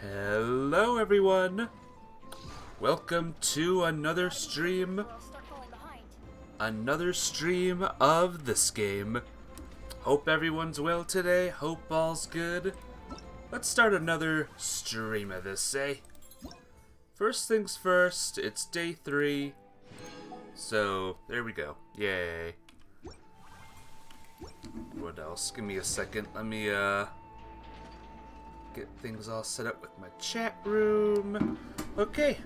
Hello everyone! Welcome to another stream. Another stream of this game. Hope everyone's well today. Hope all's good. Let's start another stream of this, eh? First things first, it's day 3. So, there we go. Yay. What else? Give me a second. Let me, get things all set up with my chat room. Okay.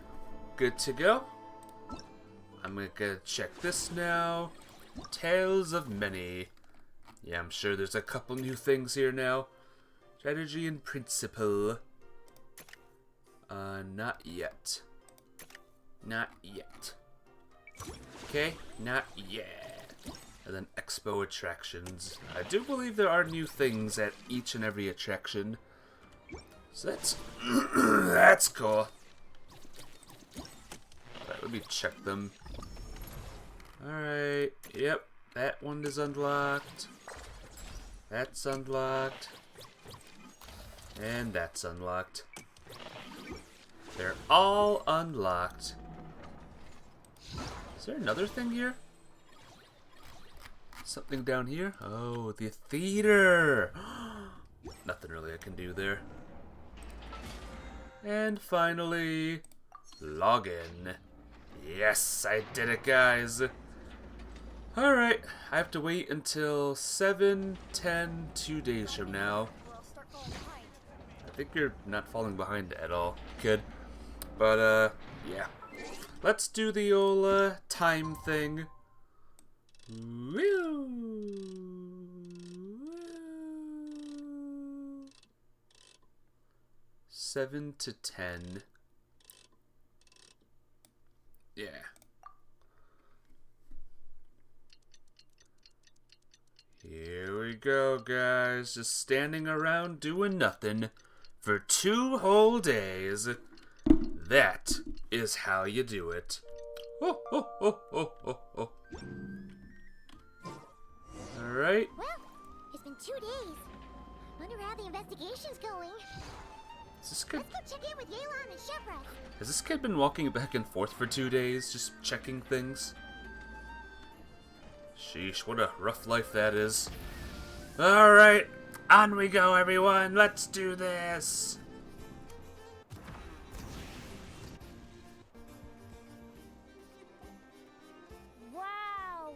Good to go. I'm gonna check this now. Tales of Many. Yeah, I'm sure there's a couple new things here now. Strategy and principle. Not yet. Not yet. Okay, not yet. And then expo attractions. I do believe there are new things at each and every attraction. So that's that's cool. Alright, let me check them. Alright, yep, that one is unlocked. That's unlocked. And that's unlocked. They're all unlocked. Is there another thing here? Something down here? Oh, the theater! Nothing really I can do there. And finally, login. Yes, I did it, guys. Alright, I have to wait until 7:10, 2 days from now. I think you're not falling behind at all, kid. But, yeah. Let's do the old, time thing. Woo! 7 to 10. Yeah. Here we go, guys. Just standing around doing nothing for 2 whole days. That is how you do it. Oh, oh, oh, oh, oh, oh. Alright. Well, it's been 2 days. Wonder how the investigation's going. Is this kid... Let's go check in with Yelan and Ashvapati. Has this kid been walking back and forth for 2 days, just checking things? Sheesh, what a rough life that is. Alright, on we go, everyone. Let's do this. Wow!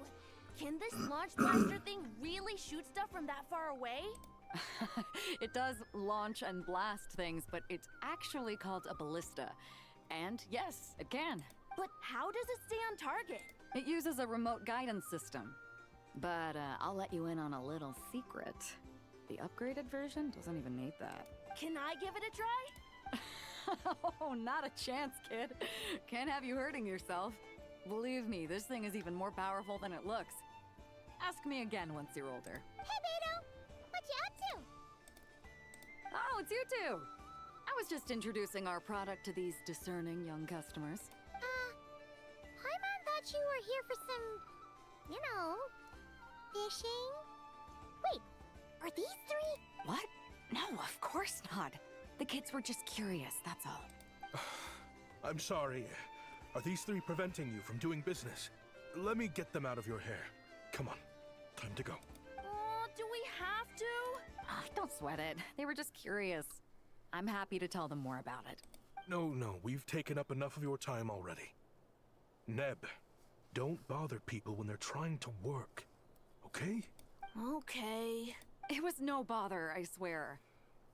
Can this launch blaster thing really shoot stuff from that far away? It does launch and blast things, but it's actually called a ballista. And yes, it can. But how does it stay on target? It uses a remote guidance system. But I'll let you in on a little secret. The upgraded version doesn't even need that. Can I give it a try? Oh, not a chance, kid. Can't have you hurting yourself. Believe me, this thing is even more powerful than it looks. Ask me again once you're older. Hey, Beto! What you up to? Oh, it's you two! I was just introducing our product to these discerning young customers. Paimon thought you were here for some, you know, fishing? Wait, are these 3? What? No, of course not. The kids were just curious, that's all. I'm sorry. Are these 3 preventing you from doing business? Let me get them out of your hair. Come on, time to go. Oh, do we have to? Oh, don't sweat it. They were just curious. I'm happy to tell them more about it. No, we've taken up enough of your time already. Neb, don't bother people when they're trying to work, okay? Okay. It was no bother, I swear.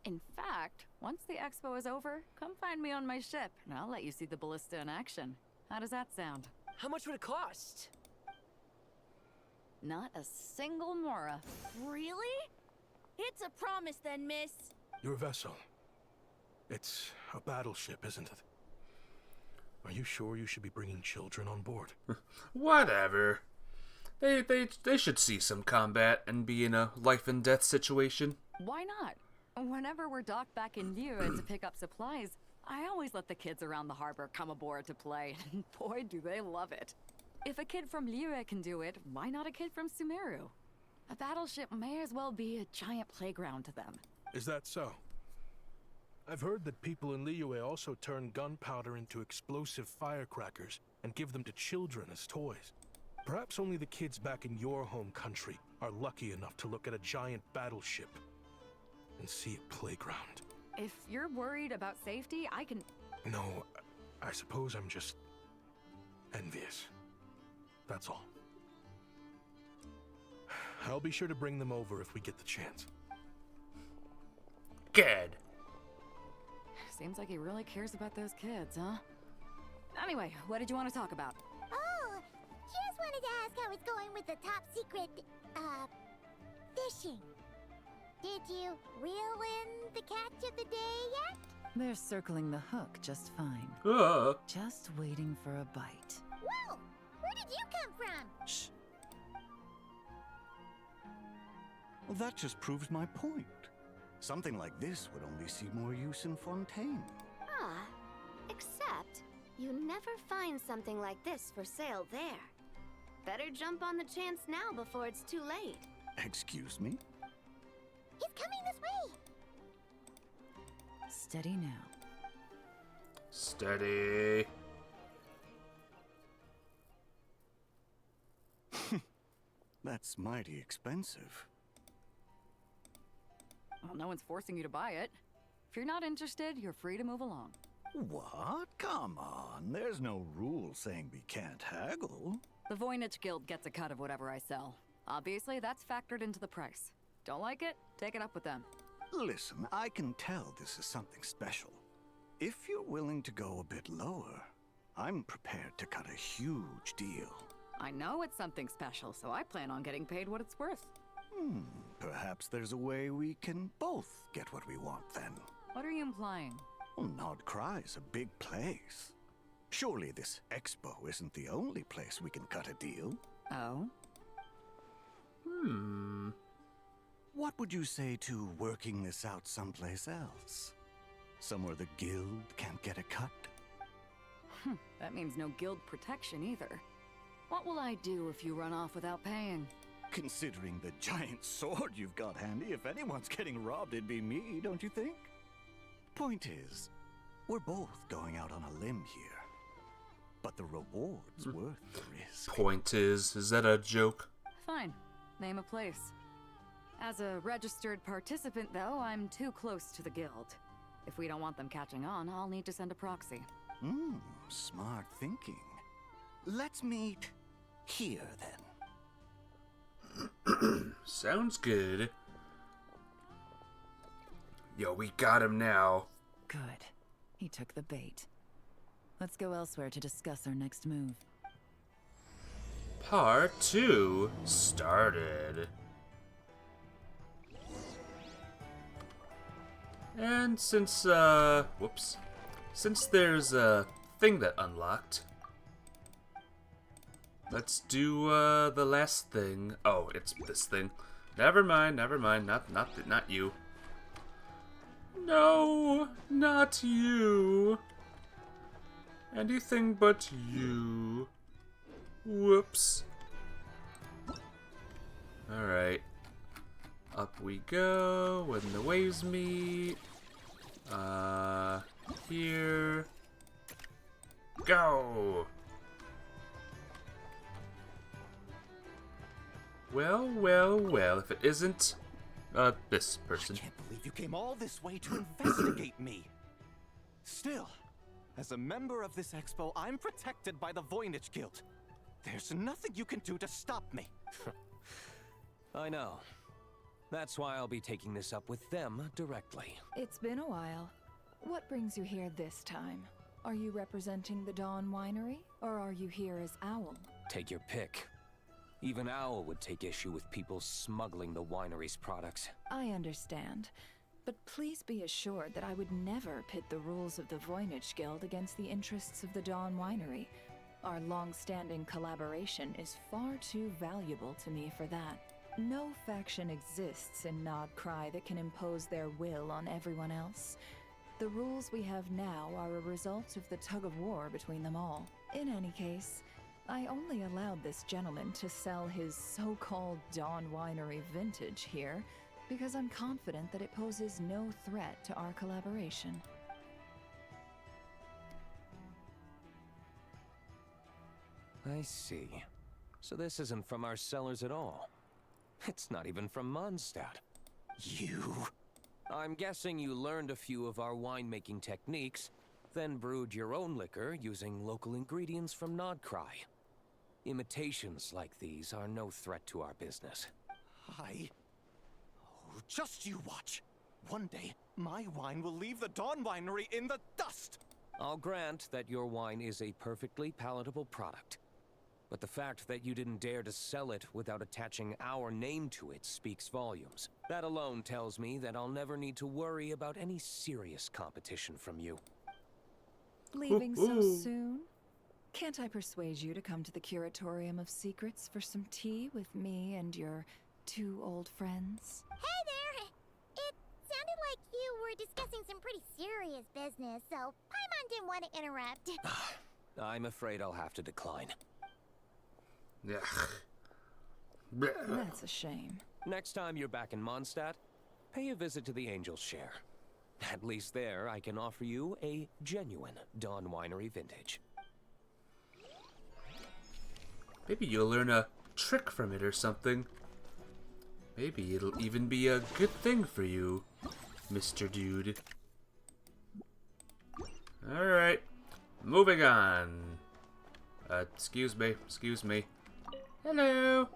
In fact, once the expo is over, come find me on my ship, and I'll let you see the ballista in action. How does that sound? How much would it cost? Not a single mora. Really? It's a promise then, miss. Your vessel. It's a battleship, isn't it? Are you sure you should be bringing children on board? Whatever. They should see some combat and be in a life and death situation. Why not? Whenever we're docked back in Liyue to pick up supplies, I always let the kids around the harbor come aboard to play, and boy do they love it. If a kid from Liyue can do it, why not a kid from Sumeru? A battleship may as well be a giant playground to them. Is that so? I've heard that people in Liyue also turn gunpowder into explosive firecrackers and give them to children as toys. Perhaps only the kids back in your home country are lucky enough to look at a giant battleship and see a playground. If you're worried about safety, I can... No, I suppose I'm just envious. That's all. I'll be sure to bring them over if we get the chance. Good. Seems like he really cares about those kids, huh? Anyway, what did you want to talk about? Oh, just wanted to ask how it's going with the top secret, fishing. Did you reel in the catch of the day yet? They're circling the hook just fine. Just waiting for a bite. Whoa! Where did you come from? Shh. Well, that just proves my point. Something like this would only see more use in Fontaine. Ah, except you never find something like this for sale there. Better jump on the chance now before it's too late. Excuse me? He's coming this way. Steady now. Steady. That's mighty expensive. Well, no one's forcing you to buy it. If you're not interested, you're free to move along. What? Come on. There's no rule saying we can't haggle. The Voynich Guild gets a cut of whatever I sell. Obviously, that's factored into the price. Don't like it? Take it up with them. Listen, I can tell this is something special. If you're willing to go a bit lower, I'm prepared to cut a huge deal. I know it's something special, so I plan on getting paid what it's worth. Perhaps there's a way we can both get what we want then. What are you implying? Well, Nod Cry's a big place. Surely this expo isn't the only place we can cut a deal. Oh? What would you say to working this out someplace else? Somewhere the guild can't get a cut? That means no guild protection either. What will I do if you run off without paying? Considering the giant sword you've got handy, if anyone's getting robbed, it'd be me, don't you think? Point is, we're both going out on a limb here. But the reward's worth the risk. Point is that a joke? Fine. Name a place. As a registered participant, though, I'm too close to the guild. If we don't want them catching on, I'll need to send a proxy. Smart thinking. Let's meet here, then. Sounds good. Yo, we got him now. Good. He took the bait. Let's go elsewhere to discuss our next move. Part 2 started. And since there's a thing that unlocked, let's do the last thing. Oh, it's this thing. Never mind, not you. No, not you. Anything but you. Whoops. Alright. Up we go when the waves meet. Here. Go! Well, if it isn't, this person. I can't believe you came all this way to investigate me. Still, as a member of this expo, I'm protected by the Voynich Guild. There's nothing you can do to stop me. I know. That's why I'll be taking this up with them directly. It's been a while. What brings you here this time? Are you representing the Dawn Winery, or are you here as Owl? Take your pick. Even Owl would take issue with people smuggling the winery's products. I understand. But please be assured that I would never pit the rules of the Voynich Guild against the interests of the Dawn Winery. Our long-standing collaboration is far too valuable to me for that. No faction exists in Nod Cry that can impose their will on everyone else. The rules we have now are a result of the tug-of-war between them all. In any case, I only allowed this gentleman to sell his so-called Dawn Winery vintage here because I'm confident that it poses no threat to our collaboration. I see. So this isn't from our cellars at all. It's not even from Mondstadt. You? I'm guessing you learned a few of our winemaking techniques, then brewed your own liquor using local ingredients from Nodcry. Imitations like these are no threat to our business. Oh, just you watch. One day, my wine will leave the Dawn Winery in the dust! I'll grant that your wine is a perfectly palatable product. But the fact that you didn't dare to sell it without attaching our name to it speaks volumes. That alone tells me that I'll never need to worry about any serious competition from you. Leaving so soon? Can't I persuade you to come to the Curatorium of Secrets for some tea with me and your 2 old friends? Hey there! It sounded like you were discussing some pretty serious business, so Paimon didn't want to interrupt. I'm afraid I'll have to decline. Yeah. That's a shame. Next time you're back in Mondstadt, pay a visit to the Angel's Share. At least there, I can offer you a genuine Dawn Winery vintage. Maybe you'll learn a trick from it or something. Maybe it'll even be a good thing for you, Mr. Dude. Alright, moving on. Excuse me. Hello.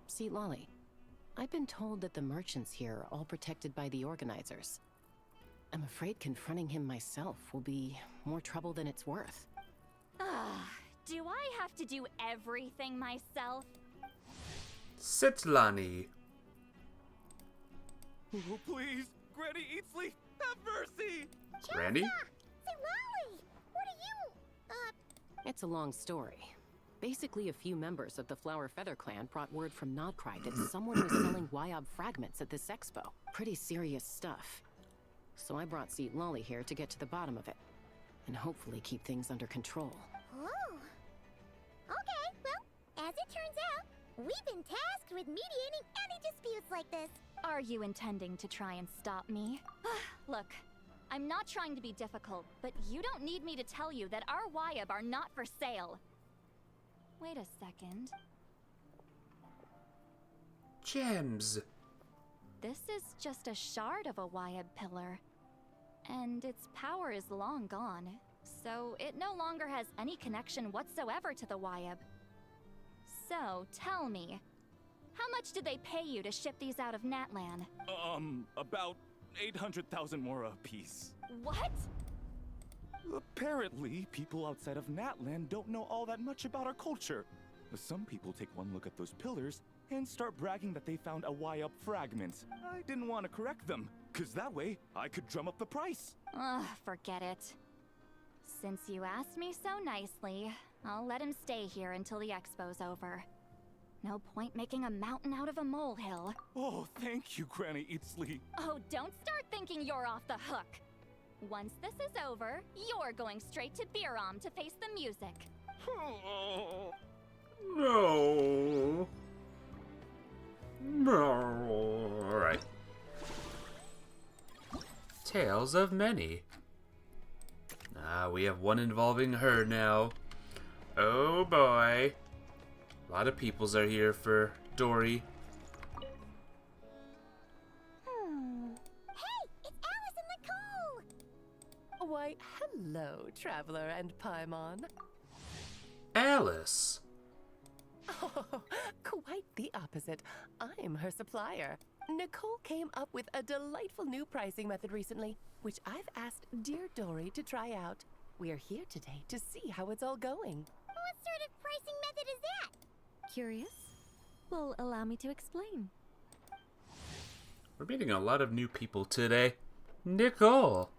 See, Lolly, I've been told that the merchants here are all protected by the organizers. I'm afraid confronting him myself will be more trouble than it's worth. Do I have to do everything myself? Sitlani. Oh, please! Granny Eatsley, have mercy! Granny? Say, Lolly! What are you, It's a long story. Basically, a few members of the Flower Feather clan brought word from Nodcry that someone was selling Wyob fragments at this expo. Pretty serious stuff. So I brought Seat Lolly here to get to the bottom of it, and hopefully keep things under control. Oh. Okay, well, as it turns out, we've been tasked with mediating any disputes like this. Are you intending to try and stop me? Look, I'm not trying to be difficult, but you don't need me to tell you that our Wyob are not for sale. Wait a second. Gems. This is just a shard of a Wyob pillar. And its power is long gone, so it no longer has any connection whatsoever to the Wyob. So, tell me, how much did they pay you to ship these out of Natlan? About 800,000 more apiece. What? Apparently, people outside of Natlan don't know all that much about our culture. Some people take one look at those pillars and start bragging that they found a Wyob fragment. I didn't want to correct them, cause that way I could drum up the price. Ugh, forget it. Since you asked me so nicely, I'll let him stay here until the expo's over. No point making a mountain out of a molehill. Oh, thank you, Granny Eatsley. Oh, don't start thinking you're off the hook. Once this is over, you're going straight to Biram to face the music. No. No. Alright. Tales of many. We have one involving her now. Oh boy. A lot of peoples are here for Dory. Hey, it's Alice and Nicole! Why, hello, Traveler and Paimon. Alice. Oh, quite the opposite. I'm her supplier. Nicole came up with a delightful new pricing method recently, which I've asked dear Dory to try out. We're here today to see how it's all going. What sort of pricing method is that? Curious? Well, allow me to explain. We're meeting a lot of new people today. Nicole.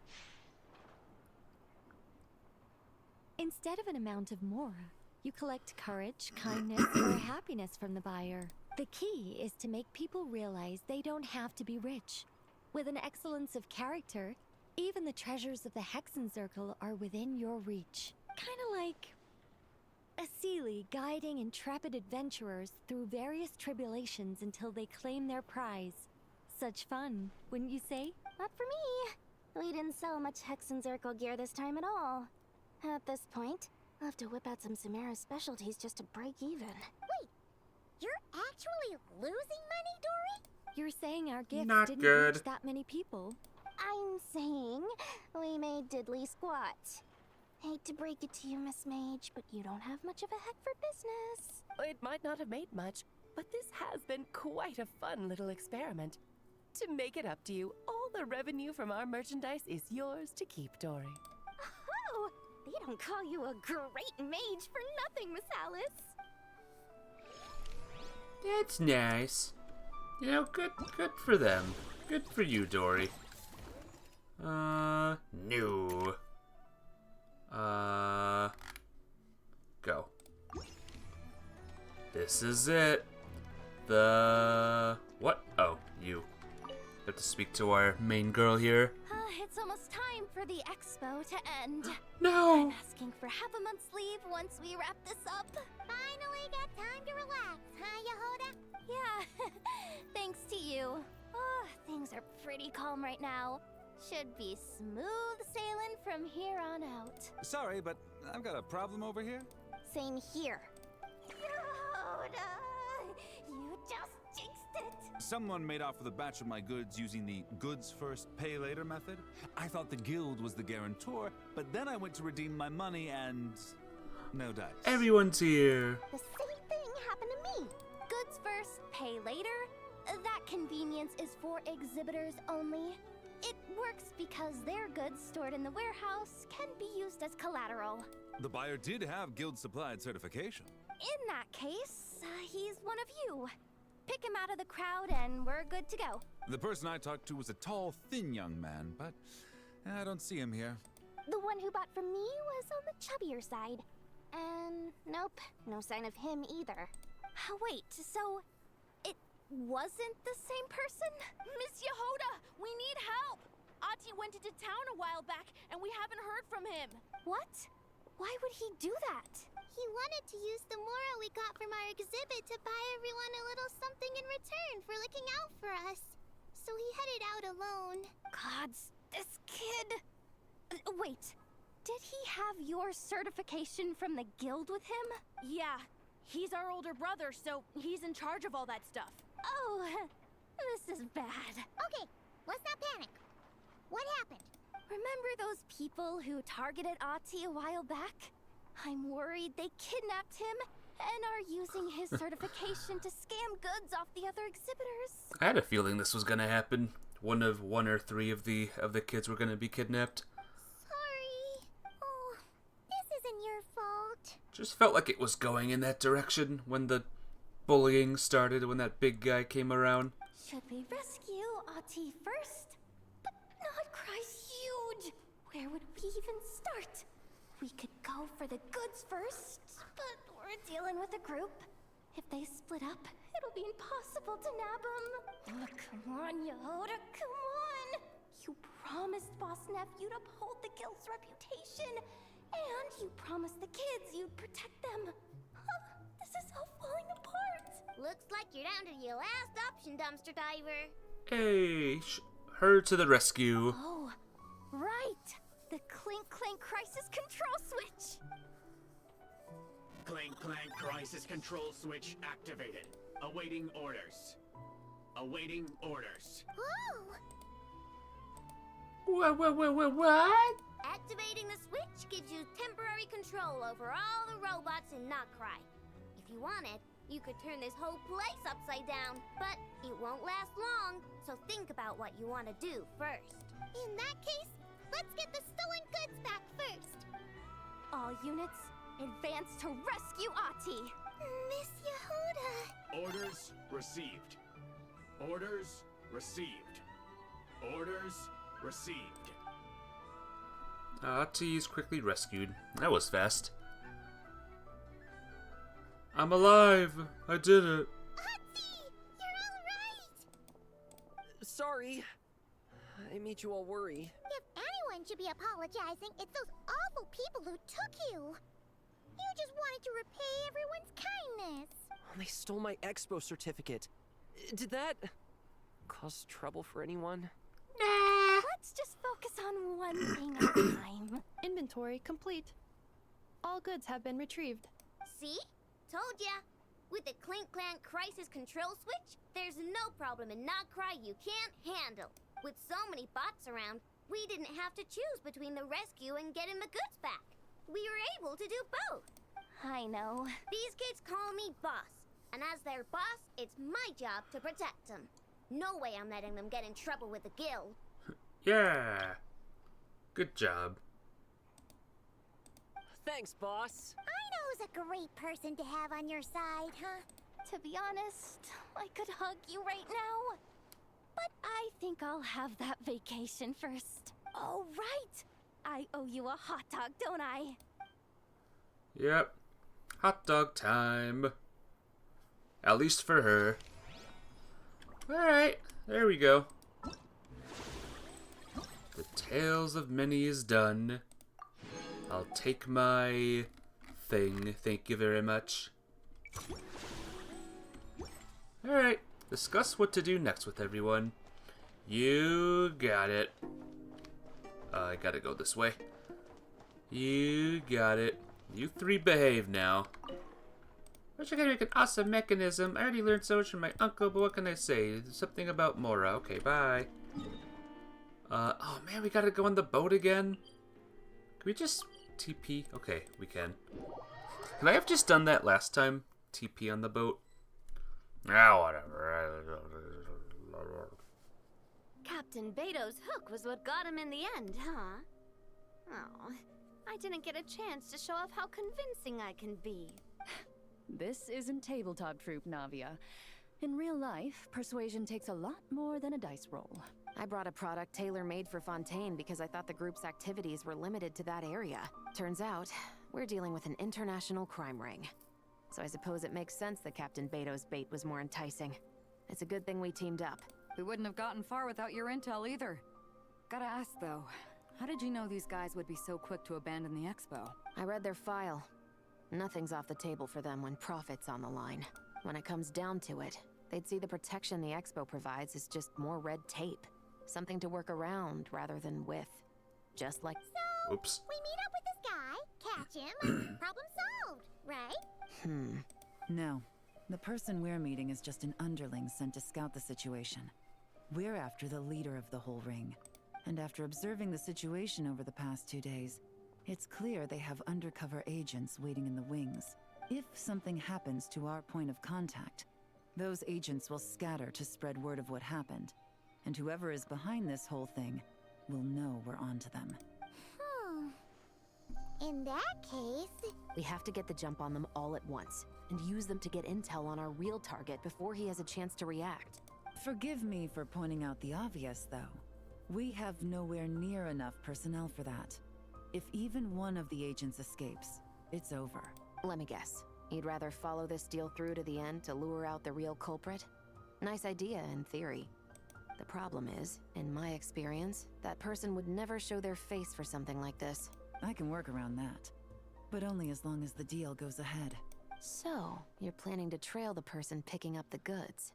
Instead of an amount of mora, you collect courage, kindness, or happiness from the buyer. The key is to make people realize they don't have to be rich. With an excellence of character, even the treasures of the Hexen Circle are within your reach. Kinda like a Seelie guiding intrepid adventurers through various tribulations until they claim their prize. such fun, wouldn't you say? Not for me. We didn't sell much Hex and Zirkle gear this time at all. At this point, I'll have to whip out some Samara specialties just to break even. Wait, you're actually losing money, Dory? You're saying our gift Not didn't good. reach that many people. I'm saying we made diddly squat. Hate to break it to you, Miss Mage, but you don't have much of a head for business. It might not have made much, but this has been quite a fun little experiment. To make it up to you, all the revenue from our merchandise is yours to keep, Dory. Oh, they don't call you a great mage for nothing, Miss Alice. That's nice. You know, good for them. Good for you, Dory. No. Go. This is it. What? Oh, you. Have to speak to our main girl here. It's almost time for the expo to end. No! I'm asking for half a month's leave once we wrap this up. Finally got time to relax, huh, Yehuda? Yeah, thanks to you. Oh, things are pretty calm right now. Should be smooth sailing from here on out. Sorry, but I've got a problem over here. Same here. Yehuda, you just jinxed it. Someone made off with a batch of my goods using the goods first, pay later method. I thought the guild was the guarantor, but then I went to redeem my money and no dice. Everyone's here. The same thing happened to me. Goods first, pay later? That convenience is for exhibitors only. It works because their goods stored in the warehouse can be used as collateral. The buyer did have guild supplied certification. In that case, he's one of you. Pick him out of the crowd and we're good to go. The person I talked to was a tall, thin young man, but I don't see him here. The one who bought from me was on the chubbier side. And nope, no sign of him either. Wait, so it wasn't the same person? Miss Yehuda, we need help! Ati went into town a while back and we haven't heard from him. What? Why would he do that? He wanted to use the mora we got from our exhibit to buy everyone a little something in return for looking out for us. So he headed out alone. Gods, this kid... Wait, did he have your certification from the guild with him? Yeah, he's our older brother, so he's in charge of all that stuff. Oh, this is bad. Okay, let's not panic. What happened? Remember those people who targeted Ati a while back? I'm worried they kidnapped him and are using his certification to scam goods off the other exhibitors. I had a feeling this was gonna happen. One or three of the kids were gonna be kidnapped. Sorry. Oh, this isn't your fault. Just felt like it was going in that direction when the bullying started, when that big guy came around. Should we rescue Ati first? But Nodcry's huge. Where would we even start? We could go for the goods first, but we're dealing with a group. If they split up, it'll be impossible to nab them. Oh, come on, Yehuda, come on! You promised Boss Nephew to uphold the guild's reputation, and you promised the kids you'd protect them. This is all falling apart. Looks like you're down to your last option, dumpster diver. Hey, her to the rescue. Oh, right! The Clink Clank Crisis Control Switch! Clank Clank Crisis Control Switch activated. Awaiting orders. Awaiting orders. Oh! What? Activating the switch gives you temporary control over all the robots in Notcry. If you wanted, you could turn this whole place upside down, but it won't last long, so think about what you want to do first. In that case, let's get the stolen goods back first. All units, advance to rescue Ati. Miss Yehuda. Orders received. Orders received. Orders received. Ati's quickly rescued. That was fast. I'm alive. I did it. Ati, you're all right. Sorry. I made you all worry. If anyone should be apologizing, it's those awful people who took you. You just wanted to repay everyone's kindness. They stole my expo certificate. Did that... cause trouble for anyone? Let's just focus on one thing at a time. Inventory complete. All goods have been retrieved. See? Told ya. With the Clink Clank crisis control switch, there's no problem in Notcry you can't handle. With so many bots around, we didn't have to choose between the rescue and getting the goods back. We were able to do both. I know. These kids call me boss, and as their boss, it's my job to protect them. No way I'm letting them get in trouble with the guild. Yeah. Good job. Thanks, boss. I know's a great person to have on your side, huh? To be honest, I could hug you right now. But I think I'll have that vacation first. Oh, right! I owe you a hot dog, don't I? Yep. Hot dog time. At least for her. Alright, there we go. The Tales of Many is done. I'll take my thing. Thank you very much. Alright, discuss what to do next with everyone. You got it. I gotta go this way. You got it. You three behave now. Wish I could make an awesome mechanism. I already learned so much from my uncle, but what can I say? There's something about Mora. Okay, bye. Oh man, we gotta go on the boat again? Can we just TP? Okay, we can. Could I have just done that last time? TP on the boat? Ah, whatever. Captain Beto's hook was what got him in the end, huh? Oh, I didn't get a chance to show off how convincing I can be. This isn't tabletop troop, Navia. In real life, persuasion takes a lot more than a dice roll. I brought a product tailor-made for Fontaine because I thought the group's activities were limited to that area. Turns out, we're dealing with an international crime ring. So I suppose it makes sense that Captain Beto's bait was more enticing. It's a good thing we teamed up. We wouldn't have gotten far without your intel either. Gotta ask though, how did you know these guys would be so quick to abandon the expo? I read their file. Nothing's off the table for them when profit's on the line. When it comes down to it, they'd see the protection the expo provides as just more red tape. Something to work around rather than with. Just like— So, oops. We meet up with this guy, catch him, problem solved, right? No. The person we're meeting is just an underling sent to scout the situation. We're after the leader of the whole ring. And after observing the situation over the past 2 days, it's clear they have undercover agents waiting in the wings. If something happens to our point of contact, those agents will scatter to spread word of what happened. And whoever is behind this whole thing will know we're onto them. In that case... We have to get the jump on them all at once, and use them to get intel on our real target before he has a chance to react. Forgive me for pointing out the obvious, though. We have nowhere near enough personnel for that. If even one of the agents escapes, it's over. Let me guess. You'd rather follow this deal through to the end to lure out the real culprit? Nice idea, in theory. The problem is, in my experience, that person would never show their face for something like this. I can work around that. But only as long as the deal goes ahead. So, you're planning to trail the person picking up the goods.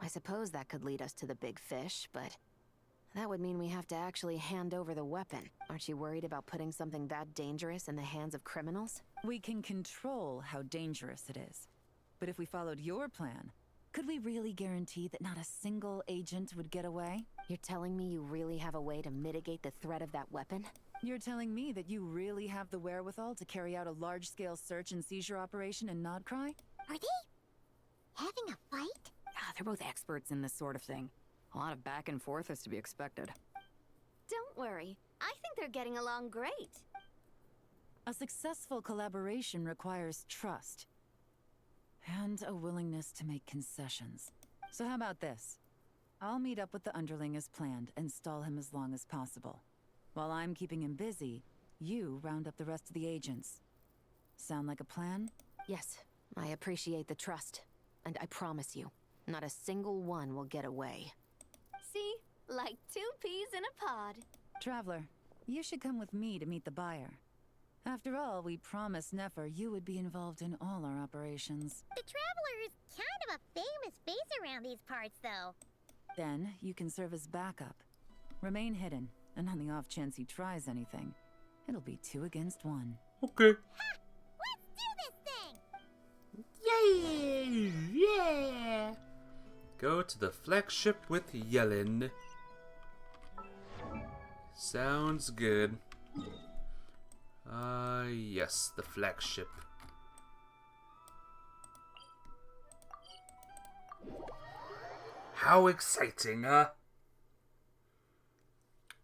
I suppose that could lead us to the big fish, but that would mean we have to actually hand over the weapon. Aren't you worried about putting something that dangerous in the hands of criminals? We can control how dangerous it is. But if we followed your plan, could we really guarantee that not a single agent would get away? You're telling me you really have a way to mitigate the threat of that weapon? You're telling me that you really have the wherewithal to carry out a large-scale search and seizure operation in Nodcry? Are they having a fight? They're both experts in this sort of thing. A lot of back and forth is to be expected. Don't worry. I think they're getting along great. A successful collaboration requires trust. And a willingness to make concessions. So how about this? I'll meet up with the underling as planned and stall him as long as possible. While I'm keeping him busy, you round up the rest of the agents. Sound like a plan? Yes, I appreciate the trust. And I promise you, not a single one will get away. See? Like 2 peas in a pod. Traveler, you should come with me to meet the buyer. After all, we promised Nefer you would be involved in all our operations. The Traveler is kind of a famous face around these parts, though. Then you can serve as backup. Remain hidden, and on the off chance he tries anything, it'll be 2 against 1. Okay. Let's do this thing! Yay! Yeah! Go to the flagship with Yellen. Sounds good. Yes, the flagship. How exciting, huh?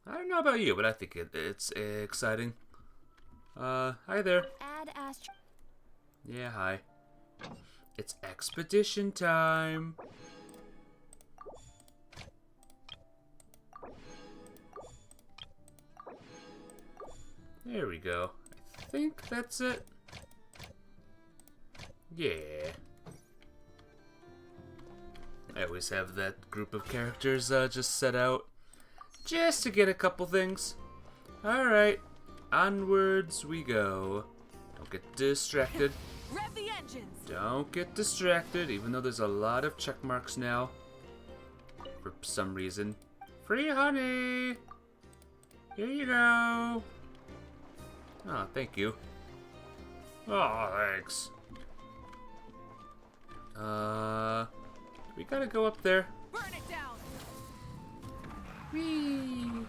I don't know about you, but I think it's exciting. Hi there. Add Astro. Yeah, hi. It's expedition time. There we go. I think that's it. Yeah. I always have that group of characters just set out just to get a couple things. Alright, onwards we go. Don't get distracted. Rev the engines! Don't get distracted, even though there's a lot of check marks now. For some reason. Free honey! Here you go! Oh, thank you. Oh, thanks. We gotta go up there. Burn it down! Whee!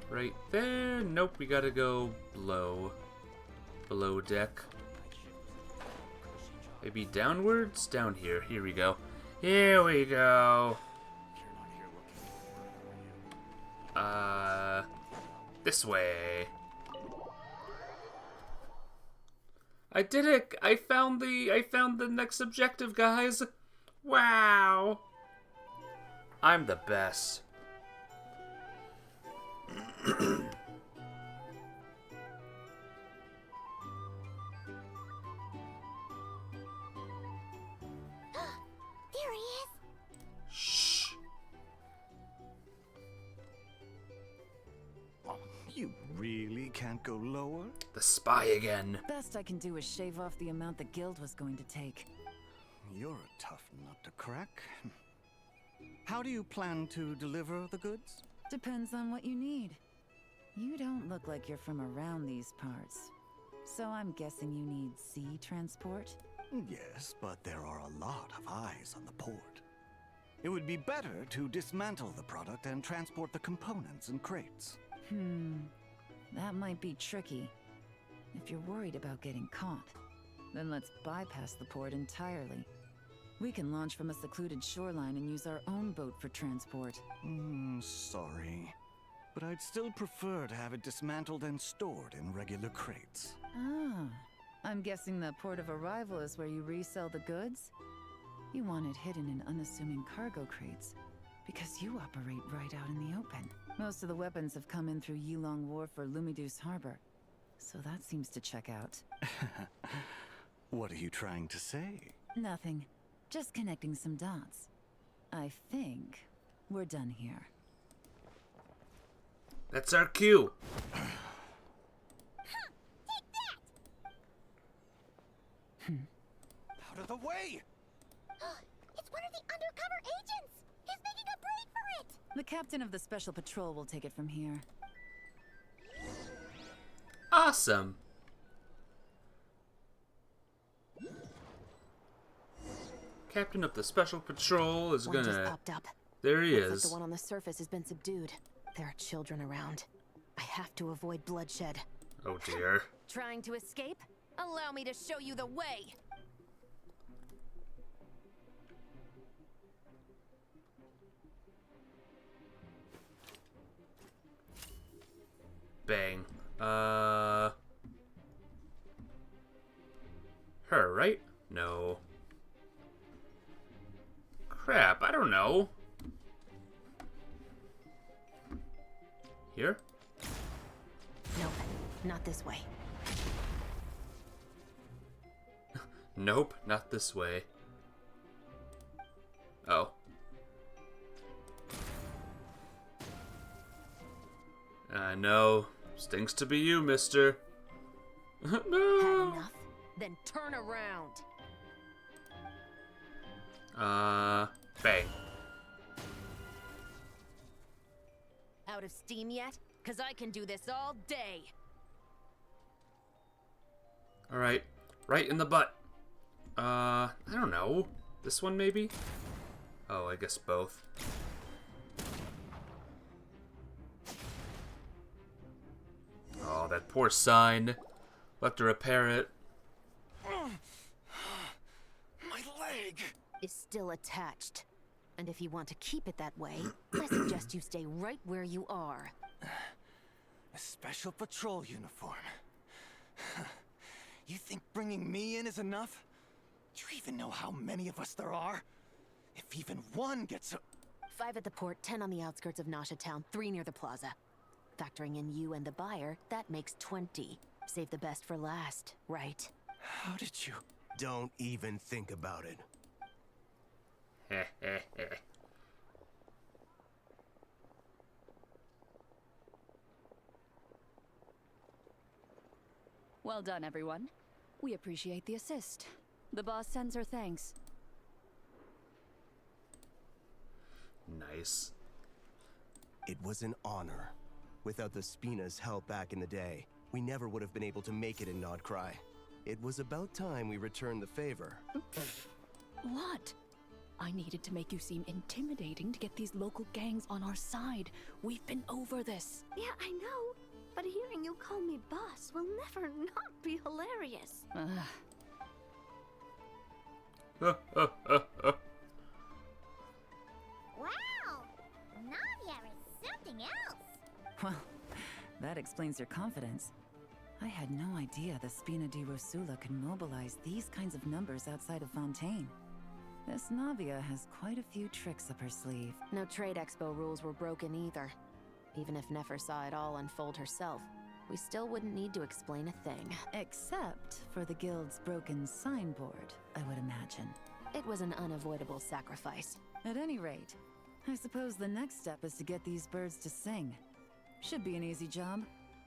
Right there. Nope, we gotta go below. Below deck. Maybe downwards? Down here. Here we go. Here we go. This way. I did it! I found the next objective, guys. Wow. I'm the best. There he is. Shh. Oh, you really can't go lower? The spy again. Best I can do is shave off the amount the guild was going to take. You're a tough nut to crack. How do you plan to deliver the goods? Depends on what you need. You don't look like you're from around these parts. So I'm guessing you need sea transport? Yes, but there are a lot of eyes on the port. It would be better to dismantle the product and transport the components in crates. That might be tricky. If you're worried about getting caught, then let's bypass the port entirely. We can launch from a secluded shoreline and use our own boat for transport. Sorry. But I'd still prefer to have it dismantled and stored in regular crates. Ah, I'm guessing the port of arrival is where you resell the goods? You want it hidden in unassuming cargo crates, because you operate right out in the open. Most of the weapons have come in through Yilong Wharf or Lumiduce Harbor, so that seems to check out. What are you trying to say? Nothing. Just connecting some dots. I think we're done here. That's our cue. Out of the way! It's one of the undercover agents! He's making a break for it! The captain of the special patrol will take it from here. Awesome. Captain of the special patrol is One just gonna... popped up. There he Looks is. like the one on the surface has been subdued. There are children around. I have to avoid bloodshed. Oh dear. Trying to escape? Allow me to show you the way! Bang. Her, right? No. Crap, I don't know. Here? Nope, not this way. Nope, not this way. Oh. I know. Stinks to be you, mister. No! Had enough? Then turn around. Bang. Out of steam yet? 'Cause I can do this all day. Alright. Right in the butt. I don't know. This one, maybe? Oh, I guess both. Oh, that poor sign. We'll have to repair it. My leg is still attached. And if you want to keep it that way, I suggest you stay right where you are. A special patrol uniform. You think bringing me in is enough? Do you even know how many of us there are? If even one gets a... 5 at the port, 10 on the outskirts of Nasha Town, 3 near the plaza. Factoring in you and the buyer, that makes 20. Save the best for last, right? How did you... Don't even think about it. Well done, everyone. We appreciate the assist. The boss sends her thanks. Nice. It was an honor. Without the Spina's help back in the day, we never would have been able to make it in Nodcry. It was about time we returned the favor. What? I needed to make you seem intimidating to get these local gangs on our side. We've been over this. Yeah, I know. But hearing you call me boss will never not be hilarious. Wow! Navia is something else! Well, that explains your confidence. I had no idea the Spina di Rosula can mobilize these kinds of numbers outside of Fontaine. This Navia has quite a few tricks up her sleeve. No trade expo rules were broken either. Even if Nefer saw it all unfold herself, we still wouldn't need to explain a thing. Except for the guild's broken signboard, I would imagine. It was an unavoidable sacrifice. At any rate, I suppose the next step is to get these birds to sing. Should be an easy job.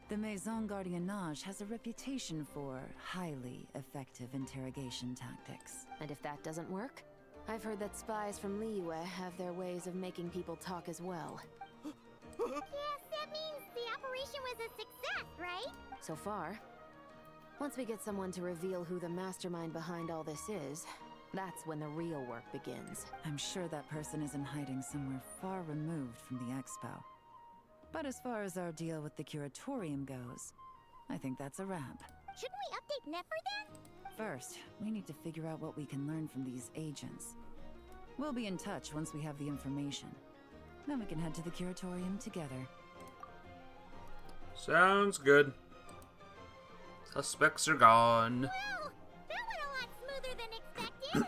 The Maison Gardiennage has a reputation for highly effective interrogation tactics. And if that doesn't work, I've heard that spies from Liyue have their ways of making people talk as well. Yes, that means the operation was a success, right? So far. Once we get someone to reveal who the mastermind behind all this is, that's when the real work begins. I'm sure that person is in hiding somewhere far removed from the expo. But as far as our deal with the curatorium goes, I think that's a wrap. Shouldn't we update Nefer then? First, we need to figure out what we can learn from these agents. We'll be in touch once we have the information. Then we can head to the curatorium together. Sounds good. Suspects are gone. Well, that went a lot smoother than expected.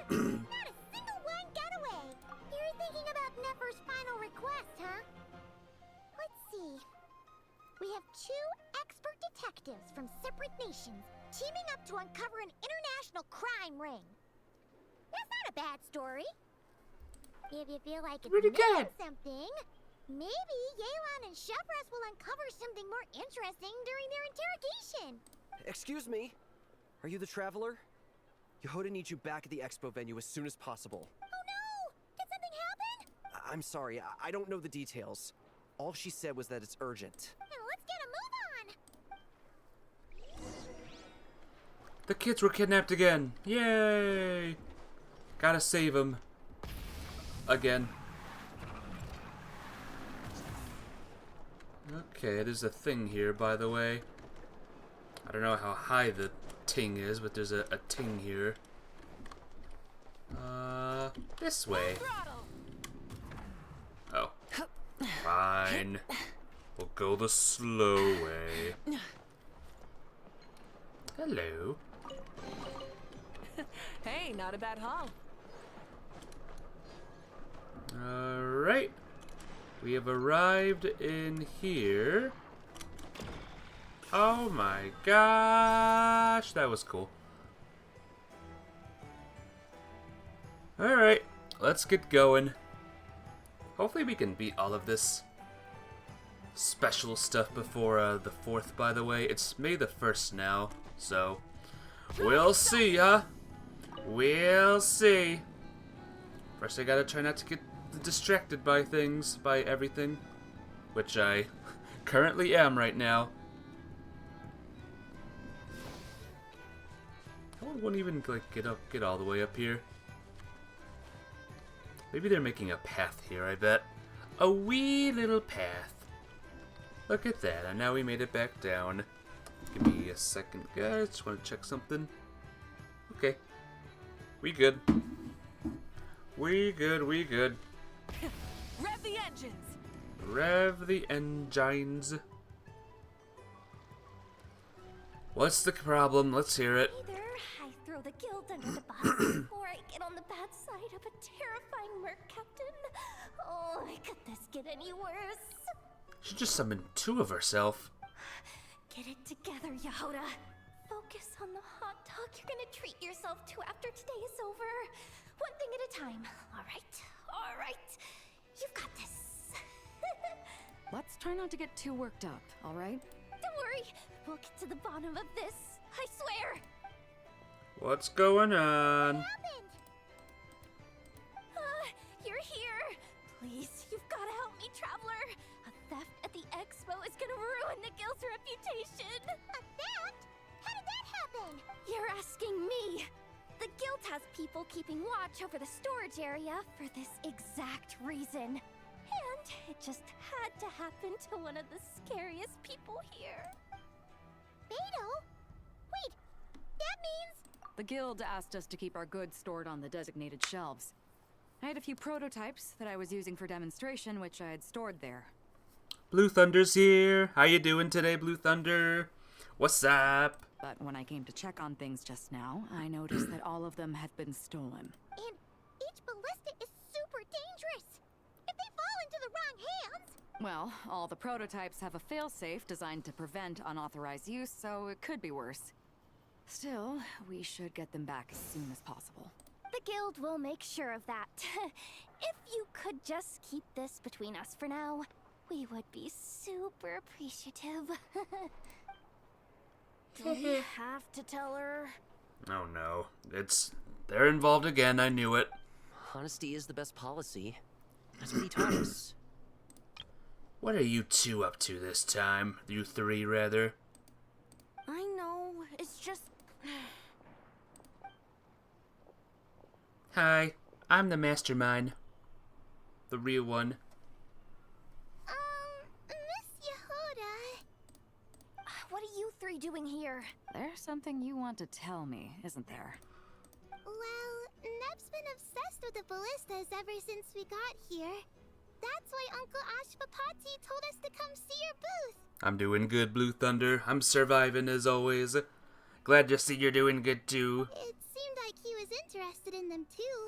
Not a single one got away. You're thinking about Nefer's final request, huh? Let's see. We have 2 expert detectives from separate nations teaming up to uncover an international crime ring. That's not a bad story. If you feel like it's missing something, maybe Yelan and Shavras will uncover something more interesting during their interrogation. Excuse me? Are you the traveler? Yehoda needs you back at the expo venue as soon as possible. Oh no! Did something happen? I'm sorry, I don't know the details. All she said was that it's urgent. Now let's get a move on! The kids were kidnapped again. Yay! Gotta save them. Again. Okay, there's a thing here, by the way. I don't know how high the ting is, but there's a ting here. This way. Oh. Fine. We'll go the slow way. Hello. Hey, not a bad haul. Alright. We have arrived in here. Oh my gosh, that was cool. Alright, let's get going. Hopefully we can beat all of this special stuff before the 4th, by the way. It's May the 1st now, so we'll see, huh? We'll see. First I gotta try not to get distracted by things, by everything. Which I currently am right now. How would one even like get all the way up here? Maybe they're making a path here, I bet. A wee little path. Look at that, and now we made it back down. Give me a second, guys. Just want to check something. Okay. We good. We good, we good. Rev the engines! Rev the engines. What's the problem? Let's hear it. Either I throw the guild under the bus, or I get on the bad side of a terrifying merc captain. Oh, could this get any worse? She just summoned two of herself. Get it together, Yehoda. Focus on the hot dog you're gonna treat yourself to after today is over. One thing at a time. All right. You've got this. Let's try not to get too worked up, all right? Don't worry, we'll get to the bottom of this. I swear. What's going on? What happened? You're here. Please, you've got to help me, Traveler. A theft at the expo is gonna ruin the guild's reputation. A theft? How did that happen? You're asking me. The guild has people keeping watch over the storage area for this exact reason. And it just had to happen to one of the scariest people here. Beto? Wait, that means... The guild asked us to keep our goods stored on the designated shelves. I had a few prototypes that I was using for demonstration, which I had stored there. Blue Thunder's here. How you doing today, Blue Thunder? What's up? But when I came to check on things just now, I noticed that all of them had been stolen. And each ballista is super dangerous. If they fall into the wrong hands... Well, all the prototypes have a failsafe designed to prevent unauthorized use, so it could be worse. Still, we should get them back as soon as possible. The guild will make sure of that. If you could just keep this between us for now, we would be super appreciative. Do we have to tell her? Oh no. They're involved again, I knew it. Honesty is the best policy. That's what he taught us. What are you two up to this time? You three, rather. I know, it's just... Hi, I'm the mastermind. The real one. Miss Yehoda... What are you three doing here? There's something you want to tell me, isn't there? Well, Neb's been obsessed with the ballistas ever since we got here. That's why Uncle Ashvapati told us to come see your booth. I'm doing good, Blue Thunder. I'm surviving as always. Glad to see you're doing good too. It seemed like he was interested in them too,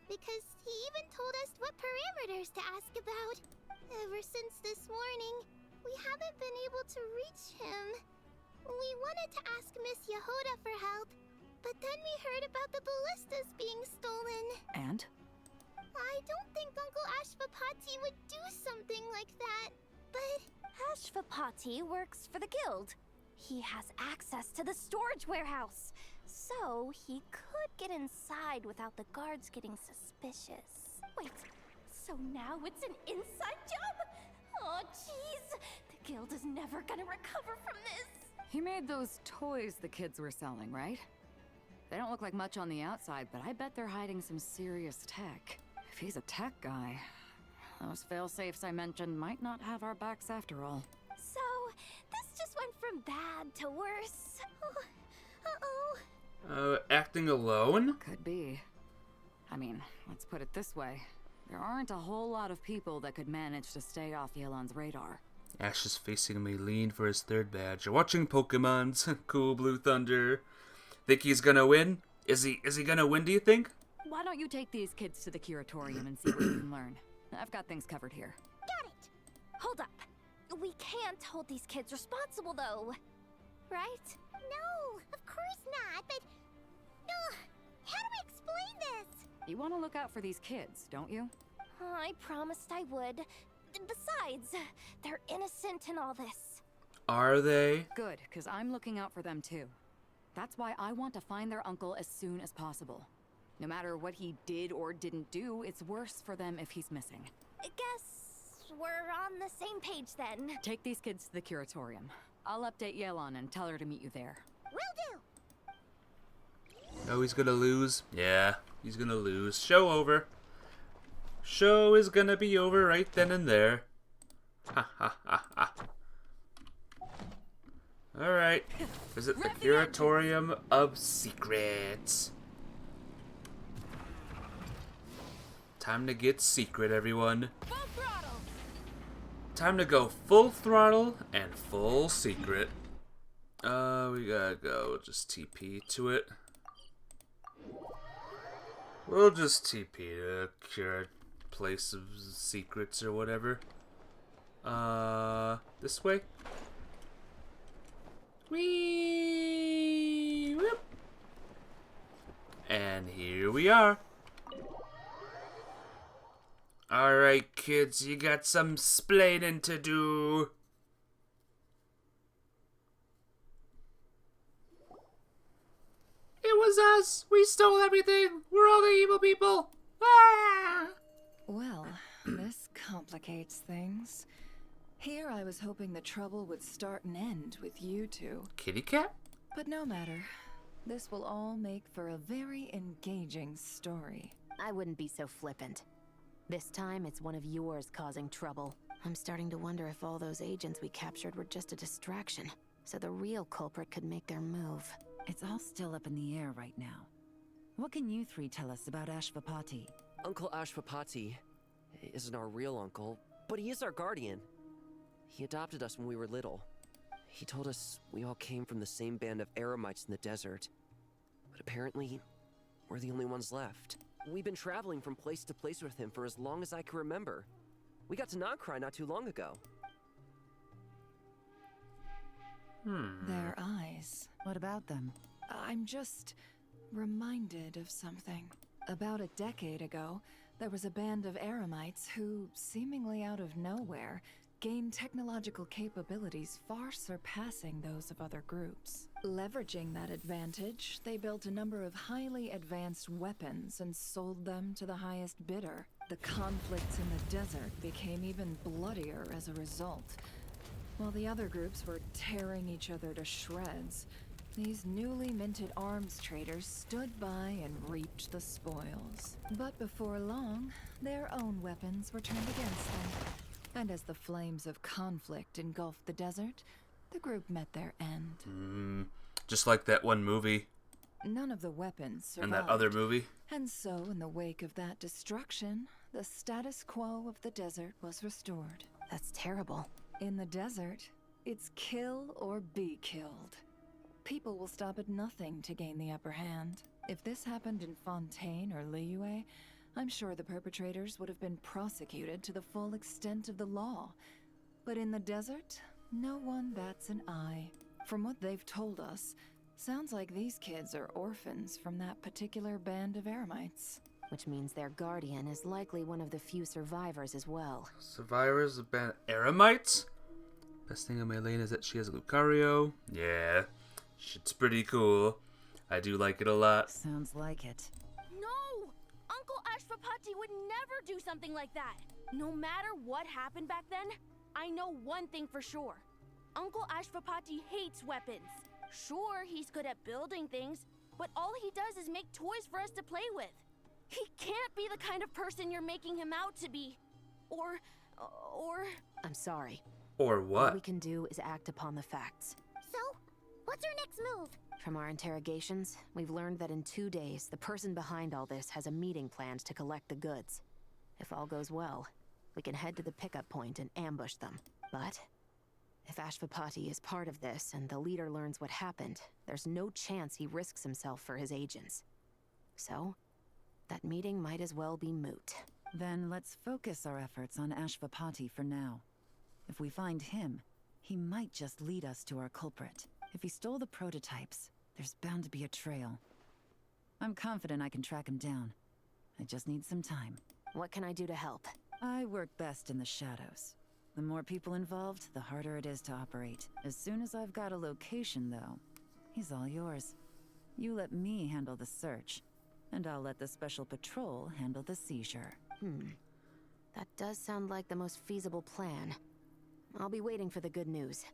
because he even told us what parameters to ask about. Ever since this morning, we haven't been able to reach him. We wanted to ask Miss Yehoda for help, but then we heard about the ballistas being stolen. And? I don't think Uncle Ashvapati would do something like that, but... Ashvapati works for the guild. He has access to the storage warehouse, so he could get inside without the guards getting suspicious. Wait, so now it's an inside job? Oh, jeez! The guild is never gonna recover from this! He made those toys the kids were selling, right? They don't look like much on the outside, but I bet they're hiding some serious tech. If he's a tech guy, those fail-safes I mentioned might not have our backs after all. So, this just went from bad to worse. Uh-oh. Acting alone? Could be. I mean, let's put it this way. There aren't a whole lot of people that could manage to stay off Yelan's radar. Ash is facing me lean for his third badge. Watching Pokemons. Cool, Blue Thunder. Think he's gonna win? Is he gonna win, do you think? Why don't you take these kids to the curatorium and see what you can learn? I've got things covered here. Got it! Hold up. We can't hold these kids responsible, though. Right? No, of course not, but... how do I explain this? You want to look out for these kids, don't you? I promised I would. Besides, they're innocent in all this. Are they? Good, because I'm looking out for them too. That's why I want to find their uncle as soon as possible. No matter what he did or didn't do, it's worse for them if he's missing. Guess we're on the same page then. Take these kids to the curatorium. I'll update Yelan and tell her to meet you there. Will do. Oh, he's gonna lose? Yeah, he's gonna lose. Show over. Show is gonna be over right then and there. Ha ha ha ha. Alright. Visit the Curatorium of Secrets. Time to get secret, everyone. Full throttle. Time to go full throttle and full secret. We gotta go just TP to it. We'll just TP to Cure Place of Secrets or whatever. This way? Whee! Whoop. And here we are. Alright, kids, you got some splaining to do. It was us! We stole everything! We're all the evil people! Ah! Well, this complicates things. Here I was hoping the trouble would start and end with you two. Kitty cat? But no matter. This will all make for a very engaging story. I wouldn't be so flippant. This time, it's one of yours causing trouble. I'm starting to wonder if all those agents we captured were just a distraction, so the real culprit could make their move. It's all still up in the air right now. What can you three tell us about Ashvapati? Uncle Ashvapati isn't our real uncle, but he is our guardian. He adopted us when we were little. He told us we all came from the same band of eremites in the desert. But apparently, we're the only ones left. We've been traveling from place to place with him for as long as I can remember. We got to Nocry not too long ago. Their eyes. What about them? I'm just reminded of something. About a decade ago, there was a band of eremites who, seemingly out of nowhere, gained technological capabilities far surpassing those of other groups. Leveraging that advantage, they built a number of highly advanced weapons and sold them to the highest bidder. The conflicts in the desert became even bloodier as a result. While the other groups were tearing each other to shreds, these newly minted arms traders stood by and reaped the spoils. But before long, their own weapons were turned against them. And as the flames of conflict engulfed the desert, the group met their end. Just like that one movie. None of the weapons survived. And that other movie. And so, in the wake of that destruction, the status quo of the desert was restored. That's terrible. In the desert, it's kill or be killed. People will stop at nothing to gain the upper hand. If this happened in Fontaine or Liyue, I'm sure the perpetrators would have been prosecuted to the full extent of the law. But in the desert, no one bats an eye. From what they've told us, sounds like these kids are orphans from that particular band of eremites. Which means their guardian is likely one of the few survivors as well. Survivors of band eremites? Best thing on my lane is that she has a Lucario. Yeah, shit's pretty cool. I do like it a lot. Sounds like it. No! Uncle Ashvapati would never do something like that. No matter what happened back then, I know one thing for sure. Uncle Ashvapati hates weapons. Sure, he's good at building things, but all he does is make toys for us to play with. He can't be the kind of person you're making him out to be. Or... I'm sorry. Or what? All we can do is act upon the facts. So, what's our next move? From our interrogations, we've learned that in 2 days, the person behind all this has a meeting planned to collect the goods. If all goes well, we can head to the pickup point and ambush them. But if Ashvapati is part of this and the leader learns what happened, there's no chance he risks himself for his agents. So, that meeting might as well be moot. Then let's focus our efforts on Ashvapati for now. If we find him, he might just lead us to our culprit. If he stole the prototypes, there's bound to be a trail. I'm confident I can track him down. I just need some time. What can I do to help? I work best in the shadows. The more people involved, the harder it is to operate. As soon as I've got a location, though, he's all yours. You let me handle the search. and I'll let the special patrol handle the seizure. That does sound like the most feasible plan. I'll be waiting for the good news.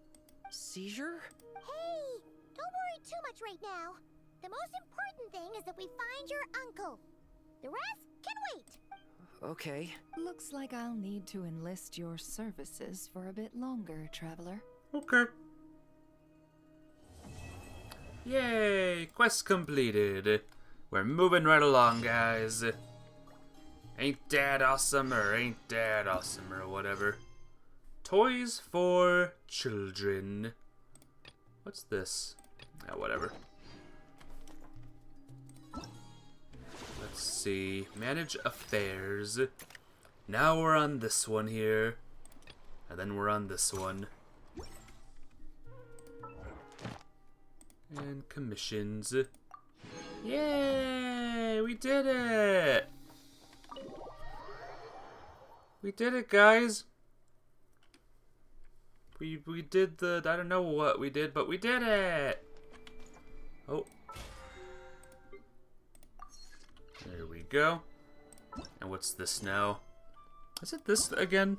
Seizure? Hey, don't worry too much right now. The most important thing is that we find your uncle. The rest can wait. Okay. Looks like I'll need to enlist your services for a bit longer, traveler. Okay. Yay! Quest completed. We're moving right along, guys. Ain't that awesome, or ain't that awesome, or whatever. Toys for children. What's this? Oh, whatever. Let's see. Manage affairs. Now we're on this one here. And then we're on this one. And commissions. Yay! We did it! We did it, guys! We did the... I don't know what we did, but we did it! Oh. There we go. And what's this now? Is it this again?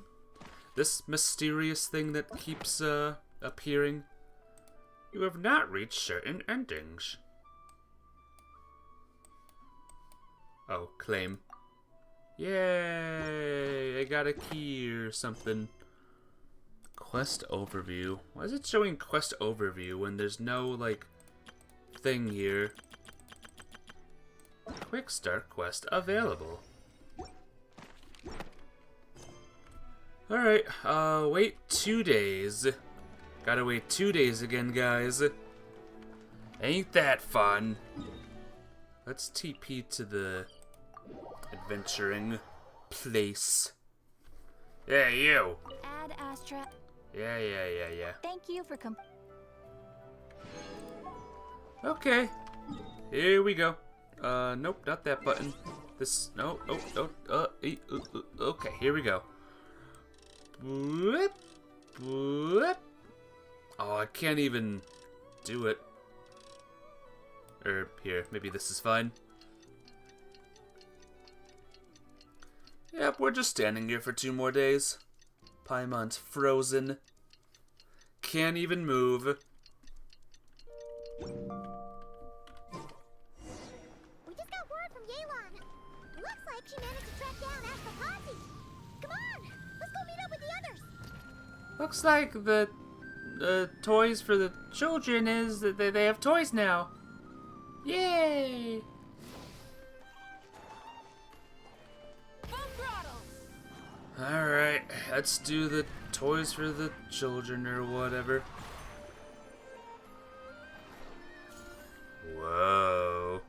This mysterious thing that keeps appearing? You have not reached certain endings. Oh, claim. Yay! I got a key or something. Quest overview. Why is it showing quest overview when there's no, like, thing here? Quick start quest available. Alright, wait 2 days. Gotta wait 2 days again, guys. Ain't that fun? Let's TP to the adventuring place. Yeah, you. Add Astra. Yeah. Thank you for Okay. Here we go. Nope, not that button. This, no, okay, here we go. Blip, blip. Oh, I can't even do it. Here, maybe this is fine. Yep, we're just standing here for 2 more days. Paimon's frozen. Can't even move. We just got word from Yelan. Looks like she managed to track down Ashvapati. Come on, let's go meet up with the others. Looks like the toys for the children is that they have toys now. Yay! Alright, let's do the toys for the children or whatever. Whoa.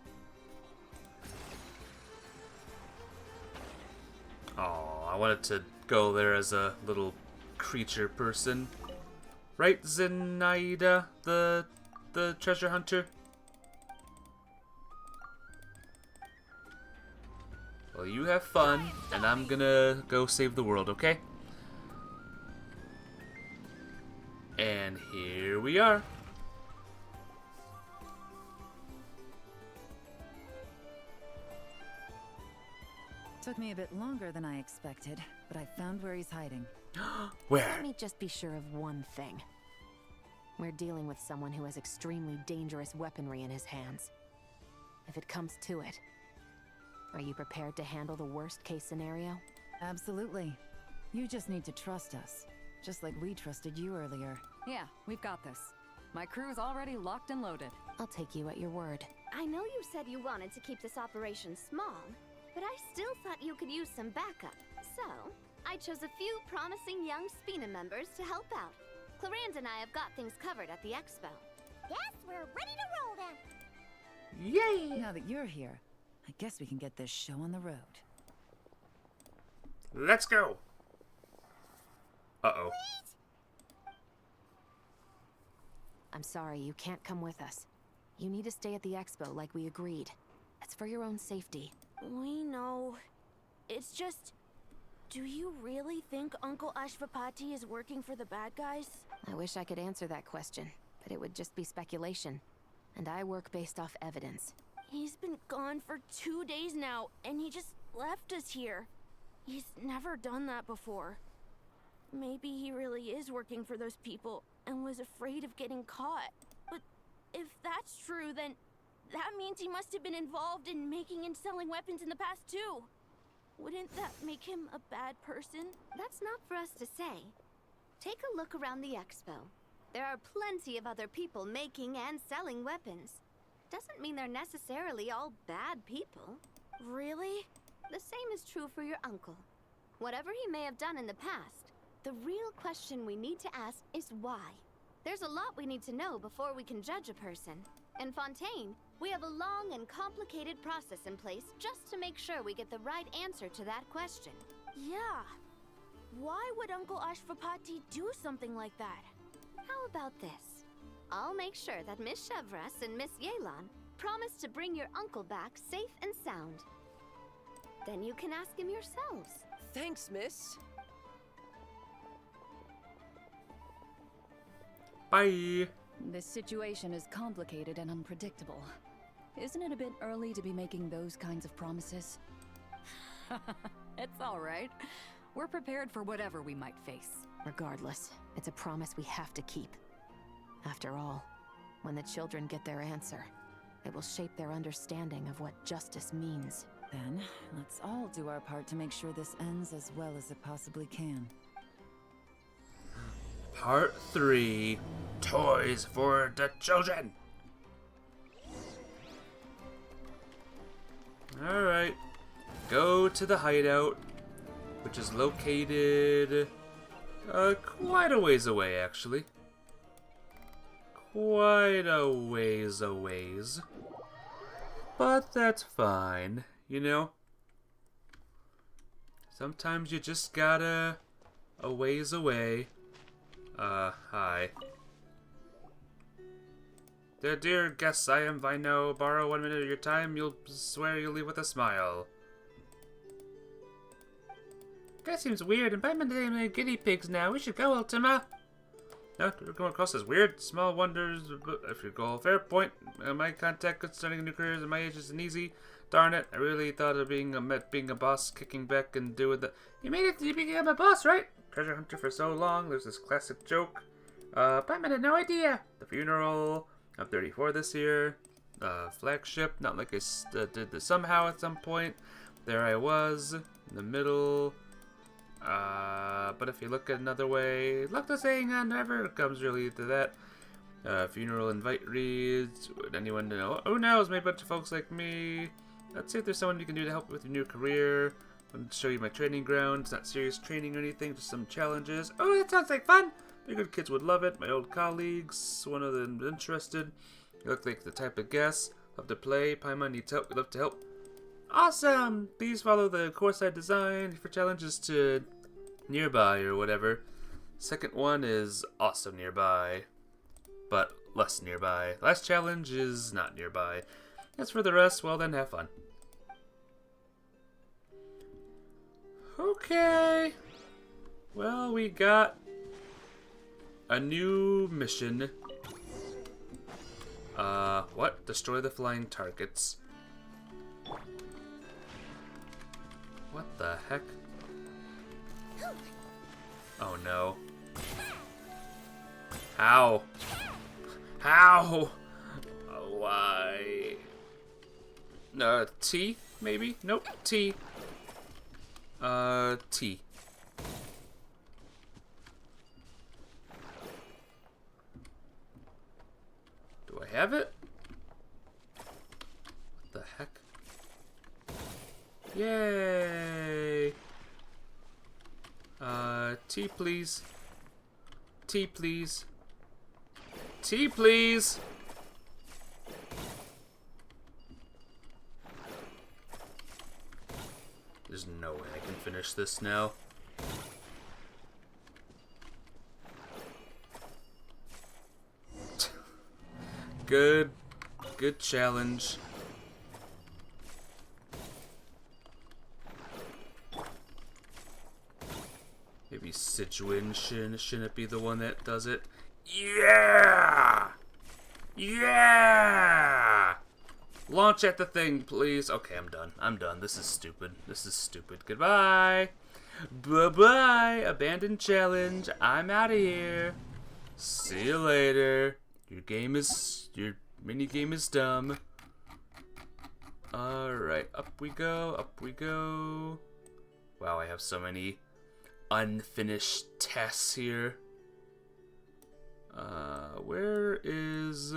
Oh, I wanted to go there as a little creature person. Right, Zenaida, the treasure hunter? Well, you have fun, and I'm gonna go save the world, okay? And here we are. Took me a bit longer than I expected, but I found where he's hiding. Where? Let me just be sure of one thing. We're dealing with someone who has extremely dangerous weaponry in his hands. If it comes to it, are you prepared to handle the worst-case scenario? Absolutely. You just need to trust us, just like we trusted you earlier. Yeah, we've got this. My crew's already locked and loaded. I'll take you at your word. I know you said you wanted to keep this operation small, but I still thought you could use some backup. So, I chose a few promising young Spina members to help out. Clarence and I have got things covered at the expo. Yes, we're ready to roll then. Yay! Now that you're here, I guess we can get this show on the road. Let's go! Uh-oh. I'm sorry, you can't come with us. You need to stay at the expo like we agreed. It's for your own safety. We know. It's just... Do you really think Uncle Ashvapati is working for the bad guys? I wish I could answer that question, but it would just be speculation. And I work based off evidence. He's been gone for 2 days now, and he just left us here. He's never done that before. Maybe he really is working for those people and was afraid of getting caught. But if that's true, then that means he must have been involved in making and selling weapons in the past too. Wouldn't that make him a bad person? That's not for us to say. Take a look around the expo. There are plenty of other people making and selling weapons. Doesn't mean they're necessarily all bad people. Really? The same is true for your uncle. Whatever he may have done in the past, the real question we need to ask is why. There's a lot we need to know before we can judge a person. In Fontaine, we have a long and complicated process in place just to make sure we get the right answer to that question. Yeah. Why would Uncle Ashvapati do something like that? How about this? I'll make sure that Miss Chevras and Miss Yelan promise to bring your uncle back safe and sound. Then you can ask him yourselves. Thanks, miss. Bye. This situation is complicated and unpredictable. Isn't it a bit early to be making those kinds of promises? It's all right. We're prepared for whatever we might face. Regardless, it's a promise we have to keep. After all, when the children get their answer, it will shape their understanding of what justice means. Then, let's all do our part to make sure this ends as well as it possibly can. Part 3. Toys for the children. Alright. Go to the hideout, which is located quite a ways away, actually. Quite a ways a ways. But that's fine, you know? Sometimes you just gotta a ways away. Hi. Dear guests, I am Vino. Borrow 1 minute of your time. You'll swear you'll leave with a smile. That seems weird. And I'm guinea pigs now. We should go, Ultima. No, we're going across as weird. Small wonders if your goal. Fair point. My contact concerning new careers at my age isn't easy. Darn it. I really thought of being a boss, kicking back and doing the... You made it. You became a boss, right? Treasure hunter for so long. There's this classic joke. But I had no idea. The funeral. I'm 34 this year. Flagship. Not like I did this somehow at some point. There I was. In the middle. But if you look at another way, luck to saying never comes really to that. Funeral invite reads. Would anyone know? Who knows? Maybe a bunch of folks like me. Let's see if there's someone you can do to help with your new career. I'm going to show you my training ground. It's not serious training or anything, just some challenges. Oh, that sounds like fun! The good kids would love it. My old colleagues, one of them interested. You look like the type of guest. Love to play. Paimon needs help. We'd love to help. Awesome! Please follow the course I designed for challenges to nearby or whatever. Second one is also nearby, but less nearby. Last challenge is not nearby. As for the rest, well then, have fun. Okay. Well, we got a new mission. What? Destroy the flying targets. What the heck? Oh no. How? How? Why? T? Maybe? Nope. T. T. Do I have it? What the heck? Yay! T please. T please. T please! There's no way I can finish this now. Good challenge. Maybe Sijuin shouldn't it be the one that does it? Yeah! Yeah! Launch at the thing, please. Okay, I'm done. I'm done. This is stupid. This is stupid. Goodbye. Bye-bye. Abandoned challenge. I'm out of here. See you later. Your mini game is dumb. Alright, up we go, up we go. Wow, I have so many unfinished tests here. Where is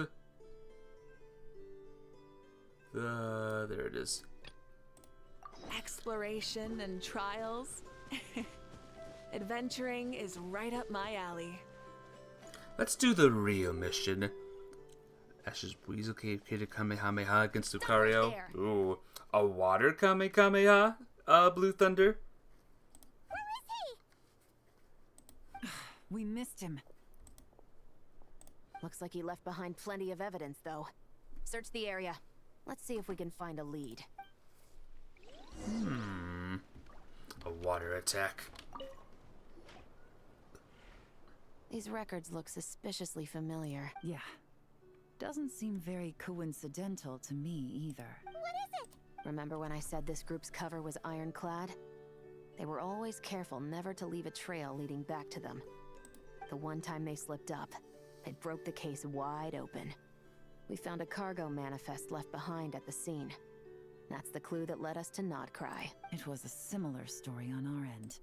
there it is. Exploration and trials. Adventuring is right up my alley. Let's do the real mission. Ash's Weasel created Kamehameha against Lucario. Ooh, a water Kamehameha? Blue Thunder? We missed him. Looks like he left behind plenty of evidence, though. Search the area. Let's see if we can find a lead. A water attack. These records look suspiciously familiar. Yeah. Doesn't seem very coincidental to me either. What is it? Remember when I said this group's cover was ironclad? They were always careful never to leave a trail leading back to them. The one time they slipped up, it broke the case wide open. We found a cargo manifest left behind at the scene. That's the clue that led us to Nodcry. It was a similar story on our end.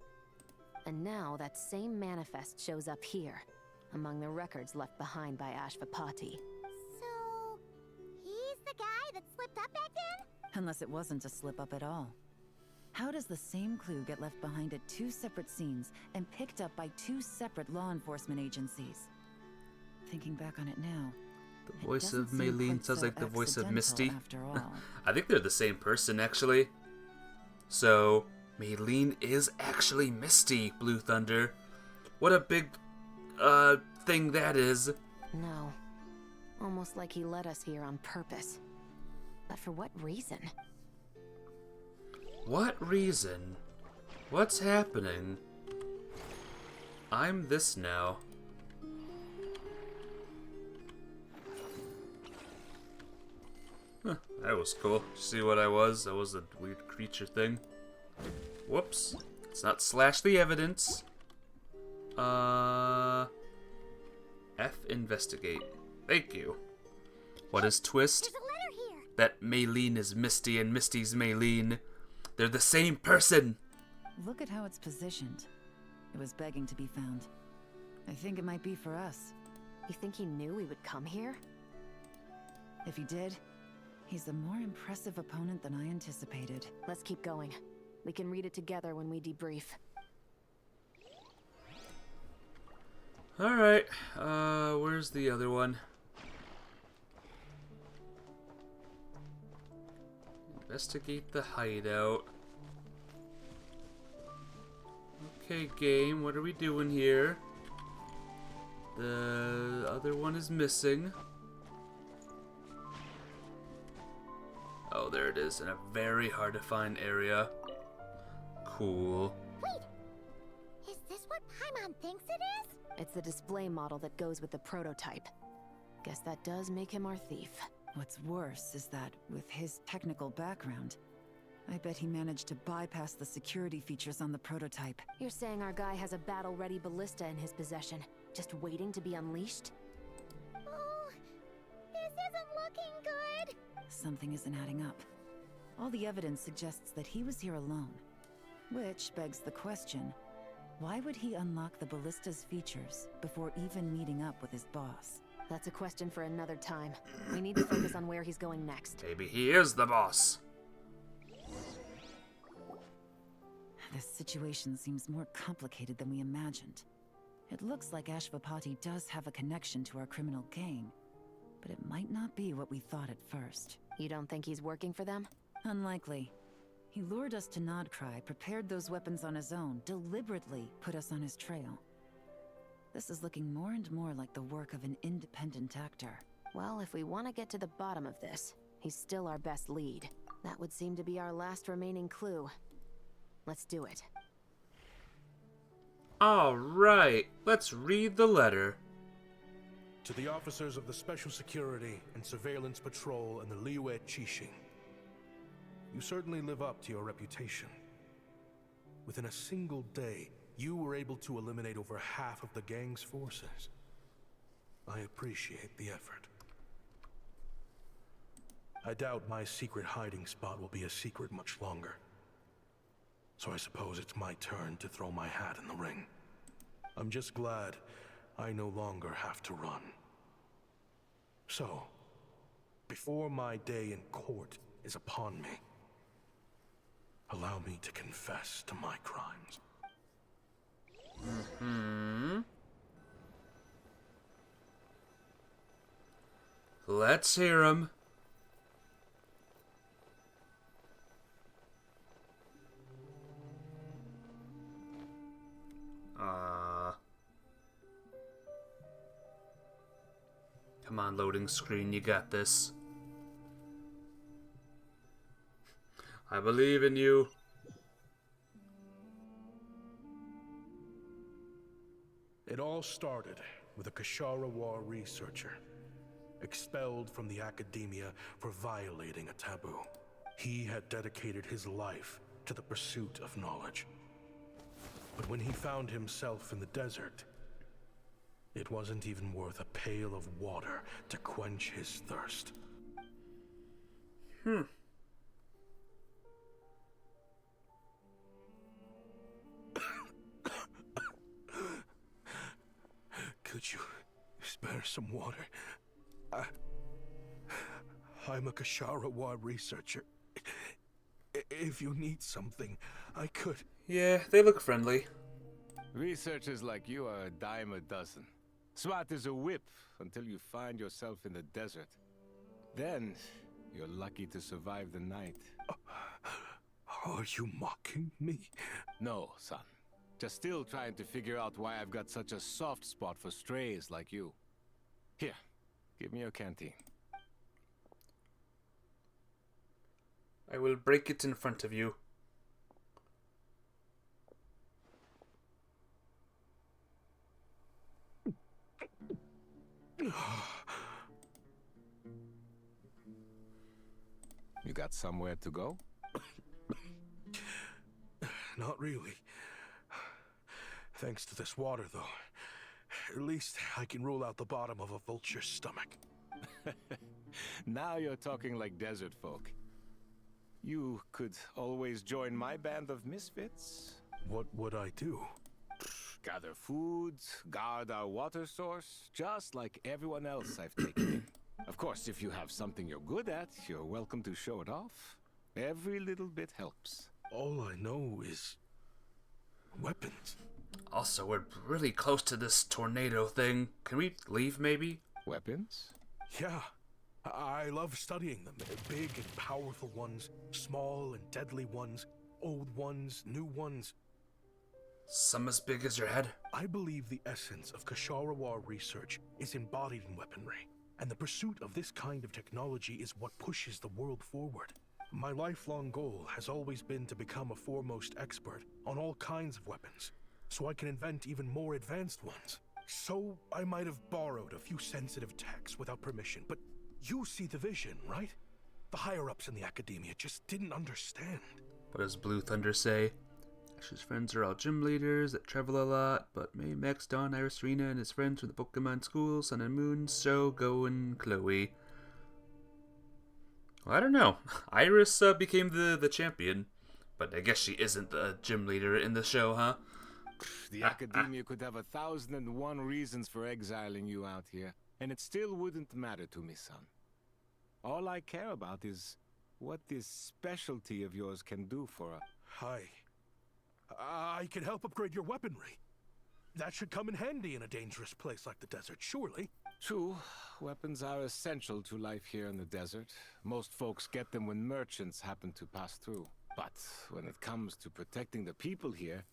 And now that same manifest shows up here, among the records left behind by Ashvapati. So, he's the guy that slipped up back then? Unless it wasn't a slip-up at all. How does the same clue get left behind at two separate scenes and picked up by two separate law enforcement agencies? Thinking back on it now, the voice of Maylene sounds like the voice of Misty. After all. I think they're the same person, actually. So, Maylene is actually Misty, Blue Thunder. What a big, thing that is. No. Almost like he led us here on purpose. But for what reason? What reason? What's happening? I'm this now. Huh, that was cool. See what I was? I was a weird creature thing. Whoops. Let's not slash the evidence. F investigate. Thank you. What is twist? There's a letter here. That Maylene is Misty and Misty's Maylene. They're the same person. Look at how it's positioned. It was begging to be found. I think it might be for us. You think he knew we would come here? If he did, he's a more impressive opponent than I anticipated. Let's keep going. We can read it together when we debrief. Alright, where's the other one? Investigate the hideout. Okay, game, what are we doing here? The other one is missing. Oh, there it is, in a very hard to find area. Cool. Wait, is this what Paimon thinks it is? It's the display model that goes with the prototype. Guess that does make him our thief. What's worse is that, with his technical background, I bet he managed to bypass the security features on the prototype. You're saying our guy has a battle-ready ballista in his possession, just waiting to be unleashed? Oh, this isn't looking good. Something isn't adding up. All the evidence suggests that he was here alone. Which begs the question, why would he unlock the ballista's features before even meeting up with his boss? That's a question for another time. We need to focus on where he's going next. Maybe he is the boss. This situation seems more complicated than we imagined. It looks like Ashvapati does have a connection to our criminal gang, but it might not be what we thought at first. You don't think he's working for them? Unlikely. He lured us to Nodcry, prepared those weapons on his own, deliberately put us on his trail. This is looking more and more like the work of an independent actor. Well, if we want to get to the bottom of this, he's still our best lead. That would seem to be our last remaining clue. Let's do it. Alright, let's read the letter. To the officers of the Special Security and Surveillance Patrol and the Liyue Qixing, you certainly live up to your reputation. Within a single day, you were able to eliminate over half of the gang's forces. I appreciate the effort. I doubt my secret hiding spot will be a secret much longer. So I suppose it's my turn to throw my hat in the ring. I'm just glad I no longer have to run. So, before my day in court is upon me, allow me to confess to my crimes. Let's hear him. Come on, loading screen, you got this. I believe in you. It all started with a Kashara War researcher, expelled from the academia for violating a taboo. He had dedicated his life to the pursuit of knowledge. But when he found himself in the desert, it wasn't even worth a pail of water to quench his thirst. Could you spare some water? I'm a Kashara researcher. If you need something, I could. Yeah, they look friendly. Researchers like you are a dime a dozen. Smart as a whip until you find yourself in the desert. Then, you're lucky to survive the night. Are you mocking me? No, son. Just still trying to figure out why I've got such a soft spot for strays like you. Here, give me your canteen. I will break it in front of you. You got somewhere to go? Not really. Thanks to this water, though. At least I can rule out the bottom of a vulture's stomach. Now you're talking like desert folk. You could always join my band of misfits. What would I do? Gather food, guard our water source, just like everyone else I've taken in. Of course, if you have something you're good at, you're welcome to show it off. Every little bit helps. All I know is weapons. Also, we're really close to this tornado thing. Can we leave, maybe? Weapons? Yeah. I love studying them. Big and powerful ones, small and deadly ones, old ones, new ones. Some as big as your head? I believe the essence of Kashara research is embodied in weaponry, and the pursuit of this kind of technology is what pushes the world forward. My lifelong goal has always been to become a foremost expert on all kinds of weapons, so I can invent even more advanced ones. So I might have borrowed a few sensitive techs without permission, but you see the vision, right? The higher-ups in the academia just didn't understand. What does Blue Thunder say? Ash's friends are all gym leaders that travel a lot, but May, Max, Dawn, Iris, Rena, and his friends from the Pokemon school, Sun and Moon, So, Go, and Chloe. Well, I don't know. Iris became the champion, but I guess she isn't the gym leader in the show, huh? The academia could have 1,001 reasons for exiling you out here, and it still wouldn't matter to me, son. All I care about is what this specialty of yours can do for us. Hi. I can help upgrade your weaponry. That should come in handy in a dangerous place like the desert, surely. True. Weapons are essential to life here in the desert. Most folks get them when merchants happen to pass through. But when it comes to protecting the people here,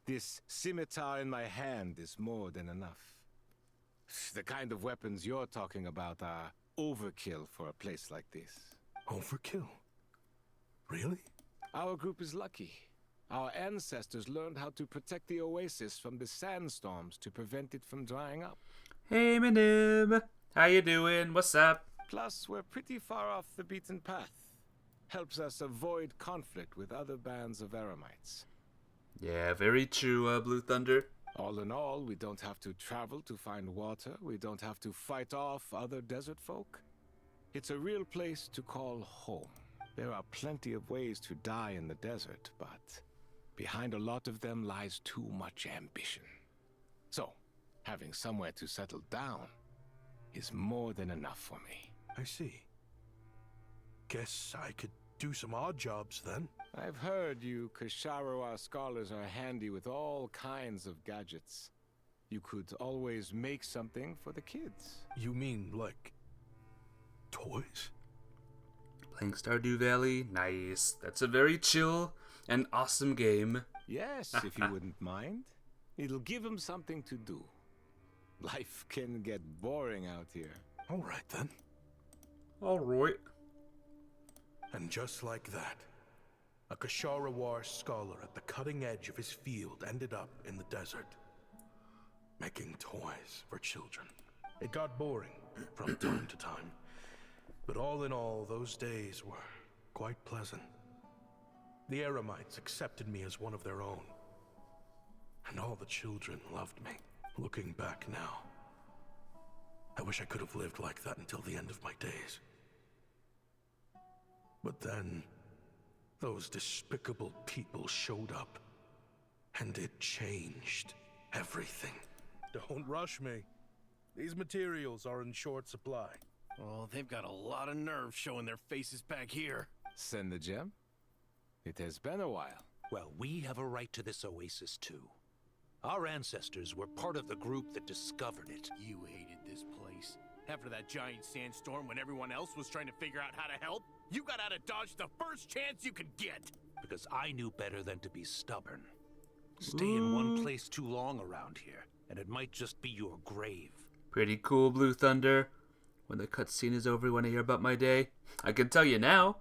this scimitar in my hand is more than enough. The kind of weapons you're talking about are overkill for a place like this. Overkill? Really? Our group is lucky. Our ancestors learned how to protect the oasis from the sandstorms to prevent it from drying up. Hey, Minim. How you doing? What's up? Plus, we're pretty far off the beaten path. Helps us avoid conflict with other bands of Eremites. Yeah, very true, Blue Thunder. All in all, we don't have to travel to find water. We don't have to fight off other desert folk. It's a real place to call home. There are plenty of ways to die in the desert, but behind a lot of them lies too much ambition. So, having somewhere to settle down is more than enough for me. I see. Guess I could do some odd jobs then. I've heard you Kasharoa scholars are handy with all kinds of gadgets. You could always make something for the kids. You mean, like, toys? Playing Stardew Valley? Nice. That's a very chill and awesome game. Yes, if you wouldn't mind. It'll give them something to do. Life can get boring out here. All right, then. All right. And just like that, a Kasharawar scholar at the cutting edge of his field ended up in the desert, making toys for children. It got boring from time to time, but all in all, those days were quite pleasant. The Eremites accepted me as one of their own, and all the children loved me. Looking back now, I wish I could have lived like that until the end of my days. But then, those despicable people showed up, and it changed everything. Don't rush me. These materials are in short supply. Oh, they've got a lot of nerve showing their faces back here. Send the gem? It has been a while. Well, we have a right to this oasis too. Our ancestors were part of the group that discovered it. You hated this place. After that giant sandstorm when everyone else was trying to figure out how to help, you got out of Dodge the first chance you could get. Because I knew better than to be stubborn. Stay in one place too long around here, and it might just be your grave. Pretty cool, Blue Thunder. When the cutscene is over, you want to hear about my day? I can tell you now,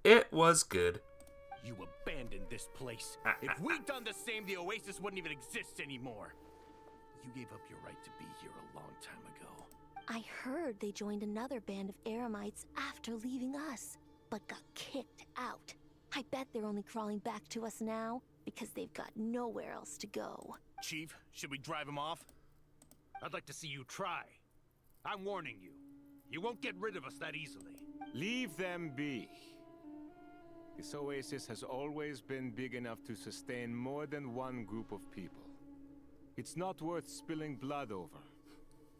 it was good. You abandoned this place. If we'd done the same, the oasis wouldn't even exist anymore. You gave up your right to be here a long time ago. I heard they joined another band of Eremites after leaving us, but got kicked out. I bet they're only crawling back to us now because they've got nowhere else to go. Chief, should we drive him off? I'd like to see you try. I'm warning you. You won't get rid of us that easily. Leave them be. This oasis has always been big enough to sustain more than one group of people. It's not worth spilling blood over.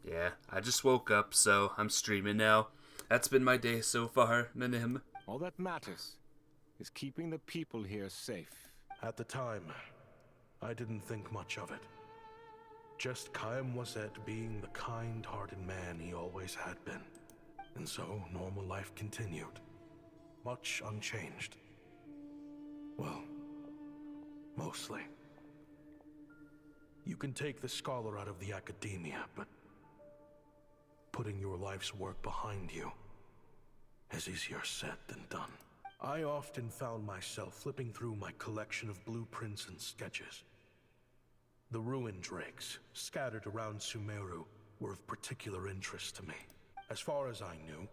Yeah, I just woke up, so I'm streaming now. That's been my day so far, Minim. All that matters is keeping the people here safe. At the time, I didn't think much of it. Just Khaim Waset being the kind-hearted man he always had been. And so, normal life continued. Much unchanged. Well, mostly. You can take the scholar out of the academia, but putting your life's work behind you is easier said than done. I often found myself flipping through my collection of blueprints and sketches. The ruin drakes scattered around Sumeru were of particular interest to me. As far as I knew,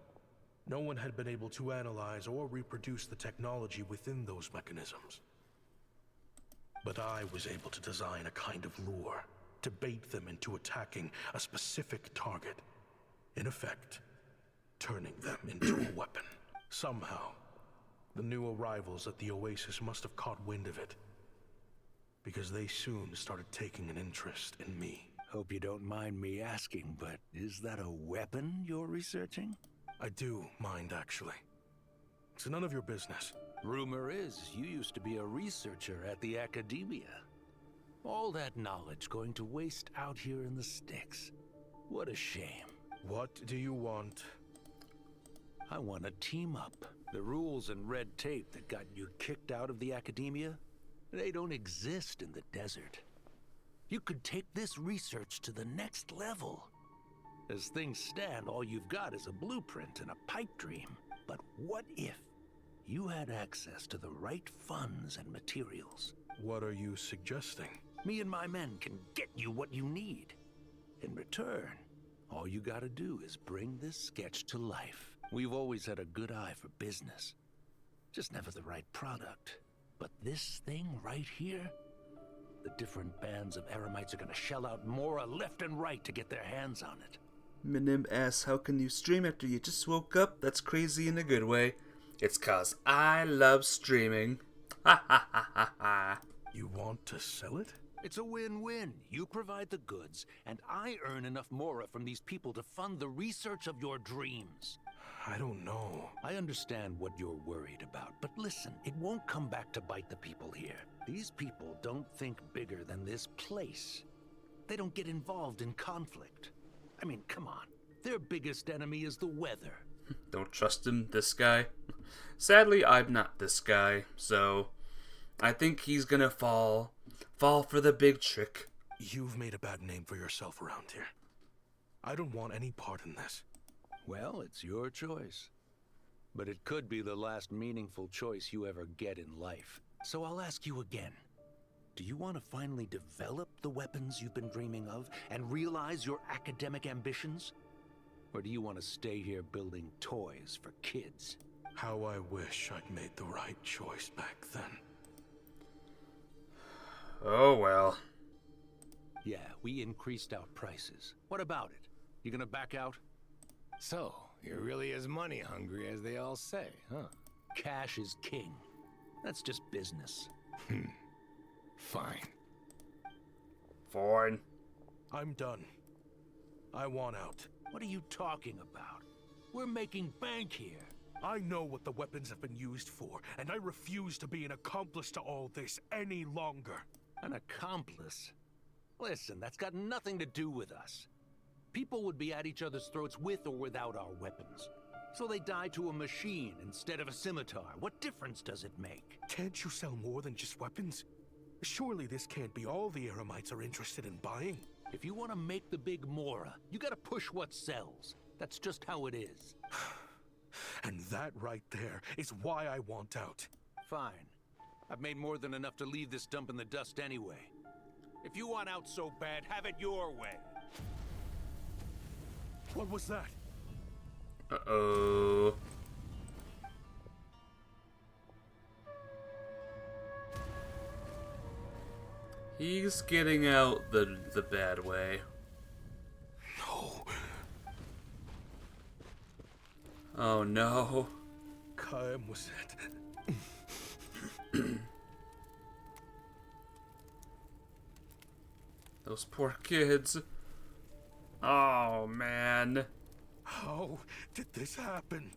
no one had been able to analyze or reproduce the technology within those mechanisms. But I was able to design a kind of lure to bait them into attacking a specific target. In effect, turning them into a weapon. Somehow, the new arrivals at the Oasis must have caught wind of it, because they soon started taking an interest in me. Hope you don't mind me asking, but is that a weapon you're researching? I do mind, actually. It's none of your business. Rumor is you used to be a researcher at the Academia. All that knowledge going to waste out here in the sticks. What a shame. What do you want? I want to team up. The rules and red tape that got you kicked out of the Academia, they don't exist in the desert. You could take this research to the next level. As things stand, all you've got is a blueprint and a pipe dream. But what if you had access to the right funds and materials? What are you suggesting? Me and my men can get you what you need. In return, All you gotta do is bring this sketch to life. We've always had a good eye for business. Just never the right product. But this thing right here, the different bands of Eremites are gonna shell out Mora left and right to get their hands on it. Minim asks, how can you stream after you just woke up? That's crazy in a good way. It's 'cause I love streaming. Ha ha ha ha ha. You want to sell it? It's a win-win. You provide the goods, and I earn enough Mora from these people to fund the research of your dreams. I don't know. I understand what you're worried about, but listen, it won't come back to bite the people here. These people don't think bigger than this place. They don't get involved in conflict. I mean, come on. Their biggest enemy is the weather. Don't trust him, this guy. Sadly, I'm not this guy, so I think he's gonna fall for the big trick. You've made a bad name for yourself around here. I don't want any part in this. Well, it's your choice. But it could be the last meaningful choice you ever get in life. So I'll ask you again. Do you want to finally develop the weapons you've been dreaming of and realize your academic ambitions? Or do you want to stay here building toys for kids? How I wish I'd made the right choice back then. Oh well. Yeah, we increased our prices. What about it? You gonna back out? So, you're really as money hungry as they all say, huh? Cash is king. That's just business. Fine. Fine. I'm done. I want out. What are you talking about? We're making bank here. I know what the weapons have been used for, and I refuse to be an accomplice to all this any longer. An accomplice? Listen, that's got nothing to do with us. People would be at each other's throats with or without our weapons. So they die to a machine instead of a scimitar. What difference does it make? Can't you sell more than just weapons? Surely this can't be all the Eremites are interested in buying. If you want to make the big Mora, you gotta push what sells. That's just how it is. And that right there is why I want out. Fine. I've made more than enough to leave this dump in the dust anyway. If you want out so bad, have it your way. What was that? Uh-oh. He's getting out the bad way. No. Oh no. Kaem was it. Those poor kids. Oh man. How did this happen?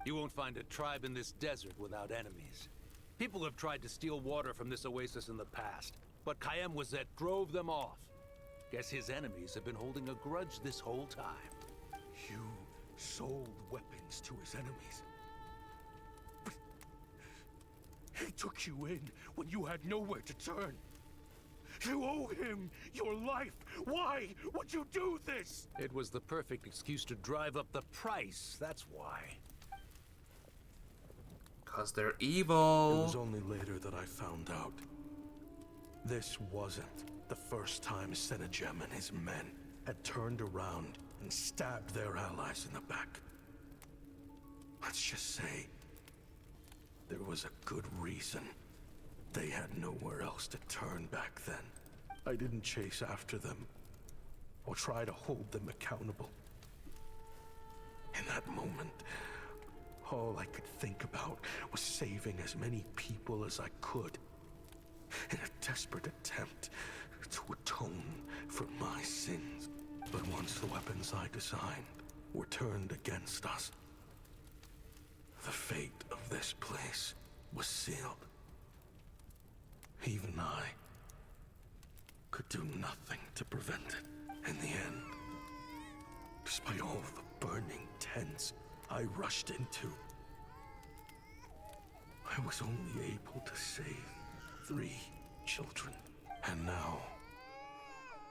You won't find a tribe in this desert without enemies. People have tried to steal water from this oasis in the past, but Kaem Wazet drove them off. Guess his enemies have been holding a grudge this whole time. You sold weapons to his enemies. But he took you in when you had nowhere to turn. You owe him your life. Why would you do this? It was the perfect excuse to drive up the price, that's why. 'Cause they're evil. It was only later that I found out. This wasn't the first time Senegem and his men had turned around and stabbed their allies in the back. Let's just say there was a good reason. They had nowhere else to turn back then. I didn't chase after them or try to hold them accountable. In that moment, all I could think about was saving as many people as I could in a desperate attempt to atone for my sins. But once the weapons I designed were turned against us, the fate of this place was sealed. Even I could do nothing to prevent it. In the end, despite all the burning tents I rushed into, I was only able to save 3 children. And now,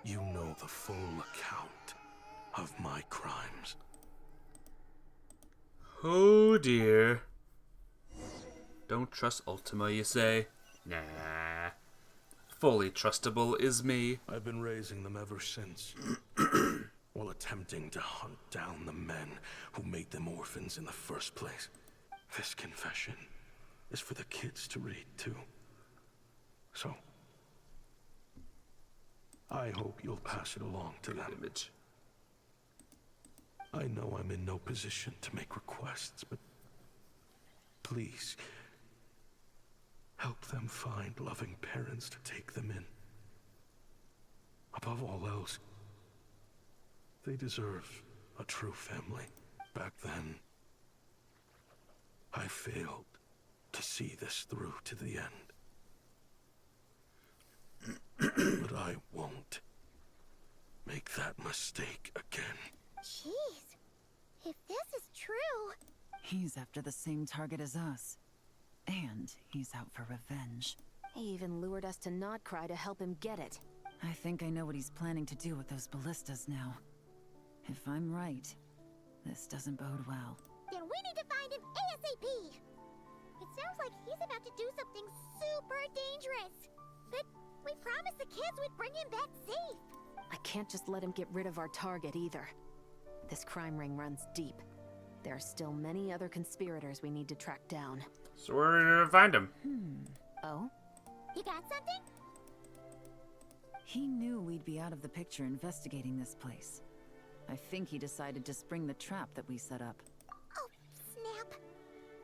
you know the full account of my crimes. Oh dear. Don't trust Ultima, you say? Nah. Fully trustable is me. I've been raising them ever since. while attempting to hunt down the men who made them orphans in the first place. This confession is for the kids to read, too. So, I hope you'll pass it along to them. I know I'm in no position to make requests, but please, help them find loving parents to take them in. Above all else, they deserve a true family. Back then, I failed to see this through to the end. But I won't make that mistake again. Jeez. If this is true... He's after the same target as us. And he's out for revenge. He even lured us to Nodcry to help him get it. I think I know what he's planning to do with those ballistas now. If I'm right, this doesn't bode well. Then we need to find him ASAP! It sounds like he's about to do something super dangerous. But we promised the kids we'd bring him back safe. I can't just let him get rid of our target either. This crime ring runs deep. There are still many other conspirators we need to track down. So where are we gonna find him? Oh? You got something? He knew we'd be out of the picture investigating this place. I think he decided to spring the trap that we set up. Oh, snap.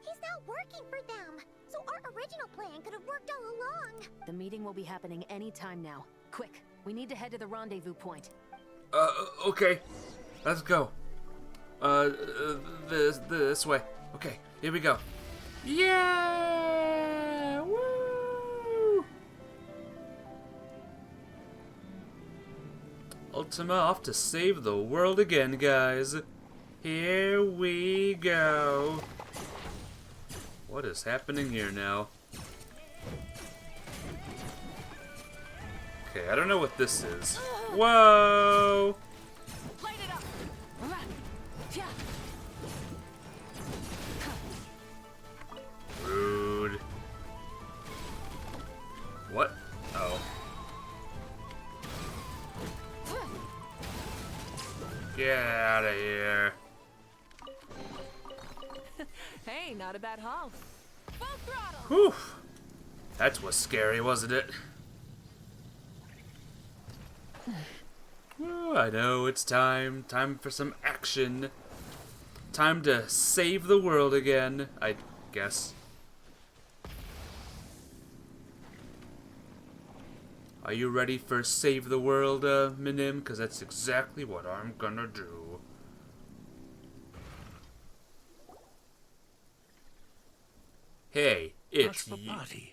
He's not working for them. So our original plan could have worked all along. The meeting will be happening any time now. Quick, we need to head to the rendezvous point. Okay. Let's go. This way. Okay, here we go. Yeah! Woo! Ultima off to save the world again, guys. Here we go. What is happening here now? Okay, I don't know what this is. Whoa! Light it up. Rude. What? Oh. Get out of here. Hey, not a bad haul. Full throttle. Whew. That was scary, wasn't it? Whew, I know, it's time. Time for some action. Time to save the world again, I guess. Are you ready for save the world, Minim? Because that's exactly what I'm gonna do. Hey, it's Ashvapati.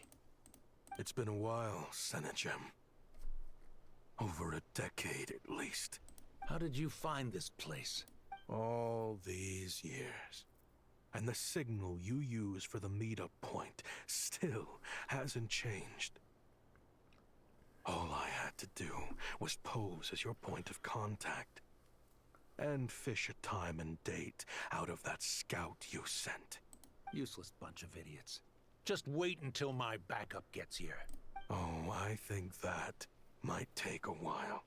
It's been a while, Senegem. Over a decade at least. How did you find this place? All these years. And the signal you use for the meetup point still hasn't changed. All I had to do was pose as your point of contact. And fish a time and date out of that scout you sent. Useless bunch of idiots. Just wait until my backup gets here. Oh, I think that might take a while.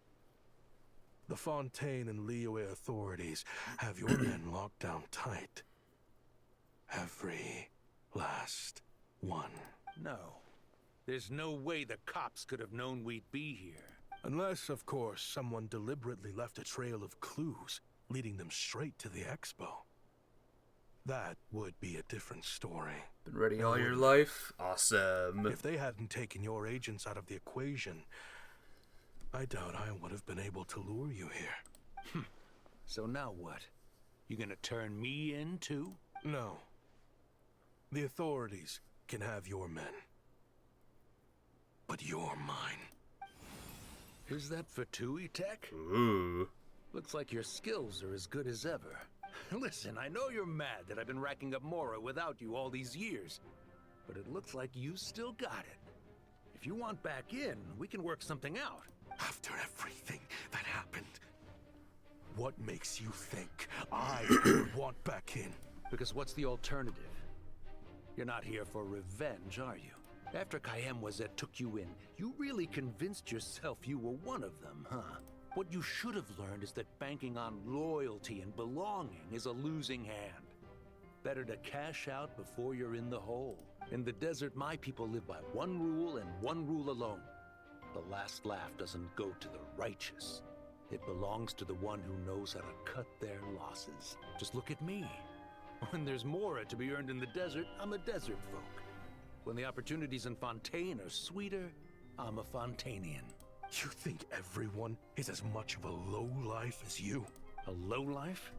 The Fontaine and Liyue authorities have your men locked down tight. Every last one. No. There's no way the cops could have known we'd be here. Unless, of course, someone deliberately left a trail of clues, leading them straight to the expo. That would be a different story. Been ready all your life? Awesome. If they hadn't taken your agents out of the equation, I doubt I would have been able to lure you here. So now what? You gonna turn me in too? No. The authorities can have your men. But you're mine. Is that for Tui Tech? Ooh. Looks like your skills are as good as ever. Listen, I know you're mad that I've been racking up Mora without you all these years, but it looks like you still got it. If you want back in, we can work something out. After everything that happened, what makes you think I would want back in? Because what's the alternative? You're not here for revenge, are you? After Kayem took you in, you really convinced yourself you were one of them, huh? What you should have learned is that banking on loyalty and belonging is a losing hand. Better to cash out before you're in the hole. In the desert, my people live by one rule and one rule alone. The last laugh doesn't go to the righteous. It belongs to the one who knows how to cut their losses. Just look at me. When there's more to be earned in the desert, I'm a desert folk. When the opportunities in Fontaine are sweeter, I'm a Fontanian. You think everyone is as much of a lowlife as you? A lowlife?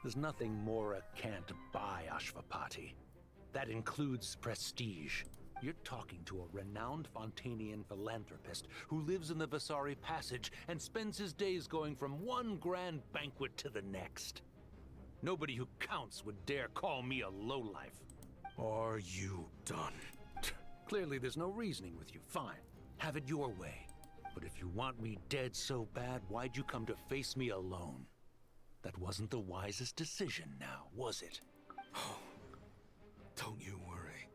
There's nothing Mora can't buy, Ashvapati. That includes prestige. You're talking to a renowned Fontanian philanthropist who lives in the Vasari Passage and spends his days going from one grand banquet to the next. Nobody who counts would dare call me a lowlife. Are you done? Clearly there's no reasoning with you. Fine. Have it your way. But if you want me dead so bad, why'd you come to face me alone? That wasn't the wisest decision now, was it? Oh, don't you worry.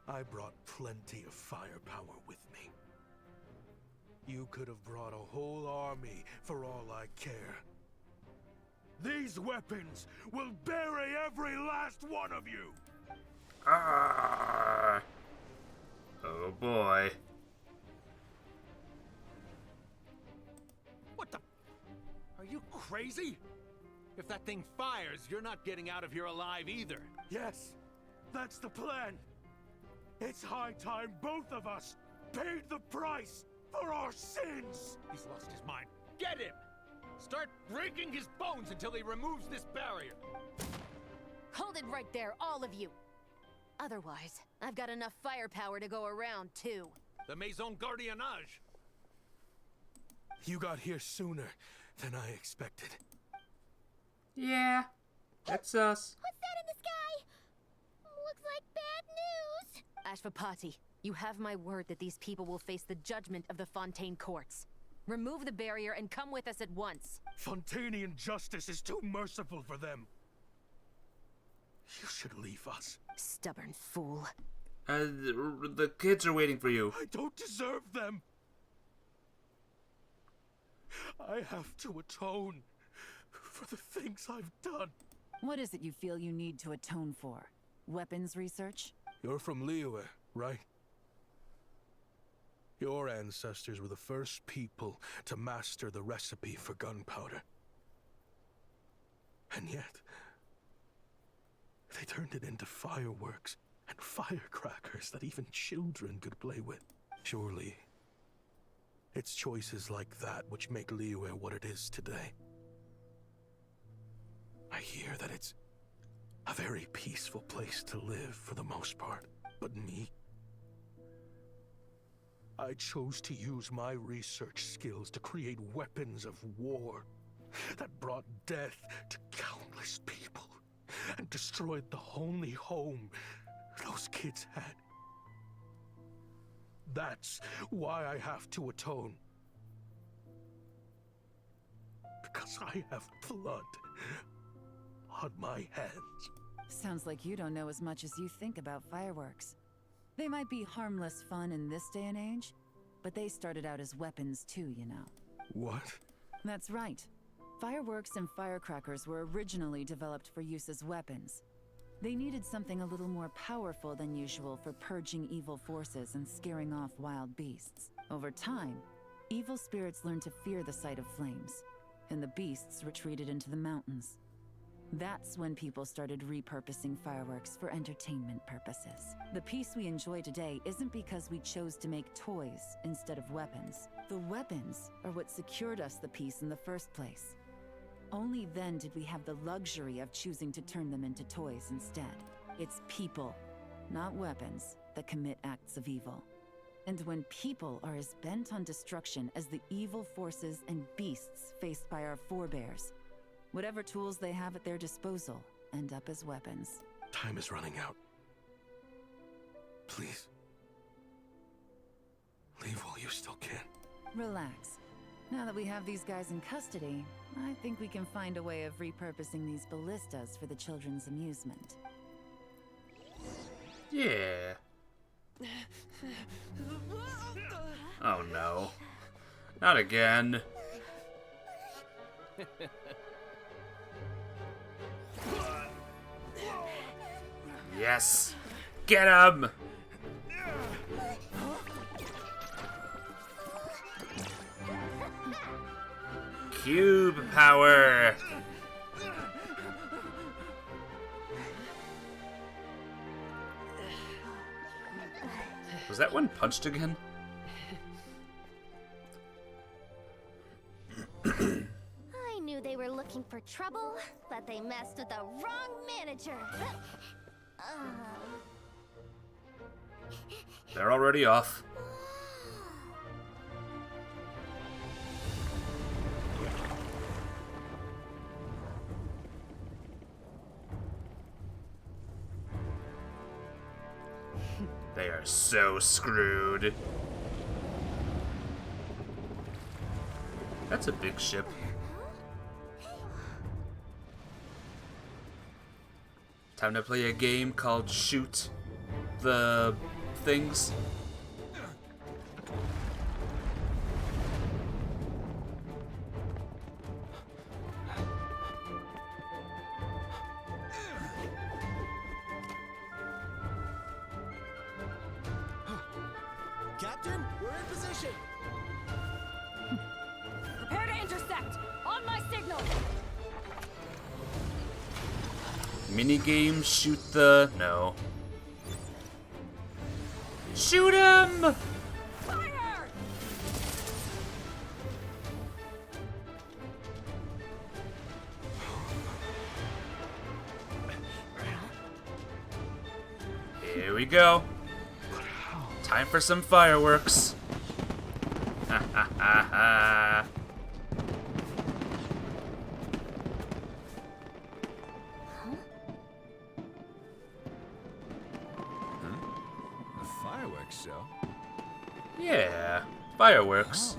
I brought plenty of firepower with me. You could have brought a whole army for all I care. These weapons will bury every last one of you! Ah! Oh boy. What the? Are you crazy? If that thing fires, you're not getting out of here alive either. Yes, that's the plan. It's high time both of us paid the price for our sins! He's lost his mind. Get him! Start breaking his bones until he removes this barrier. Hold it right there, all of you! Otherwise, I've got enough firepower to go around, too. The Maison Gardiennage! You got here sooner than I expected. Yeah, that's us. What's that in the sky? Looks like bad news. Ashvapati, you have my word that these people will face the judgment of the Fontaine courts. Remove the barrier and come with us at once. Fontanian justice is too merciful for them. You should leave us. Stubborn fool. The kids are waiting for you. I don't deserve them. I have to atone for the things I've done. What is it you feel you need to atone for? Weapons research? You're from Liyue, right? Your ancestors were the first people to master the recipe for gunpowder. And yet, they turned it into fireworks and firecrackers that even children could play with. Surely, it's choices like that which make Liyue what it is today. I hear that it's a very peaceful place to live for the most part. But me, I chose to use my research skills to create weapons of war that brought death to countless people and destroyed the only home those kids had. That's why I have to atone. Because I have blood on my hands. Sounds like you don't know as much as you think about fireworks. They might be harmless fun in this day and age, but they started out as weapons too, you know. What? That's right. Fireworks and firecrackers were originally developed for use as weapons. They needed something a little more powerful than usual for purging evil forces and scaring off wild beasts. Over time, evil spirits learned to fear the sight of flames, and the beasts retreated into the mountains. That's when people started repurposing fireworks for entertainment purposes. The peace we enjoy today isn't because we chose to make toys instead of weapons. The weapons are what secured us the peace in the first place. Only then did we have the luxury of choosing to turn them into toys instead. It's people, not weapons, that commit acts of evil. And when people are as bent on destruction as the evil forces and beasts faced by our forebears, whatever tools they have at their disposal end up as weapons. Time is running out. Please. Leave while you still can. Relax. Now that we have these guys in custody, I think we can find a way of repurposing these ballistas for the children's amusement. Yeah. Oh no. Not again. Yes! Get him! Cube power! Was that one punched again? I knew they were looking for trouble, but they messed with the wrong manager. They're already off. They are so screwed. That's a big ship. Time to play a game called Shoot the Things. Captain, we're in position. Prepare to intersect! On my signal! Minigame, shoot the... no. Shoot him! Fire! Here we go. Time for some fireworks. Ha ha ha ha. A fireworks show? Yeah, fireworks.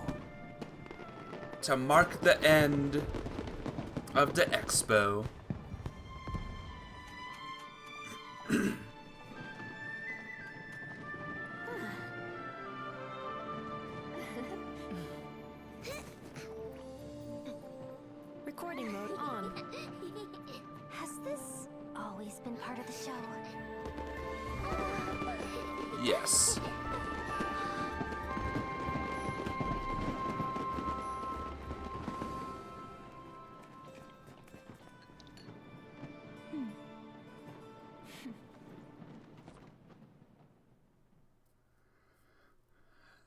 To mark the end of the expo. Recording mode on. Has this always been part of the show? Yes.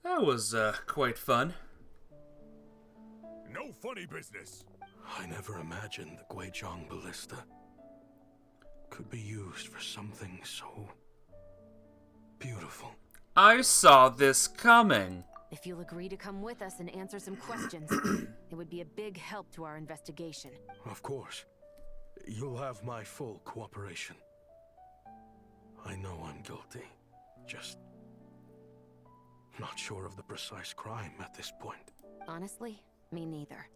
That was quite fun. No funny business. I never imagined the Guizhong ballista could be used for something so beautiful. I saw this coming. If you'll agree to come with us and answer some questions, it would be a big help to our investigation. Of course. You'll have my full cooperation. I know I'm guilty. Just not sure of the precise crime at this point. Honestly, me neither.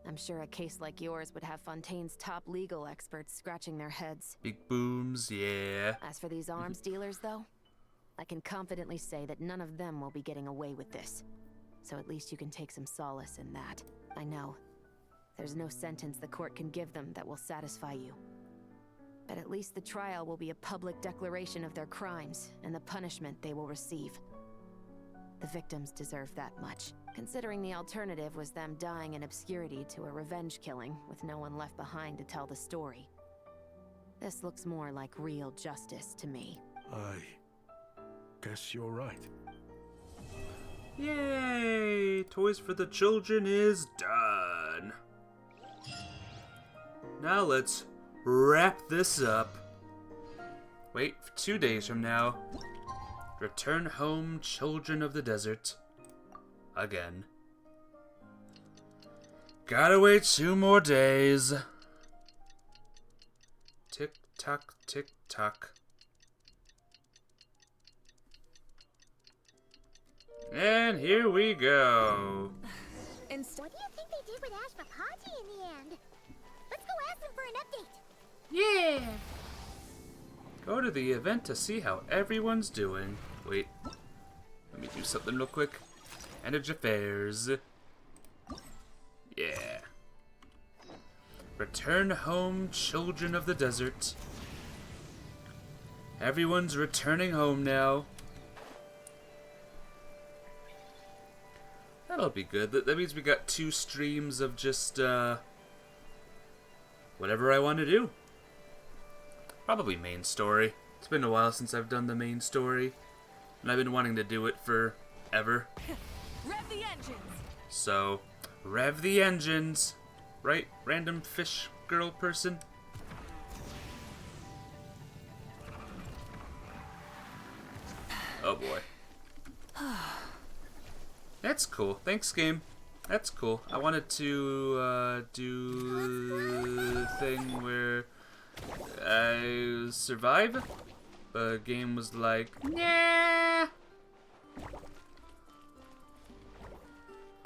I'm sure a case like yours would have Fontaine's top legal experts scratching their heads. Big booms, yeah. As for these arms dealers, though, I can confidently say that none of them will be getting away with this. So at least you can take some solace in that. I know. There's no sentence the court can give them that will satisfy you. But at least the trial will be a public declaration of their crimes and the punishment they will receive. The victims deserve that much, considering the alternative was them dying in obscurity to a revenge killing with no one left behind to tell the story. This looks more like real justice to me. I guess you're right. Yay! Toys for the Children is done. Now let's wrap this up. Wait, 2 days from now. Return home, children of the desert. Again. Gotta wait 2 more days. Tick tock, tick tock. And here we go. What do you think they did with Ashvapati in the end? Let's go ask them for an update. Yeah! Go to the event to see how everyone's doing. Wait. Let me do something real quick. Manage affairs. Yeah. Return home, children of the desert. Everyone's returning home now. That'll be good. That means we got 2 streams of just, whatever I want to do. Probably main story. It's been a while since I've done the main story. And I've been wanting to do it forever. Rev the engines! So, rev the engines. Right, random fish girl person? Oh boy. That's cool. Thanks, game. That's cool. I wanted to do the thing where I survive, but the game was like, nah.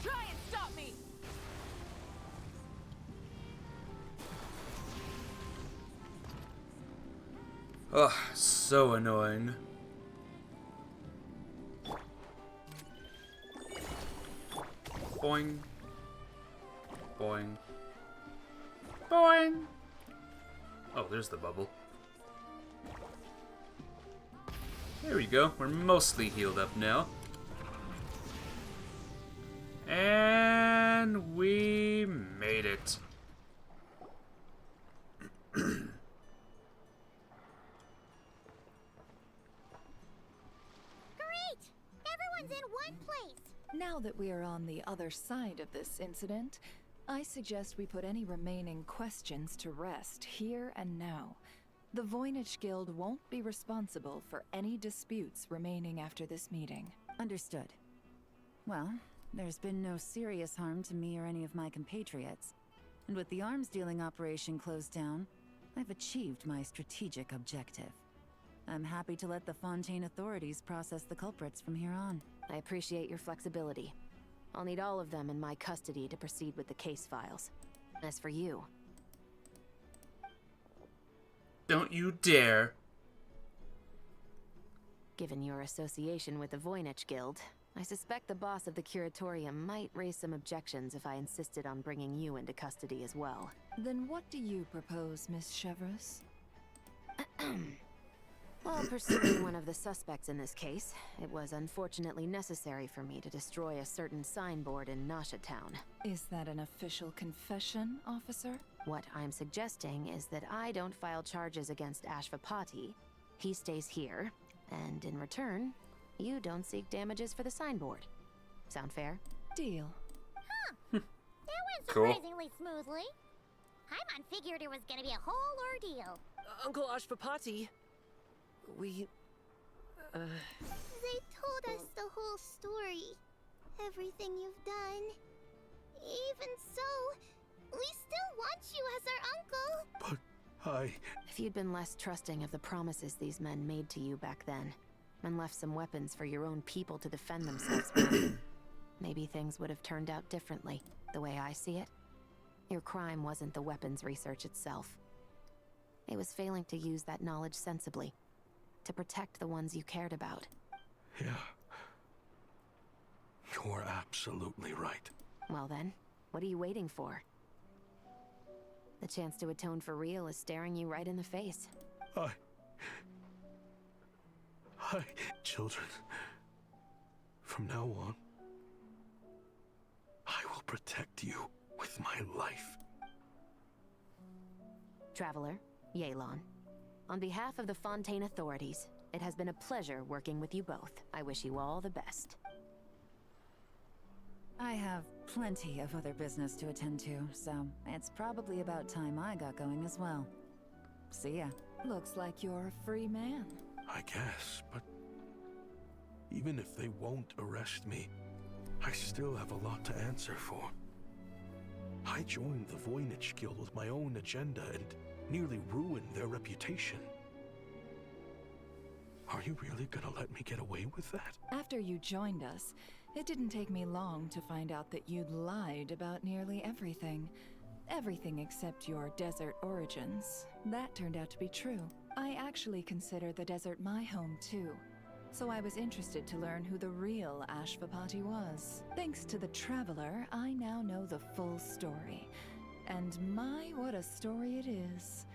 Try and stop me! Ugh, so annoying. Boing. Boing. Boing. Oh, there's the bubble. There we go. We're mostly healed up now. And we made it. Great! Everyone's in one place! Now that we are on the other side of this incident, I suggest we put any remaining questions to rest here and now. The Voynich Guild won't be responsible for any disputes remaining after this meeting. Understood. Well, there's been no serious harm to me or any of my compatriots. And with the arms dealing operation closed down, I've achieved my strategic objective. I'm happy to let the Fontaine authorities process the culprits from here on. I appreciate your flexibility. I'll need all of them in my custody to proceed with the case files. As for you... Don't you dare. Given your association with the Voynich Guild, I suspect the boss of the Curatorium might raise some objections if I insisted on bringing you into custody as well. Then what do you propose, Miss Chevreuse? While pursuing one of the suspects in this case, it was unfortunately necessary for me to destroy a certain signboard in Nasha Town. Is that an official confession, officer? What I'm suggesting is that I don't file charges against Ashvapati, he stays here, and in return, you don't seek damages for the signboard. Sound fair? Deal. Huh. That went Cool. surprisingly smoothly. Paimon figured it was gonna be a whole ordeal. Uncle Ashvapati, we... They told us the whole story. Everything you've done. Even so, we still want you as our uncle. But If you'd been less trusting of the promises these men made to you back then, and left some weapons for your own people to defend themselves with, maybe things would have turned out differently, the way I see it. Your crime wasn't the weapons research itself. It was failing to use that knowledge sensibly, to protect the ones you cared about. yeah, you're absolutely right. Well then, what are you waiting for? The chance to atone for real is staring you right in the face. Children, from now on, I will protect you with my life. Traveler, Yelan. On behalf of the Fontaine authorities, it has been a pleasure working with you both. I wish you all the best. I have plenty of other business to attend to, so it's probably about time I got going as well. See ya. Looks like you're a free man. I guess, but even if they won't arrest me, I still have a lot to answer for. I joined the Voynich Guild with my own agenda and nearly ruined their reputation. Are you really gonna let me get away with that? After you joined us, it didn't take me long to find out that you'd lied about nearly everything. Everything except your desert origins. That turned out to be true. I actually consider the desert my home too. so I was interested to learn who the real Ashvapati was. Thanks to the Traveler, I now know the full story. And my, what a story it is.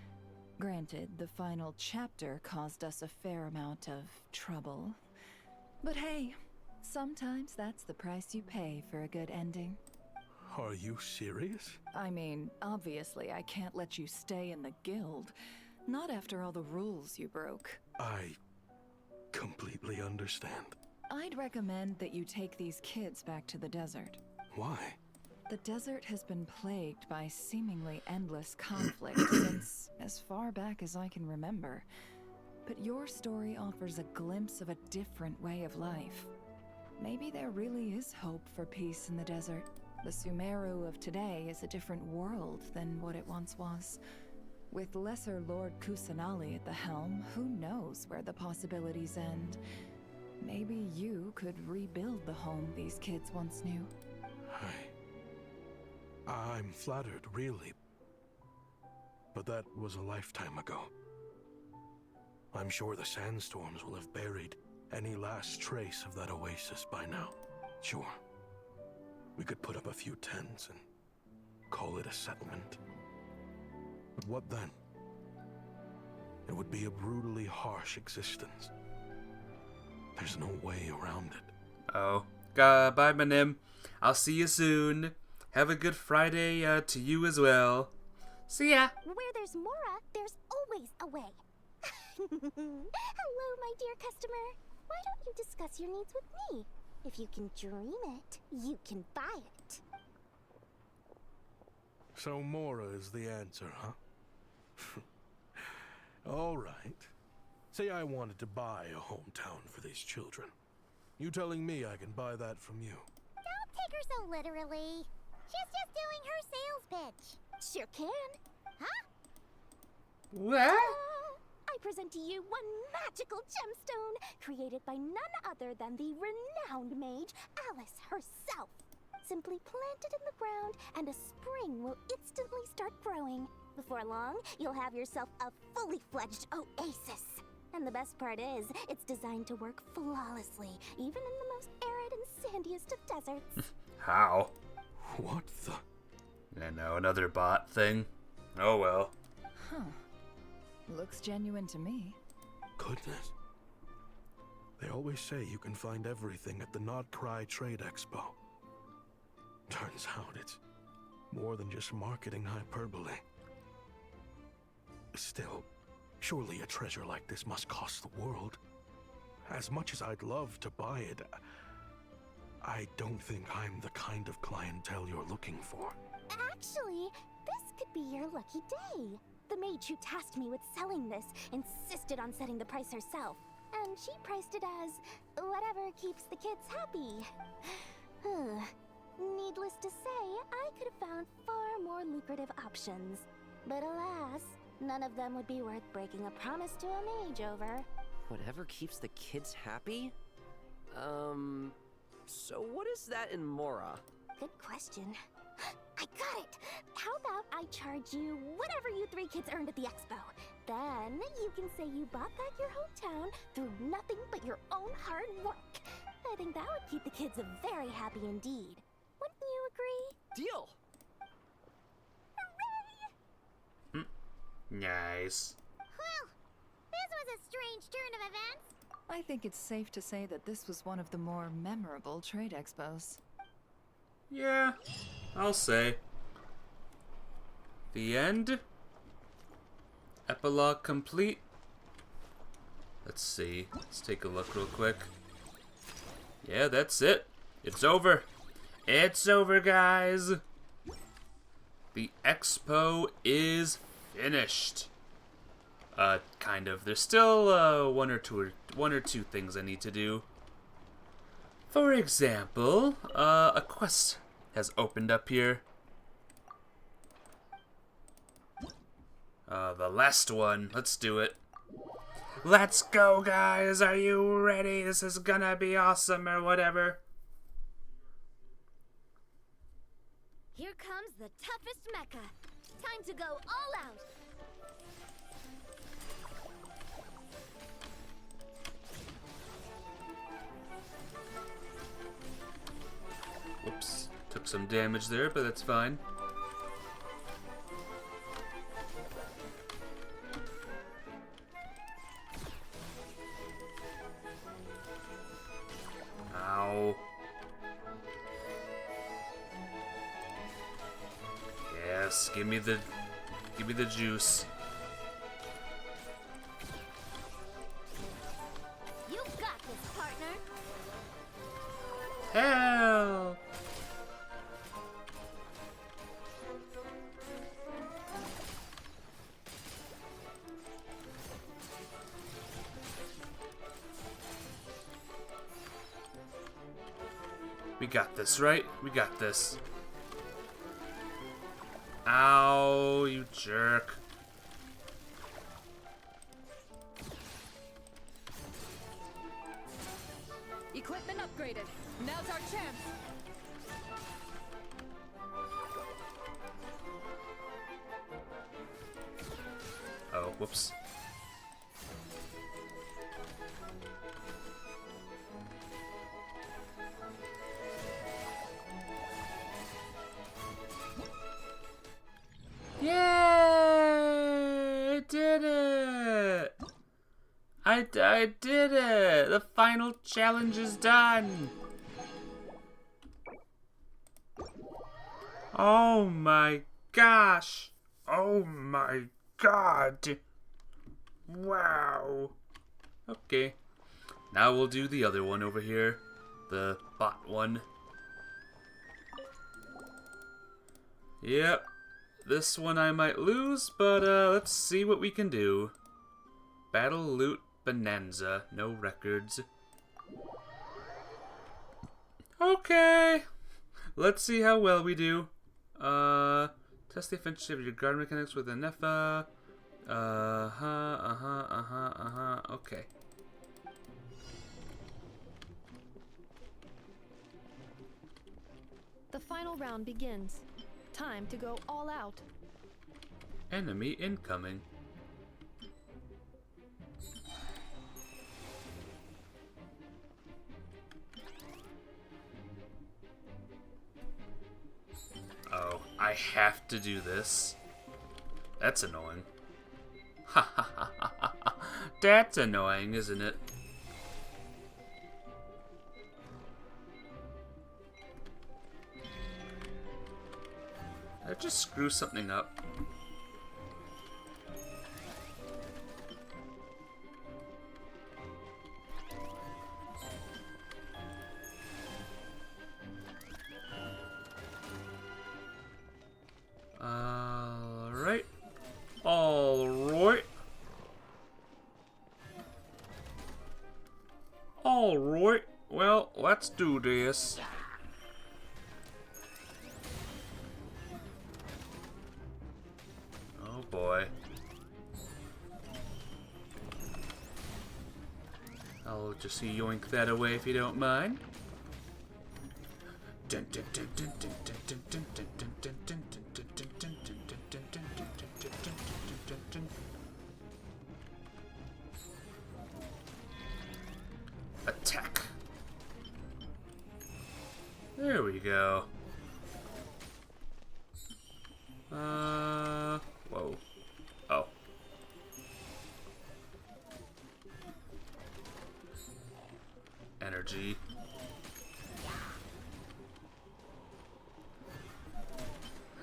Granted, the final chapter caused us a fair amount of trouble. But hey, sometimes that's the price you pay for a good ending. Are you serious? I mean, obviously I can't let you stay in the guild. Not after all the rules you broke. I completely understand. I'd recommend that you take these kids back to the desert. Why? The desert has been plagued by seemingly endless conflict since as far back as I can remember. But your story offers a glimpse of a different way of life. Maybe there really is hope for peace in the desert. The Sumeru of today is a different world than what it once was. With Lesser Lord Kusanali at the helm, who knows where the possibilities end? Maybe you could rebuild the home these kids once knew. I'm flattered, really. But that was a lifetime ago. I'm sure the sandstorms will have buried any last trace of that oasis by now. Sure, we could put up a few tents and call it a settlement. But what then? It would be a brutally harsh existence. There's no way around it. Oh, bye, Manim. I'll see you soon. Have a good Friday to you as well. See ya. Where there's Mora, there's always a way. Hello, my dear customer. Why don't you discuss your needs with me? If you can dream it, you can buy it. So Mora is the answer, huh? All right. Say I wanted to buy a hometown for these children. You telling me I can buy that from you? Don't take her so literally. She's just doing her sales pitch. Sure can. Huh? What? I present to you one magical gemstone created by none other than the renowned mage Alice herself. Simply plant it in the ground and a spring will instantly start growing. Before long, you'll have yourself a fully fledged oasis. And the best part is, it's designed to work flawlessly, even in the most arid and sandiest of deserts. How? What the? I know, another bot thing. Oh well. Huh. Looks genuine to me. Goodness. They always say you can find everything at the Not Cry Trade Expo. Turns out it's more than just marketing hyperbole. Still, surely a treasure like this must cost the world. As much as I'd love to buy it, I don't think I'm the kind of clientele you're looking for. Actually, this could be your lucky day. The mage who tasked me with selling this insisted on setting the price herself. And she priced it as whatever keeps the kids happy. Needless to say, I could have found far more lucrative options. But alas, none of them would be worth breaking a promise to a mage over. Whatever keeps the kids happy? So what is that in Mora? Good question. I got it! How about I charge you whatever you three kids earned at the expo? Then you can say you bought back your hometown through nothing but your own hard work. I think that would keep the kids very happy indeed. Wouldn't you agree? Deal! Hooray! Nice. Well, this was a strange turn of events. I think it's safe to say that this was one of the more memorable trade expos. Yeah, I'll say. The end? Epilogue complete? Let's see. Let's take a look real quick. Yeah, that's it. It's over. It's over, guys. The expo is finished. Kind of. There's still one or two things I need to do. For example, a quest has opened up here. The last one. Let's do it. Let's go, guys. Are you ready? This is gonna be awesome or whatever. Here comes the toughest mecha. Time to go all out. Whoops. Took some damage there, but that's fine. Ow. Yes, give me the juice. You've got this, partner. Hell. We got this, right? We got this. Ow, you jerk. Equipment upgraded. Now's our chance. Oh, whoops. Yay! I did it! I did it! The final challenge is done! Oh my gosh! Oh my god! Wow! Okay. Now we'll do the other one over here. The bot one. Yep. This one I might lose, but let's see what we can do. Battle Loot Bonanza. No records. Okay. Let's see how well we do. Test the efficiency of your guard mechanics with an NEFA. Okay. The final round begins. Time to go all out. Enemy incoming. Oh, I have to do this. That's annoying. Ha ha ha ha ha. That's annoying, isn't it? Did I just screw something up? Alright. Alright. Alright. Well, let's do this. Oh boy. I'll just yoink that away if you don't mind. Attack. There we go. Whoa. Oh. Energy.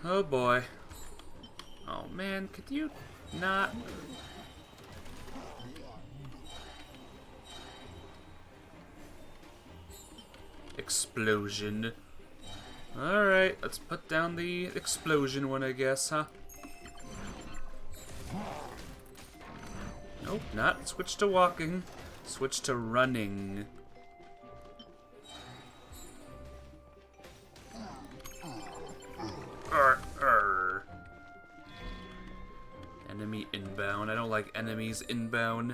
Oh boy. Oh man, could you not? Explosion. Alright, let's put down the explosion one, I guess, huh? Nope, not switch to walking. Switch to running. Enemy inbound. I don't like enemies inbound.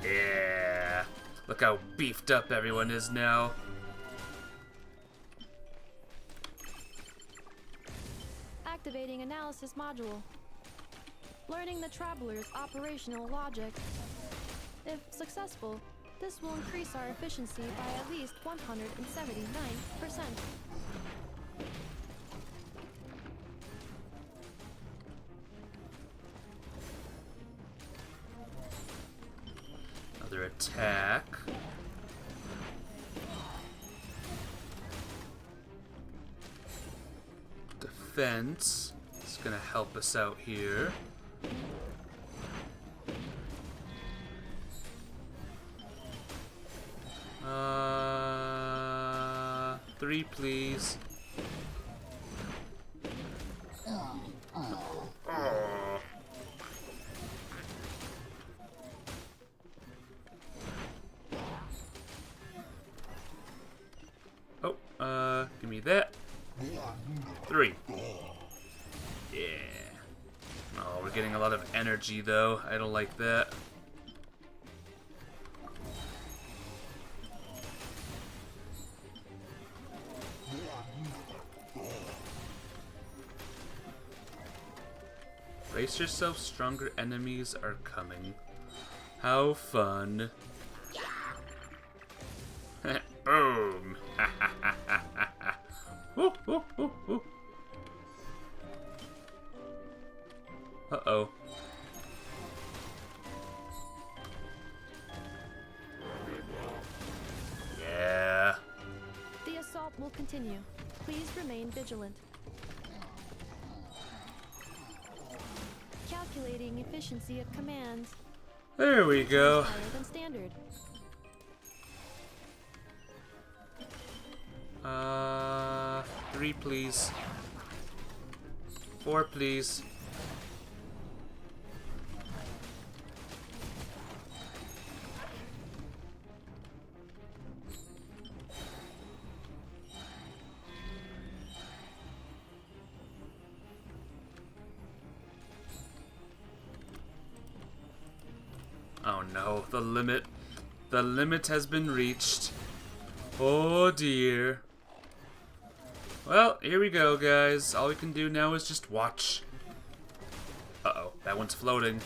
Yeah. Look how beefed up everyone is now. Activating analysis module. Learning the traveler's operational logic. If successful, this will increase our efficiency by at least 179%. Another attack. Defense. It's gonna help us out here. Three, please. Give me that. 3. Yeah. Oh, we're getting a lot of energy though. I don't like that. Brace yourself, stronger enemies are coming. How fun. Boom. Woo, woo, woo, woo. Uh-oh. Yeah. The assault will continue. Please remain vigilant. Calculating efficiency of commands. There we go. Higher than standard. 3, please. 4, please. Oh no, the limit. The limit has been reached. Oh dear. Well, here we go, guys. All we can do now is just watch. Uh-oh, that one's floating.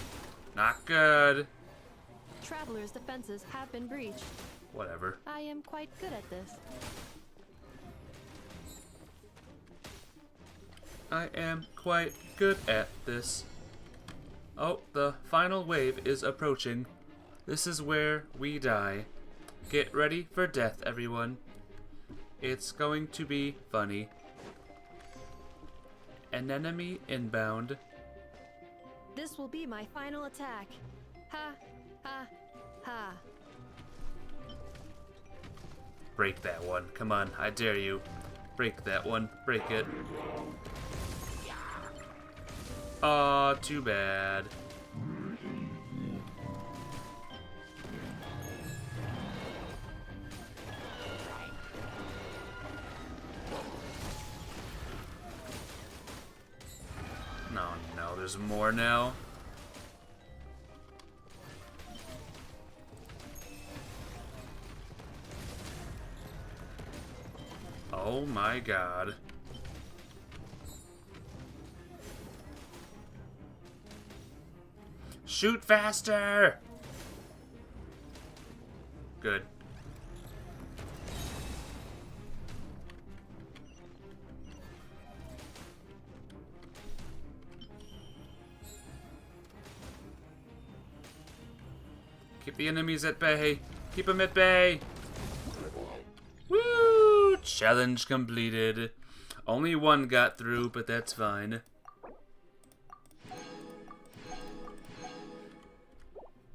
Not good. Traveler's defenses have been breached. Whatever. I am quite good at this. I am quite good at this. Oh, the final wave is approaching. This is where we die. Get ready for death, everyone. It's going to be funny. An enemy inbound. This will be my final attack. Ha, ha, ha. Break that one. Come on, I dare you. Break that one. Break it. Aw, too bad. No, there's more now. Oh my god. Shoot faster! Good. Keep the enemies at bay. Keep them at bay. Woo! Challenge completed. Only one got through, but that's fine.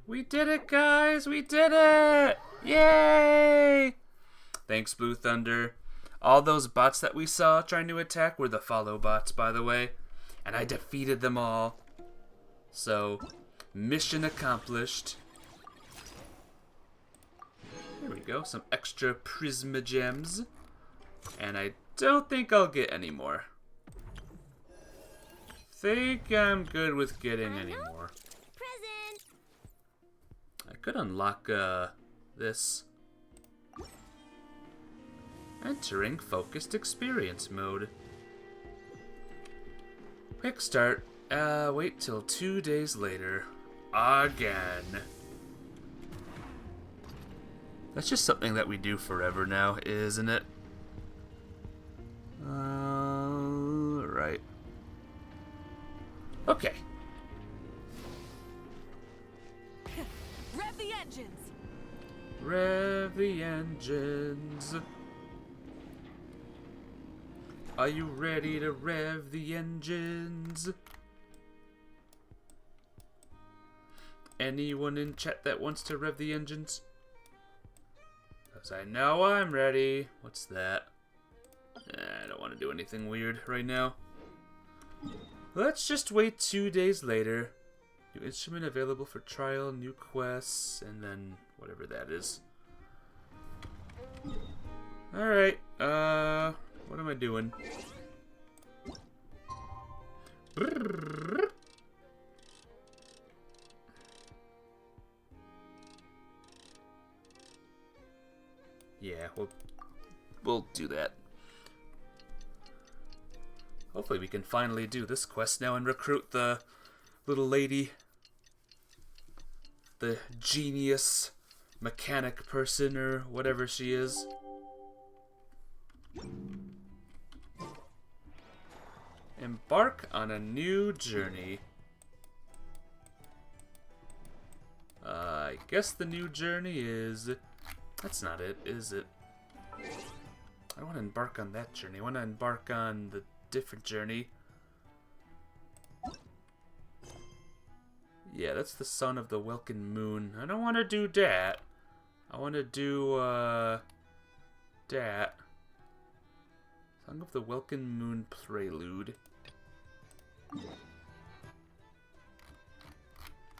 We did it, guys! We did it! Yay! Thanks, Blue Thunder. All those bots that we saw trying to attack were the follow bots, by the way. And I defeated them all. So, mission accomplished. Here we go, some extra Prisma gems. And I don't think I'll get any more. Think I'm good with getting any more. Present. I could unlock this. Entering focused experience mode. Quick start. Wait till 2 days later. Again. That's just something that we do forever now, isn't it? Right. Okay. Rev the engines! Rev the engines. Are you ready to rev the engines? Anyone in chat that wants to rev the engines? Because I know I'm ready. What's that? I don't want to do anything weird right now. Let's just wait 2 days later. New instrument available for trial, new quests, and then whatever that is. Alright, what am I doing? Yeah, we'll do that. Hopefully we can finally do this quest now and recruit the little lady. The genius mechanic person or whatever she is. Embark on a new journey. I guess the new journey is... That's not it, is it? I don't want to embark on that journey. I want to embark on the different journey. Yeah, that's the son of the Welkin Moon. I don't want to do that. I want to do, that. Song of the Welkin Moon Prelude.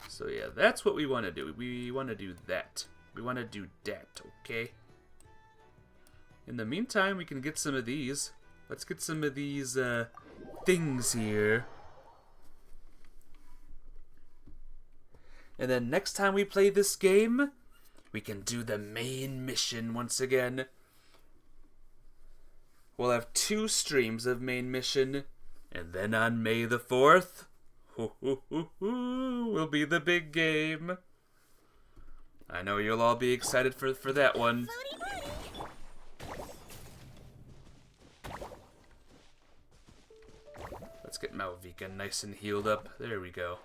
So yeah, that's what we want to do. We want to do that. We want to do that, okay? In the meantime, we can get some of these. Let's get some of these, things here. And then next time we play this game, we can do the main mission once again. We'll have 2 streams of main mission, and then on May the 4th, will be the big game. I know you'll all be excited for that one. Let's get Malvika nice and healed up. There we go.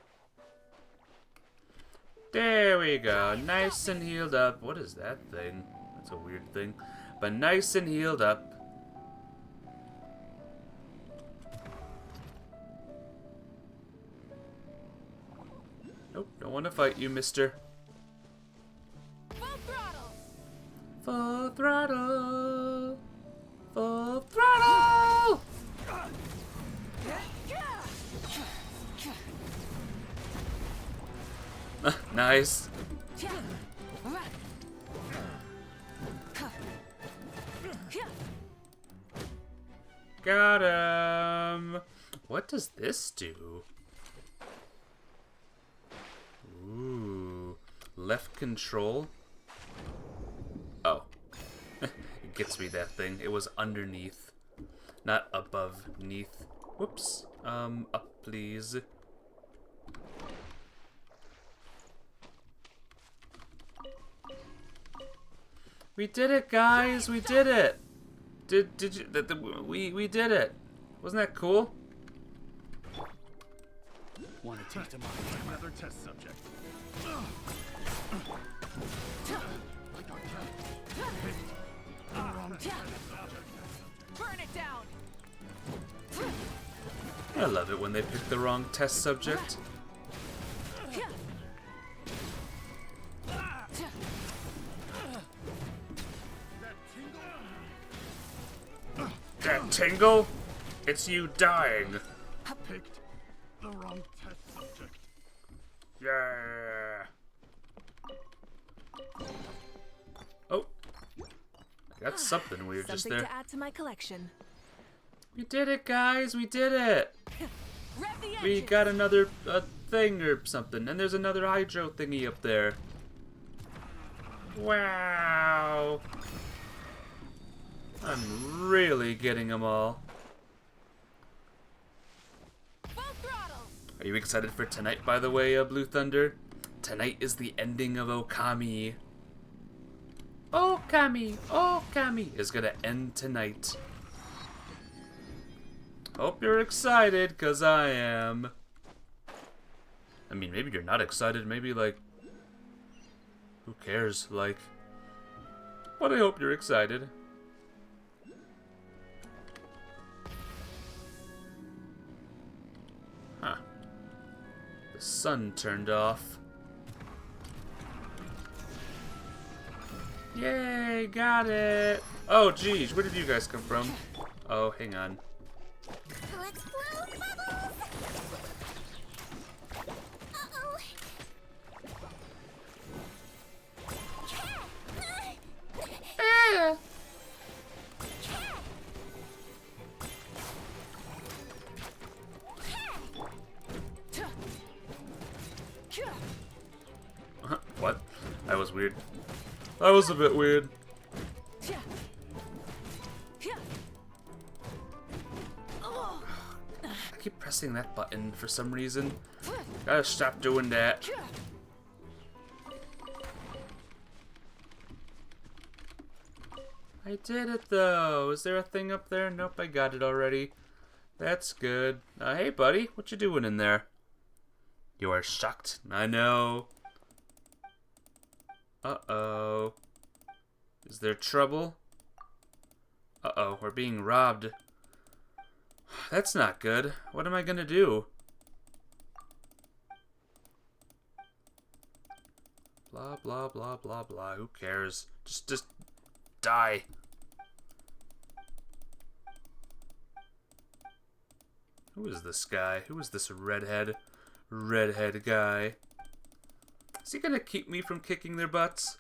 There we go. Nice and healed up. What is that thing? That's a weird thing. But nice and healed up. Nope, don't want to fight you, mister. Full throttle! Full throttle! Full throttle! Nice. Got him. What does this do? Ooh, left control. Oh, it gets me that thing. It was underneath, not above. Neath. Whoops. Up, please. We did it, guys! We did it! Did you... We did it! Wasn't that cool? Want to take to another test subject. Burn it down! I love it when they pick the wrong test subject. That tingle? It's you dying. Picked the wrong test subject. Yeah. Oh. I got something weird just there. Something to add to my collection. We did it, guys. We did it. Rev the engines. We got another thing or something. And there's another hydro thingy up there. Wow. I'm really getting them all. Full throttle. Are you excited for tonight, by the way, Blue Thunder? Tonight is the ending of Okami. Oh! Okami is gonna end tonight. Hope you're excited, cause I am. I mean, maybe you're not excited, maybe like, who cares, like, but I hope you're excited. Huh. The sun turned off. Yay, got it! Oh, geez, where did you guys come from? Oh, hang on. Let's blow bubbles! Uh-oh! What? That was weird. That was a bit weird. I keep pressing that button for some reason. Gotta stop doing that. I did it though. Is there a thing up there? Nope, I got it already. That's good. Hey buddy, what you doing in there? You are shocked. I know. Uh-oh. Is there trouble? Uh-oh, we're being robbed. That's not good. What am I gonna do? Blah, blah, blah, blah, blah. Who cares? Just die. Who is this guy? Who is this redhead guy? Is he gonna keep me from kicking their butts?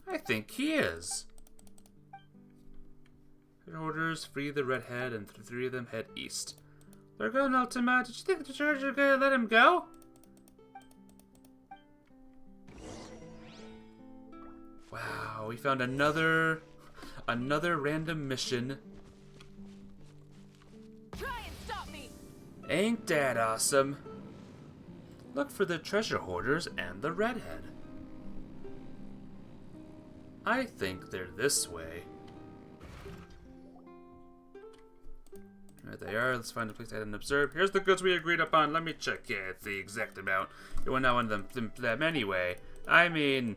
I think he is. Orders, free the redhead, and the three of them head east. They're going, Ultima. Did you think the church are gonna let him go? Wow, we found another random mission. Try and stop me. Ain't that awesome? Look for the treasure hoarders and the redhead. I think they're this way. There they are. Let's find a place to hide and observe. Here's the goods we agreed upon. Let me check. Yeah, it's the exact amount. You want not one of them anyway. I mean,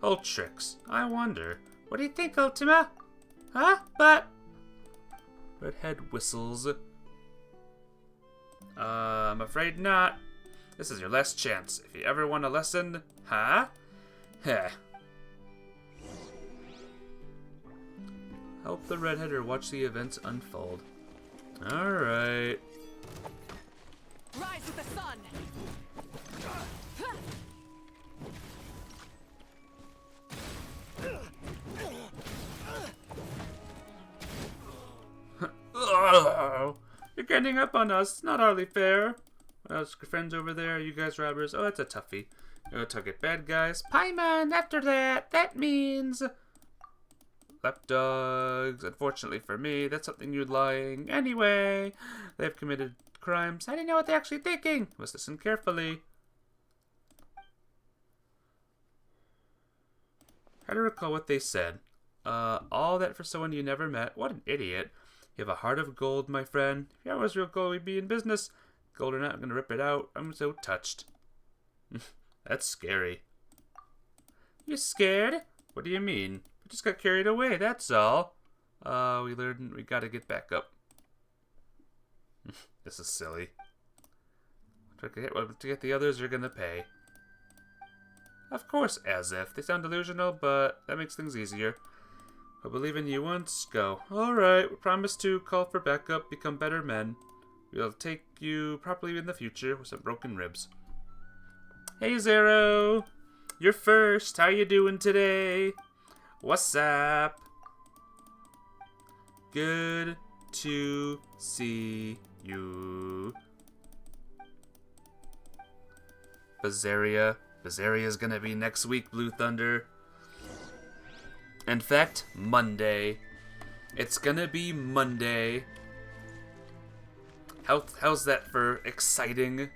old tricks. I wonder. What do you think, Ultima? Huh? But redhead whistles. I'm afraid not. This is your last chance. If you ever want a lesson, huh? Heh. Help the redhead or watch the events unfold. Alright. Rise with the sun. You're getting up on us. It's not hardly fair. Else, friends over there, you guys robbers. Oh, that's a toughie. Go target bad guys. Paimon, after that, that means lapdogs. Unfortunately for me, that's something you'd lying. Anyway, they've committed crimes. I didn't know what they're actually thinking. Must listen carefully. Try to recall what they said. All that for someone you never met. What an idiot. You have a heart of gold, my friend. If I was real gold, we'd be in business. Gold or not, I'm gonna rip it out. I'm so touched. That's scary. You scared? What do you mean? We just got carried away, that's all. We learned we gotta get back up. This is silly. To get the others, you're gonna pay. Of course, as if. They sound delusional, but that makes things easier. I believe in you once. Go. Alright, we promise to call for backup, become better men. We'll take you properly in the future with some broken ribs. Hey, Zero! You're first. How you doing today? What's up? Good to see you. Bazaria's gonna be next week, Blue Thunder. In fact, Monday. It's gonna be Monday. How's that for exciting?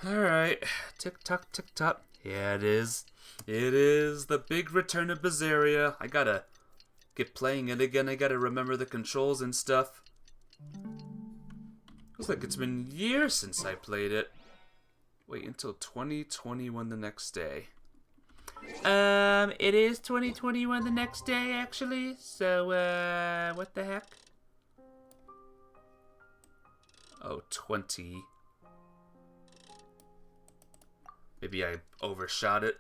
Alright. Tick tock, tick tock. Yeah, it is. It is the big return of Berseria. I gotta get playing it again. I gotta remember the controls and stuff. Feels like it's been years since I played it. Wait until 2021 the next day. It is 2021 the next day, actually. So, what the heck? Oh, 20. Maybe I overshot it.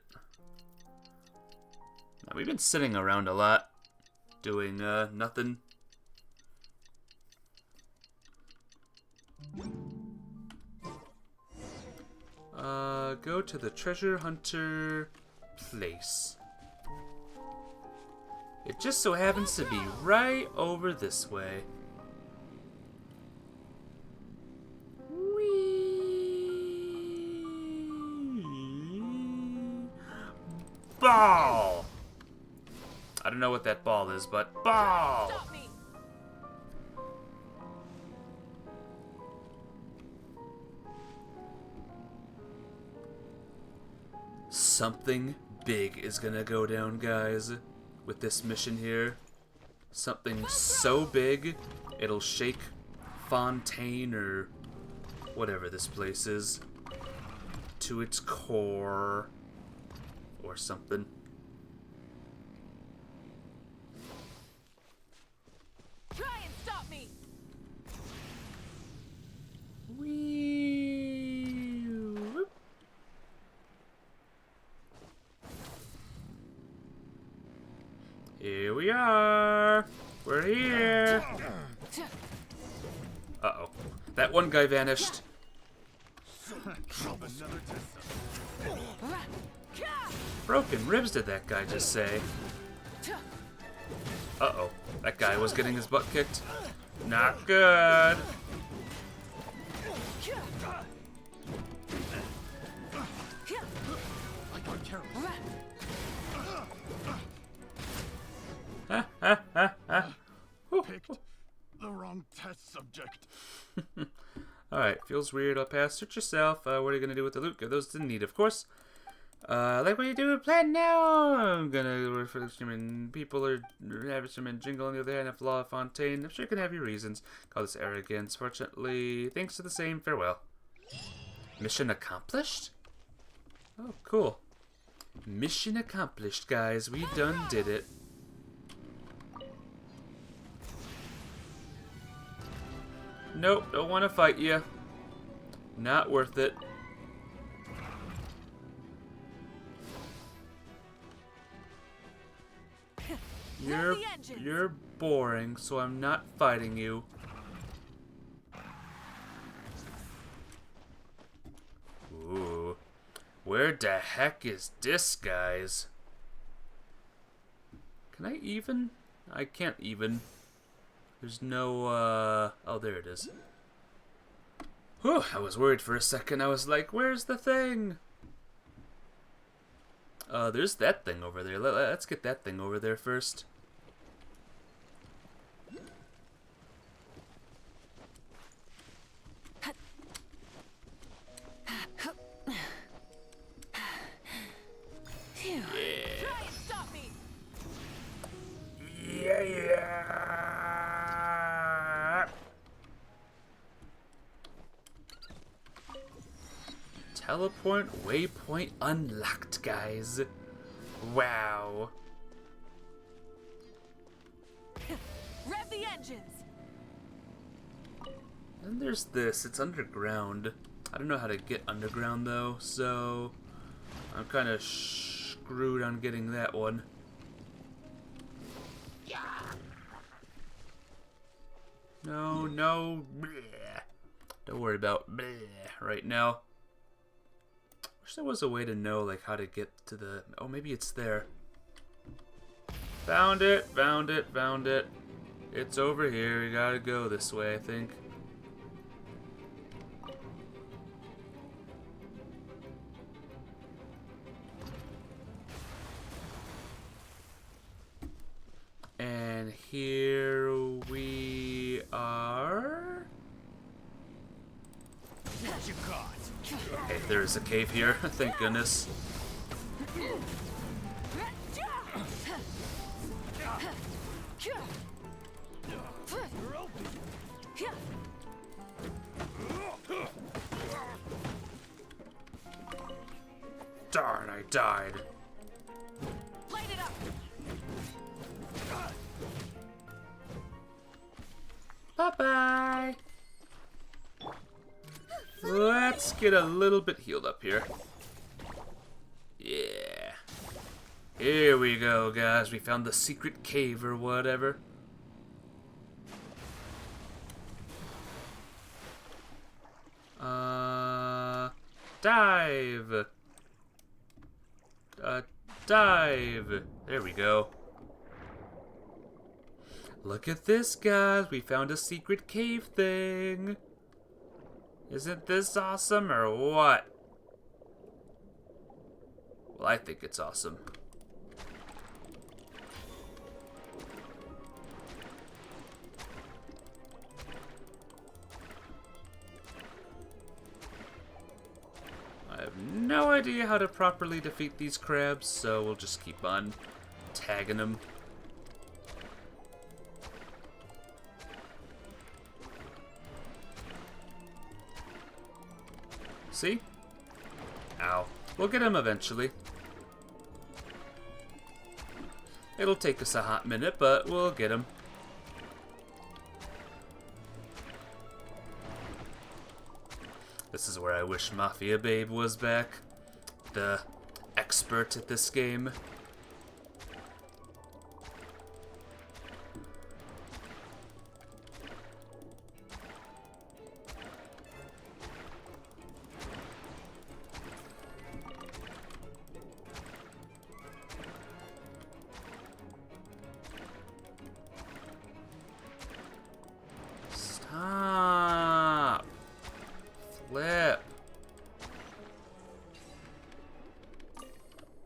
Now, we've been sitting around a lot, doing, nothing. Go to the treasure hunter place. It just so happens to be right over this way. Ball! I don't know what that ball is, but ball! Something big is gonna go down, guys, with this mission here. Something so big, it'll shake Fontaine or whatever this place is to its core or something. Try and stop me. Here we are. We're here. Uh-oh. That one guy vanished. Broken ribs, did that guy just say? Uh-oh. That guy was getting his butt kicked. Not good. Picked the wrong test subject. Alright, feels weird. I'll pass. Search yourself. What are you gonna do with the loot? Give those to the need, of course. Like what you do with plan now. I'm gonna refer to human people or have some jingle on the other hand of Law Fontaine. I'm sure you can have your reasons. Call this arrogance. Fortunately, thanks to the same. Farewell. Mission accomplished? Oh, cool. Mission accomplished, guys. We done did it. Nope, don't want to fight you. Not worth it. You're boring, so I'm not fighting you. Ooh. Where the heck is this, guys? Can I even? I can't even. There's no, oh, there it is. Whew, I was worried for a second. I was like, where's the thing? There's that thing over there. Let's get that thing over there first. Teleport waypoint unlocked, guys. Wow. Rev the engines. And there's this. It's underground. I don't know how to get underground though, so I'm kind of screwed on getting that one. No, no. Bleh. Don't worry about bleh right now. Wish there was a way to know like how to get to the. Oh, maybe it's there. Found it, found it, found it. It's over here. You gotta go this way, I think. And here we are. What you got? Hey, There is a cave here, thank goodness. Darn, I died. Light it up. Bye-bye. Let's get a little bit healed up here. Yeah. Here we go, guys. We found the secret cave or whatever. Dive. Dive. There we go. Look at this, guys. We found a secret cave thing. Isn't this awesome or what? Well, I think it's awesome. I have no idea how to properly defeat these crabs, so we'll just keep on tagging them. See? Ow. We'll get him eventually. It'll take us a hot minute, but we'll get him. This is where I wish Mafia Babe was back. The expert at this game. Stop. Flip.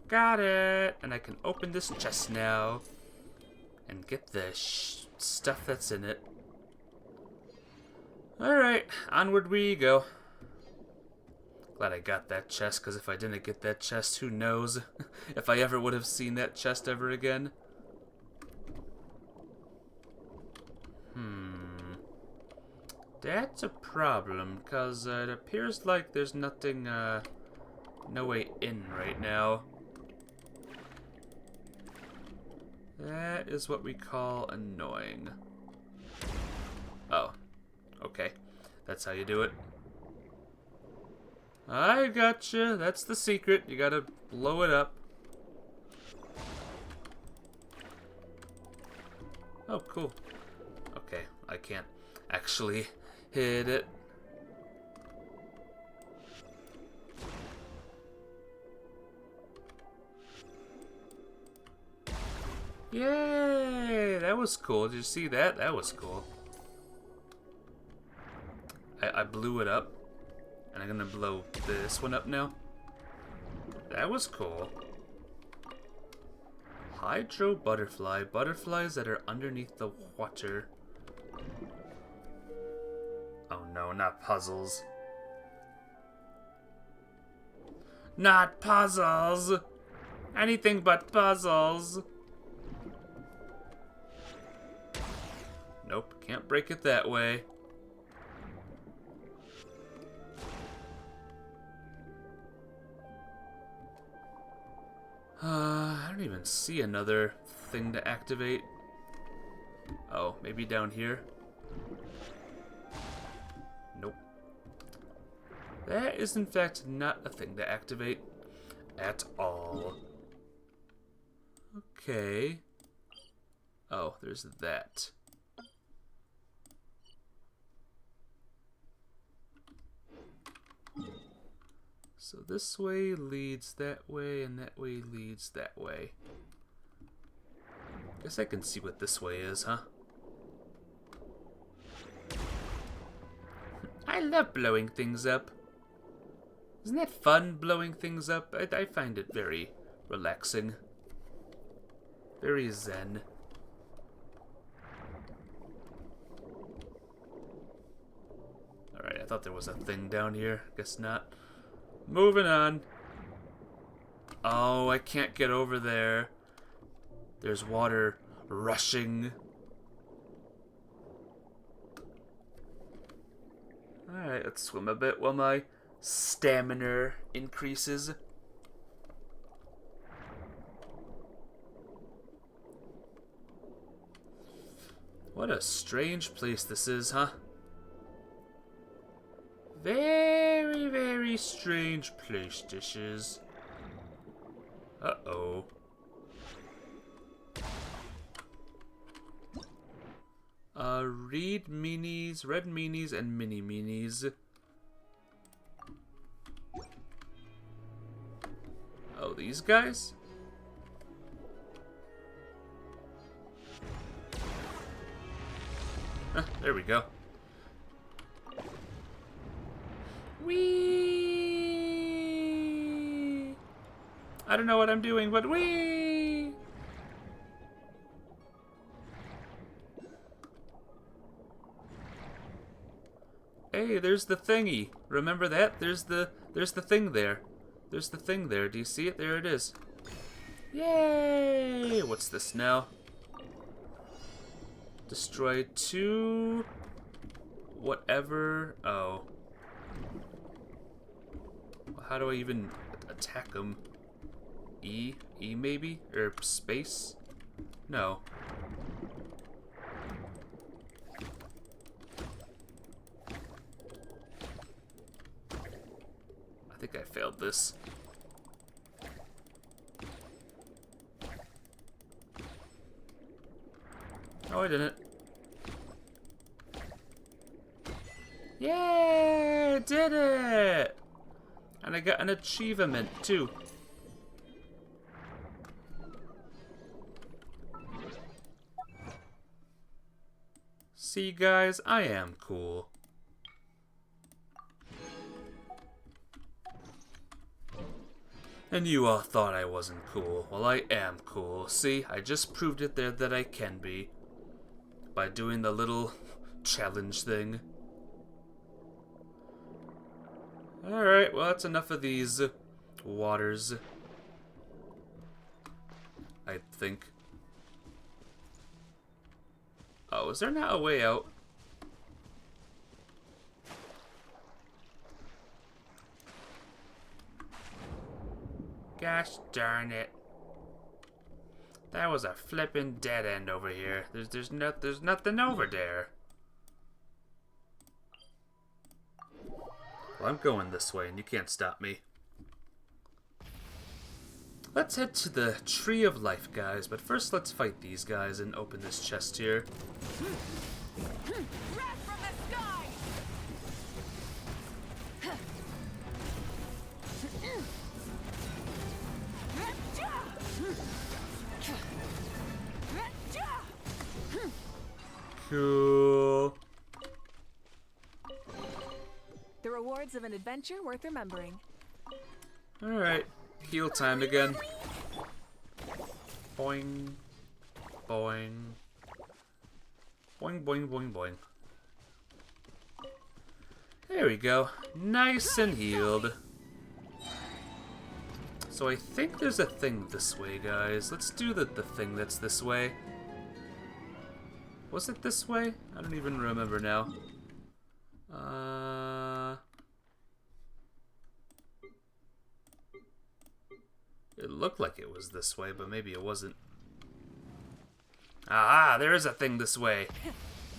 Got it. And I can open this chest now and get the stuff that's in it. Alright, onward we go. Glad I got that chest, because if I didn't get that chest, who knows if I ever would have seen that chest ever again. That's a problem, because it appears like there's nothing, no way in right now. That is what we call annoying. Oh, okay. That's how you do it. I gotcha. That's the secret. You gotta blow it up. Oh, cool. Okay, I can't actually hit it. Yay! That was cool. Did you see that? That was cool. I blew it up. And I'm gonna blow this one up now. That was cool. Hydro butterfly. Butterflies that are underneath the water. Oh no, not puzzles. Not puzzles! Anything but puzzles! Nope, can't break it that way. I don't even see another thing to activate. Oh, maybe down here? Nope. That is in fact not a thing to activate at all. Okay. Oh, there's that. So this way leads that way, and that way leads that way. Guess I can see what this way is, huh? I love blowing things up. Isn't that fun, blowing things up? I find it very relaxing. Very zen. Alright, I thought there was a thing down here. Guess not. Moving on. Oh, I can't get over there. There's water rushing. Alright, let's swim a bit while my stamina increases. What a strange place this is, huh? Very, very strange place this is. Uh-oh. Read minis, red minis, and mini minis. Oh, these guys? There we go. Whee! I don't know what I'm doing, but whee! Hey, there's the thingy. Remember that? There's the thing there. There's the thing there. Do you see it? There it is. Yay! What's this now? Destroy 2... whatever. Oh. How do I even attack them? E? E maybe? Or space? No. I think I failed this. Oh, I didn't. Yay! I did it! And I got an achievement, too. See, guys, I am cool. And you all thought I wasn't cool. Well, I am cool. See, I just proved it there that I can be. By doing the little challenge thing. Alright, well, that's enough of these waters. I think. Oh, is there not a way out? Gosh darn it. That was a flippin' dead end over here. There's nothing over there. Well, I'm going this way and you can't stop me. Let's head to the Tree of Life, guys. But first, let's fight these guys and open this chest here. Cool. The rewards of an adventure worth remembering. Alright. Heal time again. Boing. Boing. Boing, boing, boing, boing. There we go. Nice and healed. So I think there's a thing this way, guys. Let's do the thing that's this way. Was it this way? I don't even remember now. It looked like it was this way, but maybe it wasn't. Ah, there is a thing this way.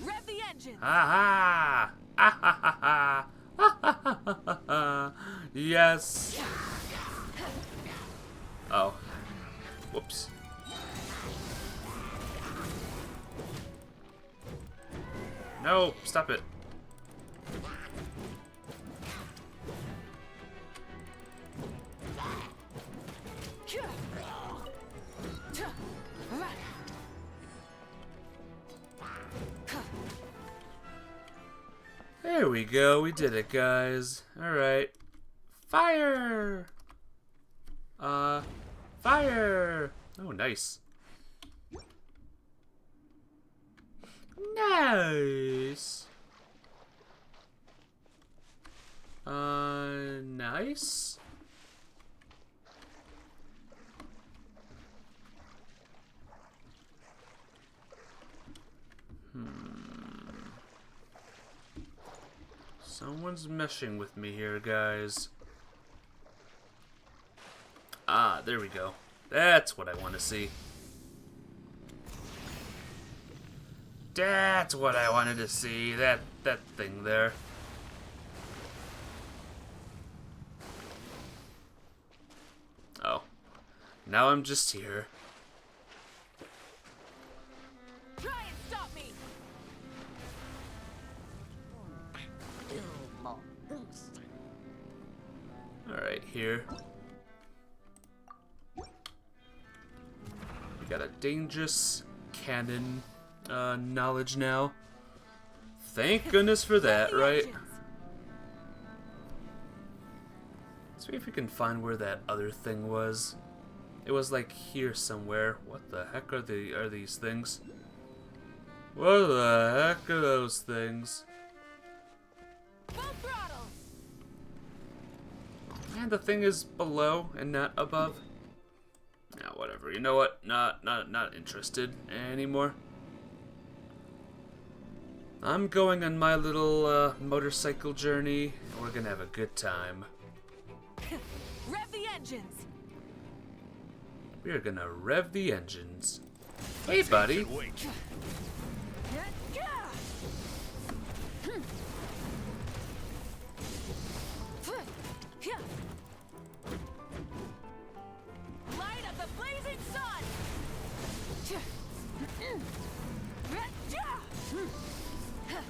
Rev the engine. Aha! Ah ha ha ha! Ah ha ha ha ha! Yes. Oh. Whoops. No, stop it. There we go, we did it, guys. Alright. Fire! Fire! Oh, nice. Nice. Nice. Someone's meshing with me here, guys. Ah, there we go. That's what I want to see. That's what I wanted to see. That thing there. Oh. Now I'm just here. Try and stop me! Alright, here. We got a dangerous cannon knowledge now. Thank goodness for that, right? Let's see if we can find where that other thing was. It was like here somewhere. What the heck are these things? What the heck are those things? And the thing is below and not above. Now, whatever. You know what? Not interested anymore. I'm going on my little motorcycle journey, and we're gonna have a good time. Rev the engines! We are gonna rev the engines. Hey, buddy. Light of the blazing sun!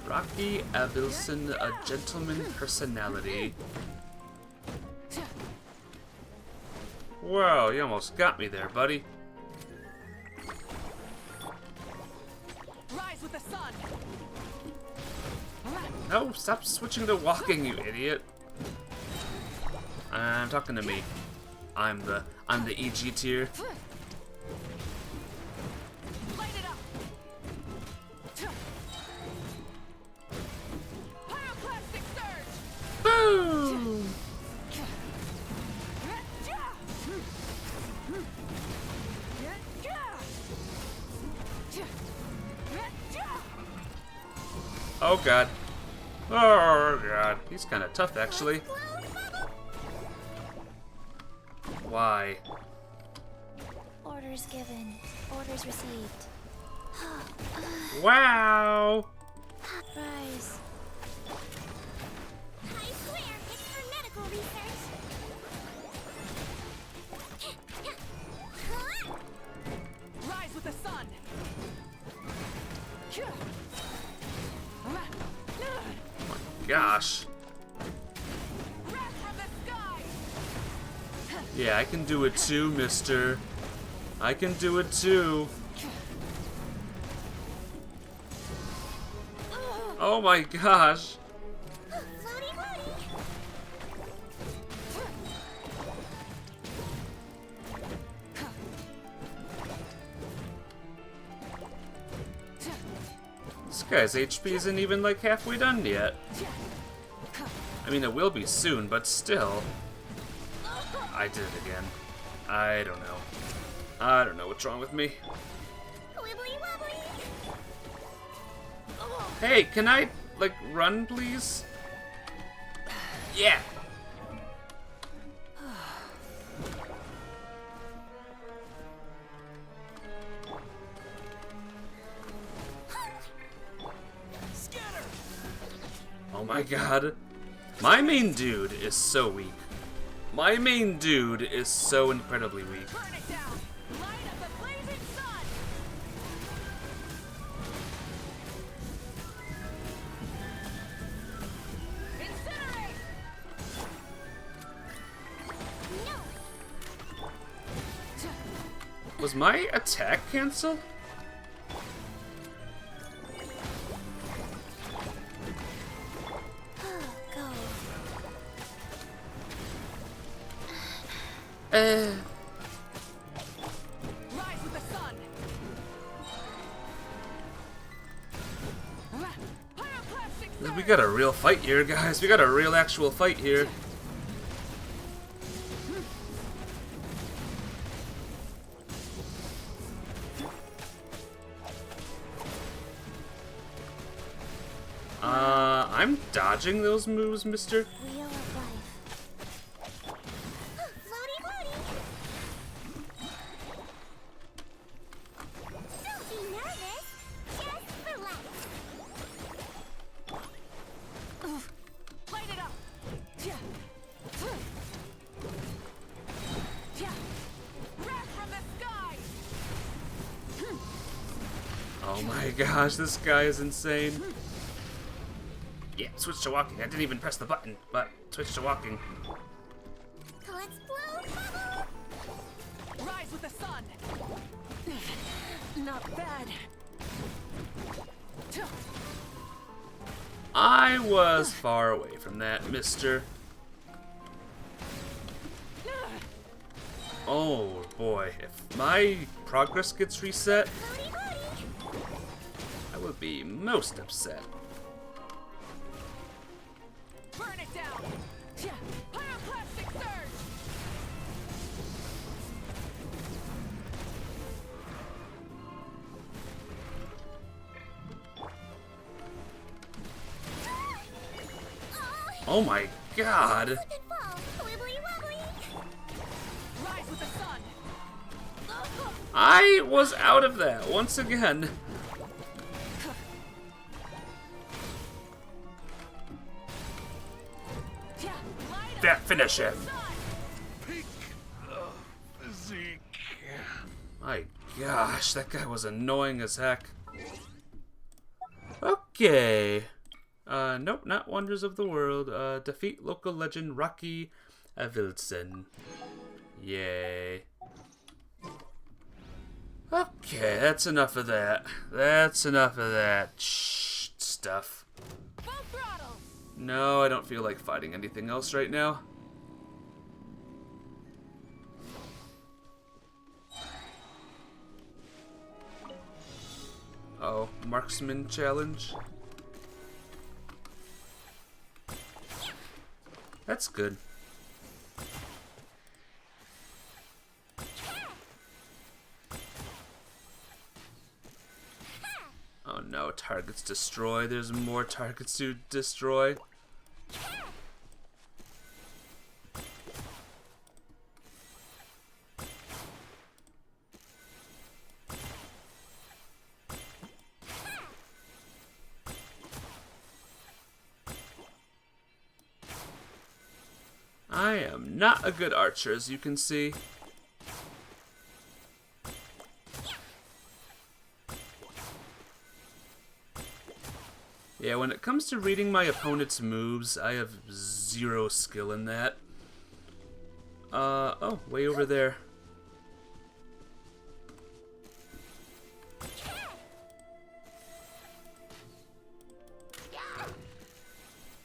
Rocky Avilson, a gentleman personality. Whoa, you almost got me there, buddy. Rise with the sun! No, stop switching to walking, you idiot. I'm talking to me. I'm the EG tier. Light it up! Pyroclastic surge! Boom! Oh god. Oh god. He's kind of tough, actually. Why? Orders given. Orders received. Wow! Rise. I swear, it's for medical research. Rise with the sun! Gosh. Yeah, I can do it too, mister. I can do it too. Oh my gosh. This guy's HP isn't even like halfway done yet. I mean, it will be soon, but still. I did it again. I don't know. I don't know what's wrong with me. Hey, can I, like, run, please? Yeah. Oh my god. My main dude is so weak. My main dude is so incredibly weak. Was my attack canceled? Rise with the sun. We got a real fight here, guys. We got a real actual fight here. I'm dodging those moves, mister. Wheel of life. Floaty, floaty. Don't be nervous. Just relax. Light it up! Yeah. Yeah. Wrath from the sky! Oh my gosh, this guy is insane. Yeah, switch to walking. I didn't even press the button, but switch to walking. Let's float. Rise with the sun! Not bad. I was far away from that, mister. Oh boy, if my progress gets reset, I would be most upset. Burn it down! Pyroclastic surge! Oh my god! Slip and fall. Wibbly wobbly. Rise with the sun! I was out of that once again. That finish him. My gosh, that guy was annoying as heck. Okay. Nope, not Wonders of the World. Defeat local legend Rocky Avildsen. Yay. Okay, that's enough of that. That's enough of that stuff. No, I don't feel like fighting anything else right now. Oh, marksman challenge. That's good. Oh no, targets destroy. There's more targets to destroy. I am not a good archer, as you can see. Yeah, when it comes to reading my opponent's moves, I have zero skill in that. Oh, way over there.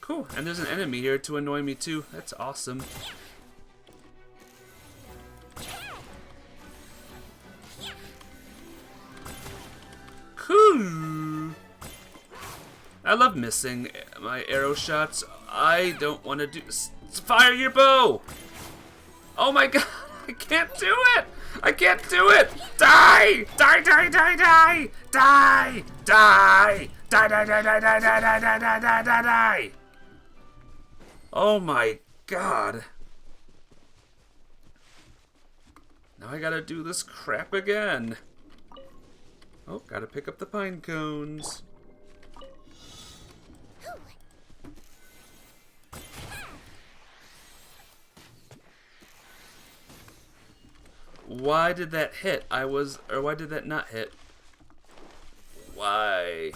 Cool, and there's an enemy here to annoy me too. That's awesome. Cool. I love missing my arrow shots. I don't want to do... Fire your bow! Oh my god, I can't do it! I can't do it! Die! Die, die, die, die! Die! Die! Die, die, die, die, die, die, die, die, die, die, die, die! Oh my god. Now I gotta do this crap again. Oh, gotta pick up the pine cones. Why did that hit? Why did that not hit? Why?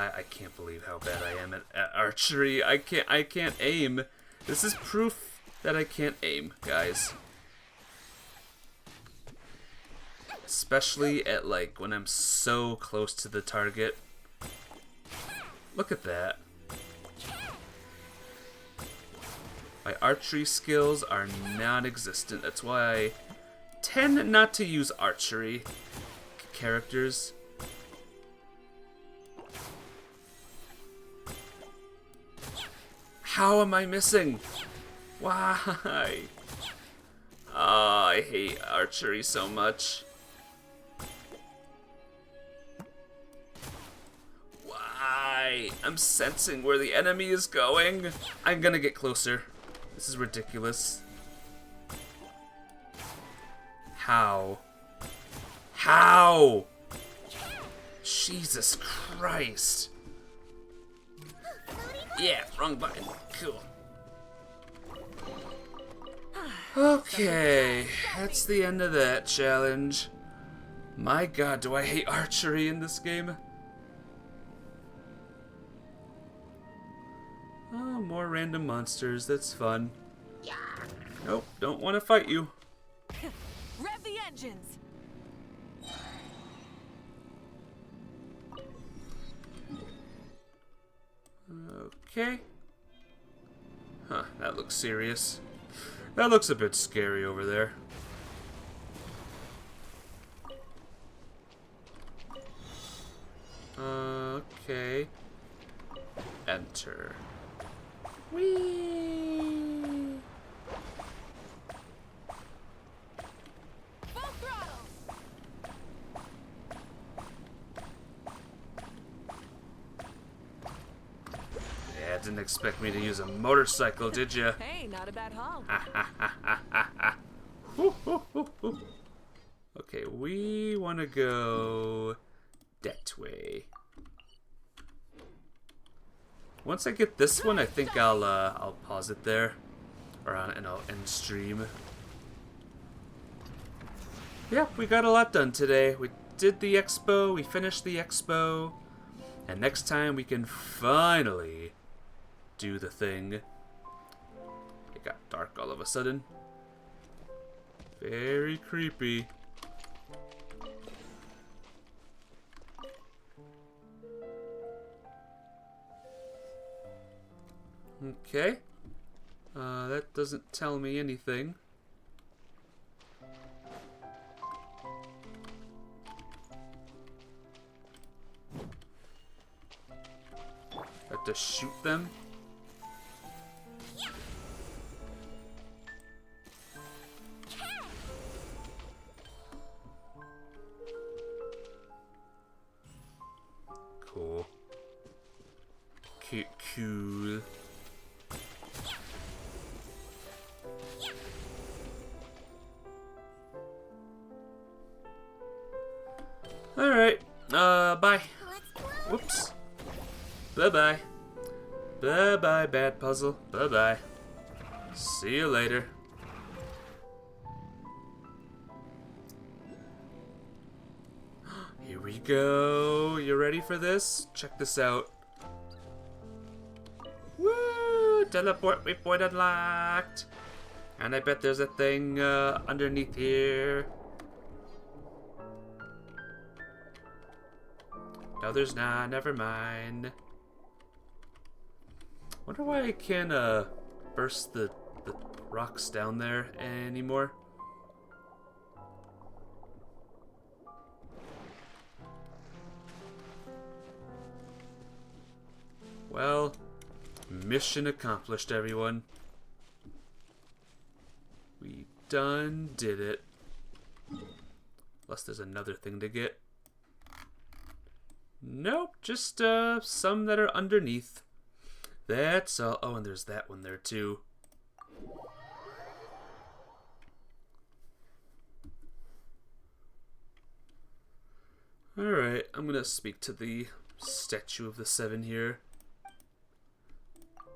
I can't believe how bad I am at archery. I can't aim. This is proof that I can't aim, guys. Especially at like when I'm so close to the target. Look at that. My archery skills are non-existent. That's why I tend not to use archery characters. How am I missing? Why? Oh, I hate archery so much. I'm sensing where the enemy is going. I'm gonna get closer. This is ridiculous. How? How? Jesus Christ. Yeah, wrong button. Cool. Okay, that's the end of that challenge. My god, do I hate archery in this game? Oh, more random monsters. That's fun. Nope, don't want to fight you. Rev the engines! Okay. Huh, that looks serious. That looks a bit scary over there. Okay. Enter. Whee! Full throttle! Yeah, didn't expect me to use a motorcycle, did you? Hey, not a bad haul. Okay, we want to go that way. Once I get this one, I think I'll pause it there, or and I'll end stream. Yep, we got a lot done today. We did the expo, we finished the expo, and next time we can finally do the thing. It got dark all of a sudden. Very creepy. Okay. That doesn't tell me anything. Have to shoot them? Cool. Cool. Alright, bye. Whoops. Bye-bye. Bye-bye, bad puzzle. Bye-bye. See you later. Here we go. You ready for this? Check this out. Woo! Teleport waypoint unlocked. And I bet there's a thing underneath here. No, there's not. Never mind. Wonder why I can't burst the rocks down there anymore. Well, mission accomplished, everyone. We done did it. Unless there's another thing to get. Nope, just some that are underneath. That's all. Oh, and there's that one there too. Alright, I'm gonna speak to the statue of the seven here.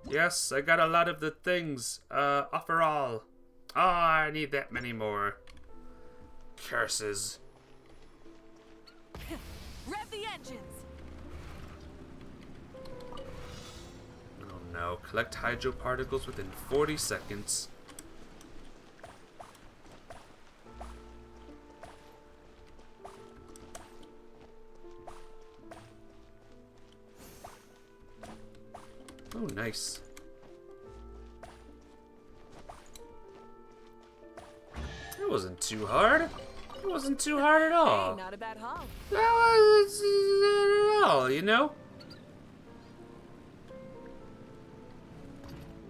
Yes, I got a lot of the things. Offer all. Oh, I need that many more. Curses. Rev the engines! Oh no, collect hydro particles within 40 seconds. Oh, nice. That wasn't too hard. It wasn't too hard at all. Hey, not a bad haul. That wasn't at all, you know?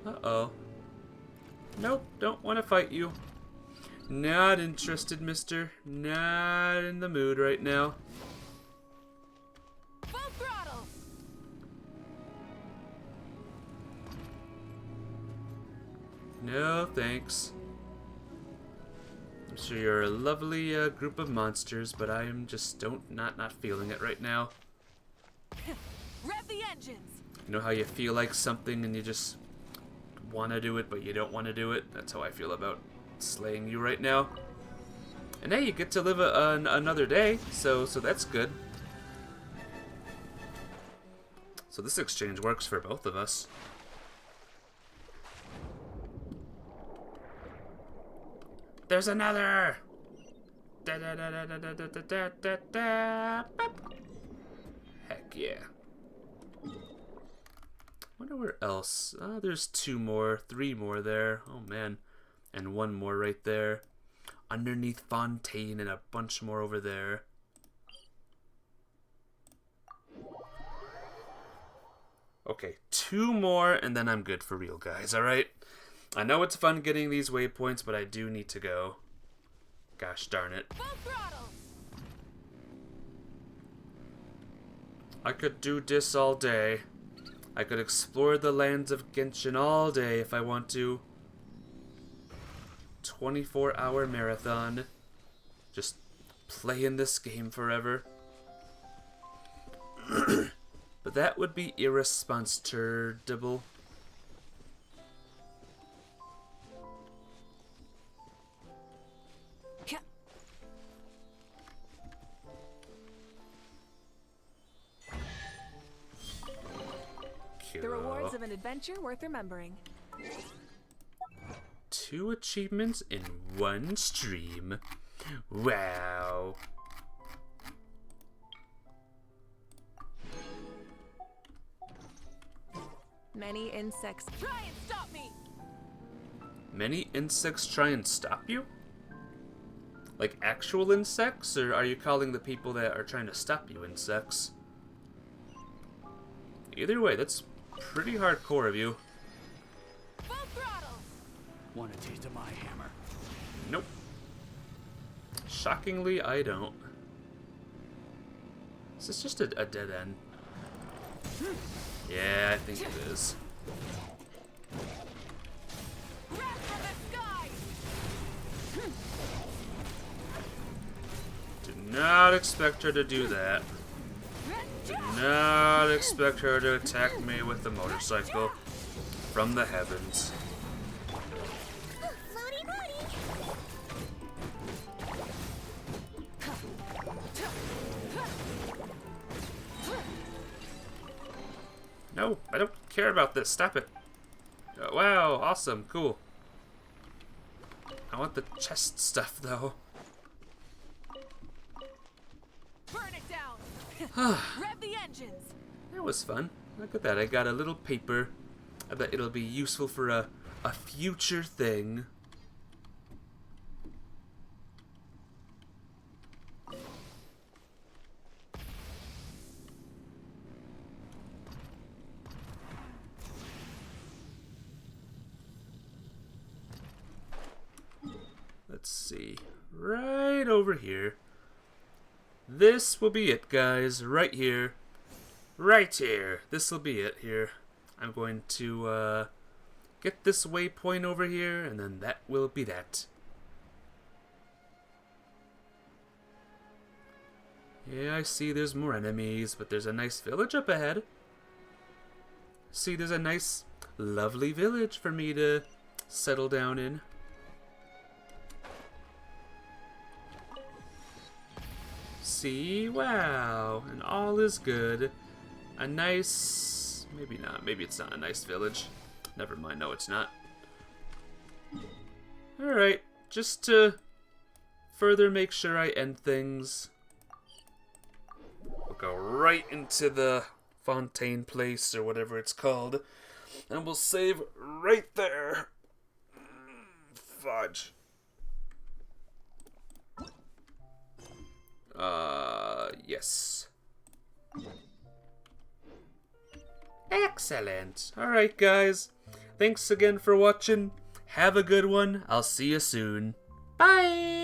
Uh-oh. Nope, don't want to fight you. Not interested, mister. Not in the mood right now. Full throttle! No, thanks. I'm sure you're a lovely group of monsters, but I am just not feeling it right now. Rev the engines! You know how you feel like something and you just want to do it, but you don't want to do it? That's how I feel about slaying you right now. And hey, you get to live another day, so that's good. So this exchange works for both of us. There's another! Heck yeah. Wonder where else. Oh, there's 2 more, 3 more there. Oh man. And 1 more right there. Underneath Fontaine and a bunch more over there. Okay, 2 more and then I'm good for real, guys, alright? I know it's fun getting these waypoints, but I do need to go. Gosh darn it. I could do this all day. I could explore the lands of Genshin all day if I want to. 24-hour marathon. Just playing this game forever. But that would be irresponsible. The rewards of an adventure worth remembering. 2 achievements in 1 stream. Wow. Many insects. Try and stop me! Many insects try and stop you? Like actual insects? Or are you calling the people that are trying to stop you insects? Either way, that's pretty hardcore of you. Full throttle! Want a taste of my hammer? Nope. Shockingly, I don't. Is this just a dead end? Yeah, I think it is. Did not expect her to do that. Did not expect her to attack me with the motorcycle from the heavens. No, I don't care about this. Stop it. Wow, awesome, cool. I want the chest stuff, though. Burn it down. Rev the engines. That was fun. Look at that. I got a little paper. I bet it'll be useful for a future thing. Let's see. Right over here. This will be it, guys. Right here. Right here. This will be it here. I'm going to get this waypoint over here, and then that will be that. Yeah, I see there's more enemies, but there's a nice village up ahead. See, there's a nice, lovely village for me to settle down in. See? Wow. And all is good. A nice... Maybe not. Maybe it's not a nice village. Never mind. No, it's not. Alright. Just to further make sure I end things, we'll go right into the Fontaine place, or whatever it's called. And we'll save right there. Fudge. Yes. Excellent. Alright, guys. Thanks again for watching. Have a good one. I'll see you soon. Bye!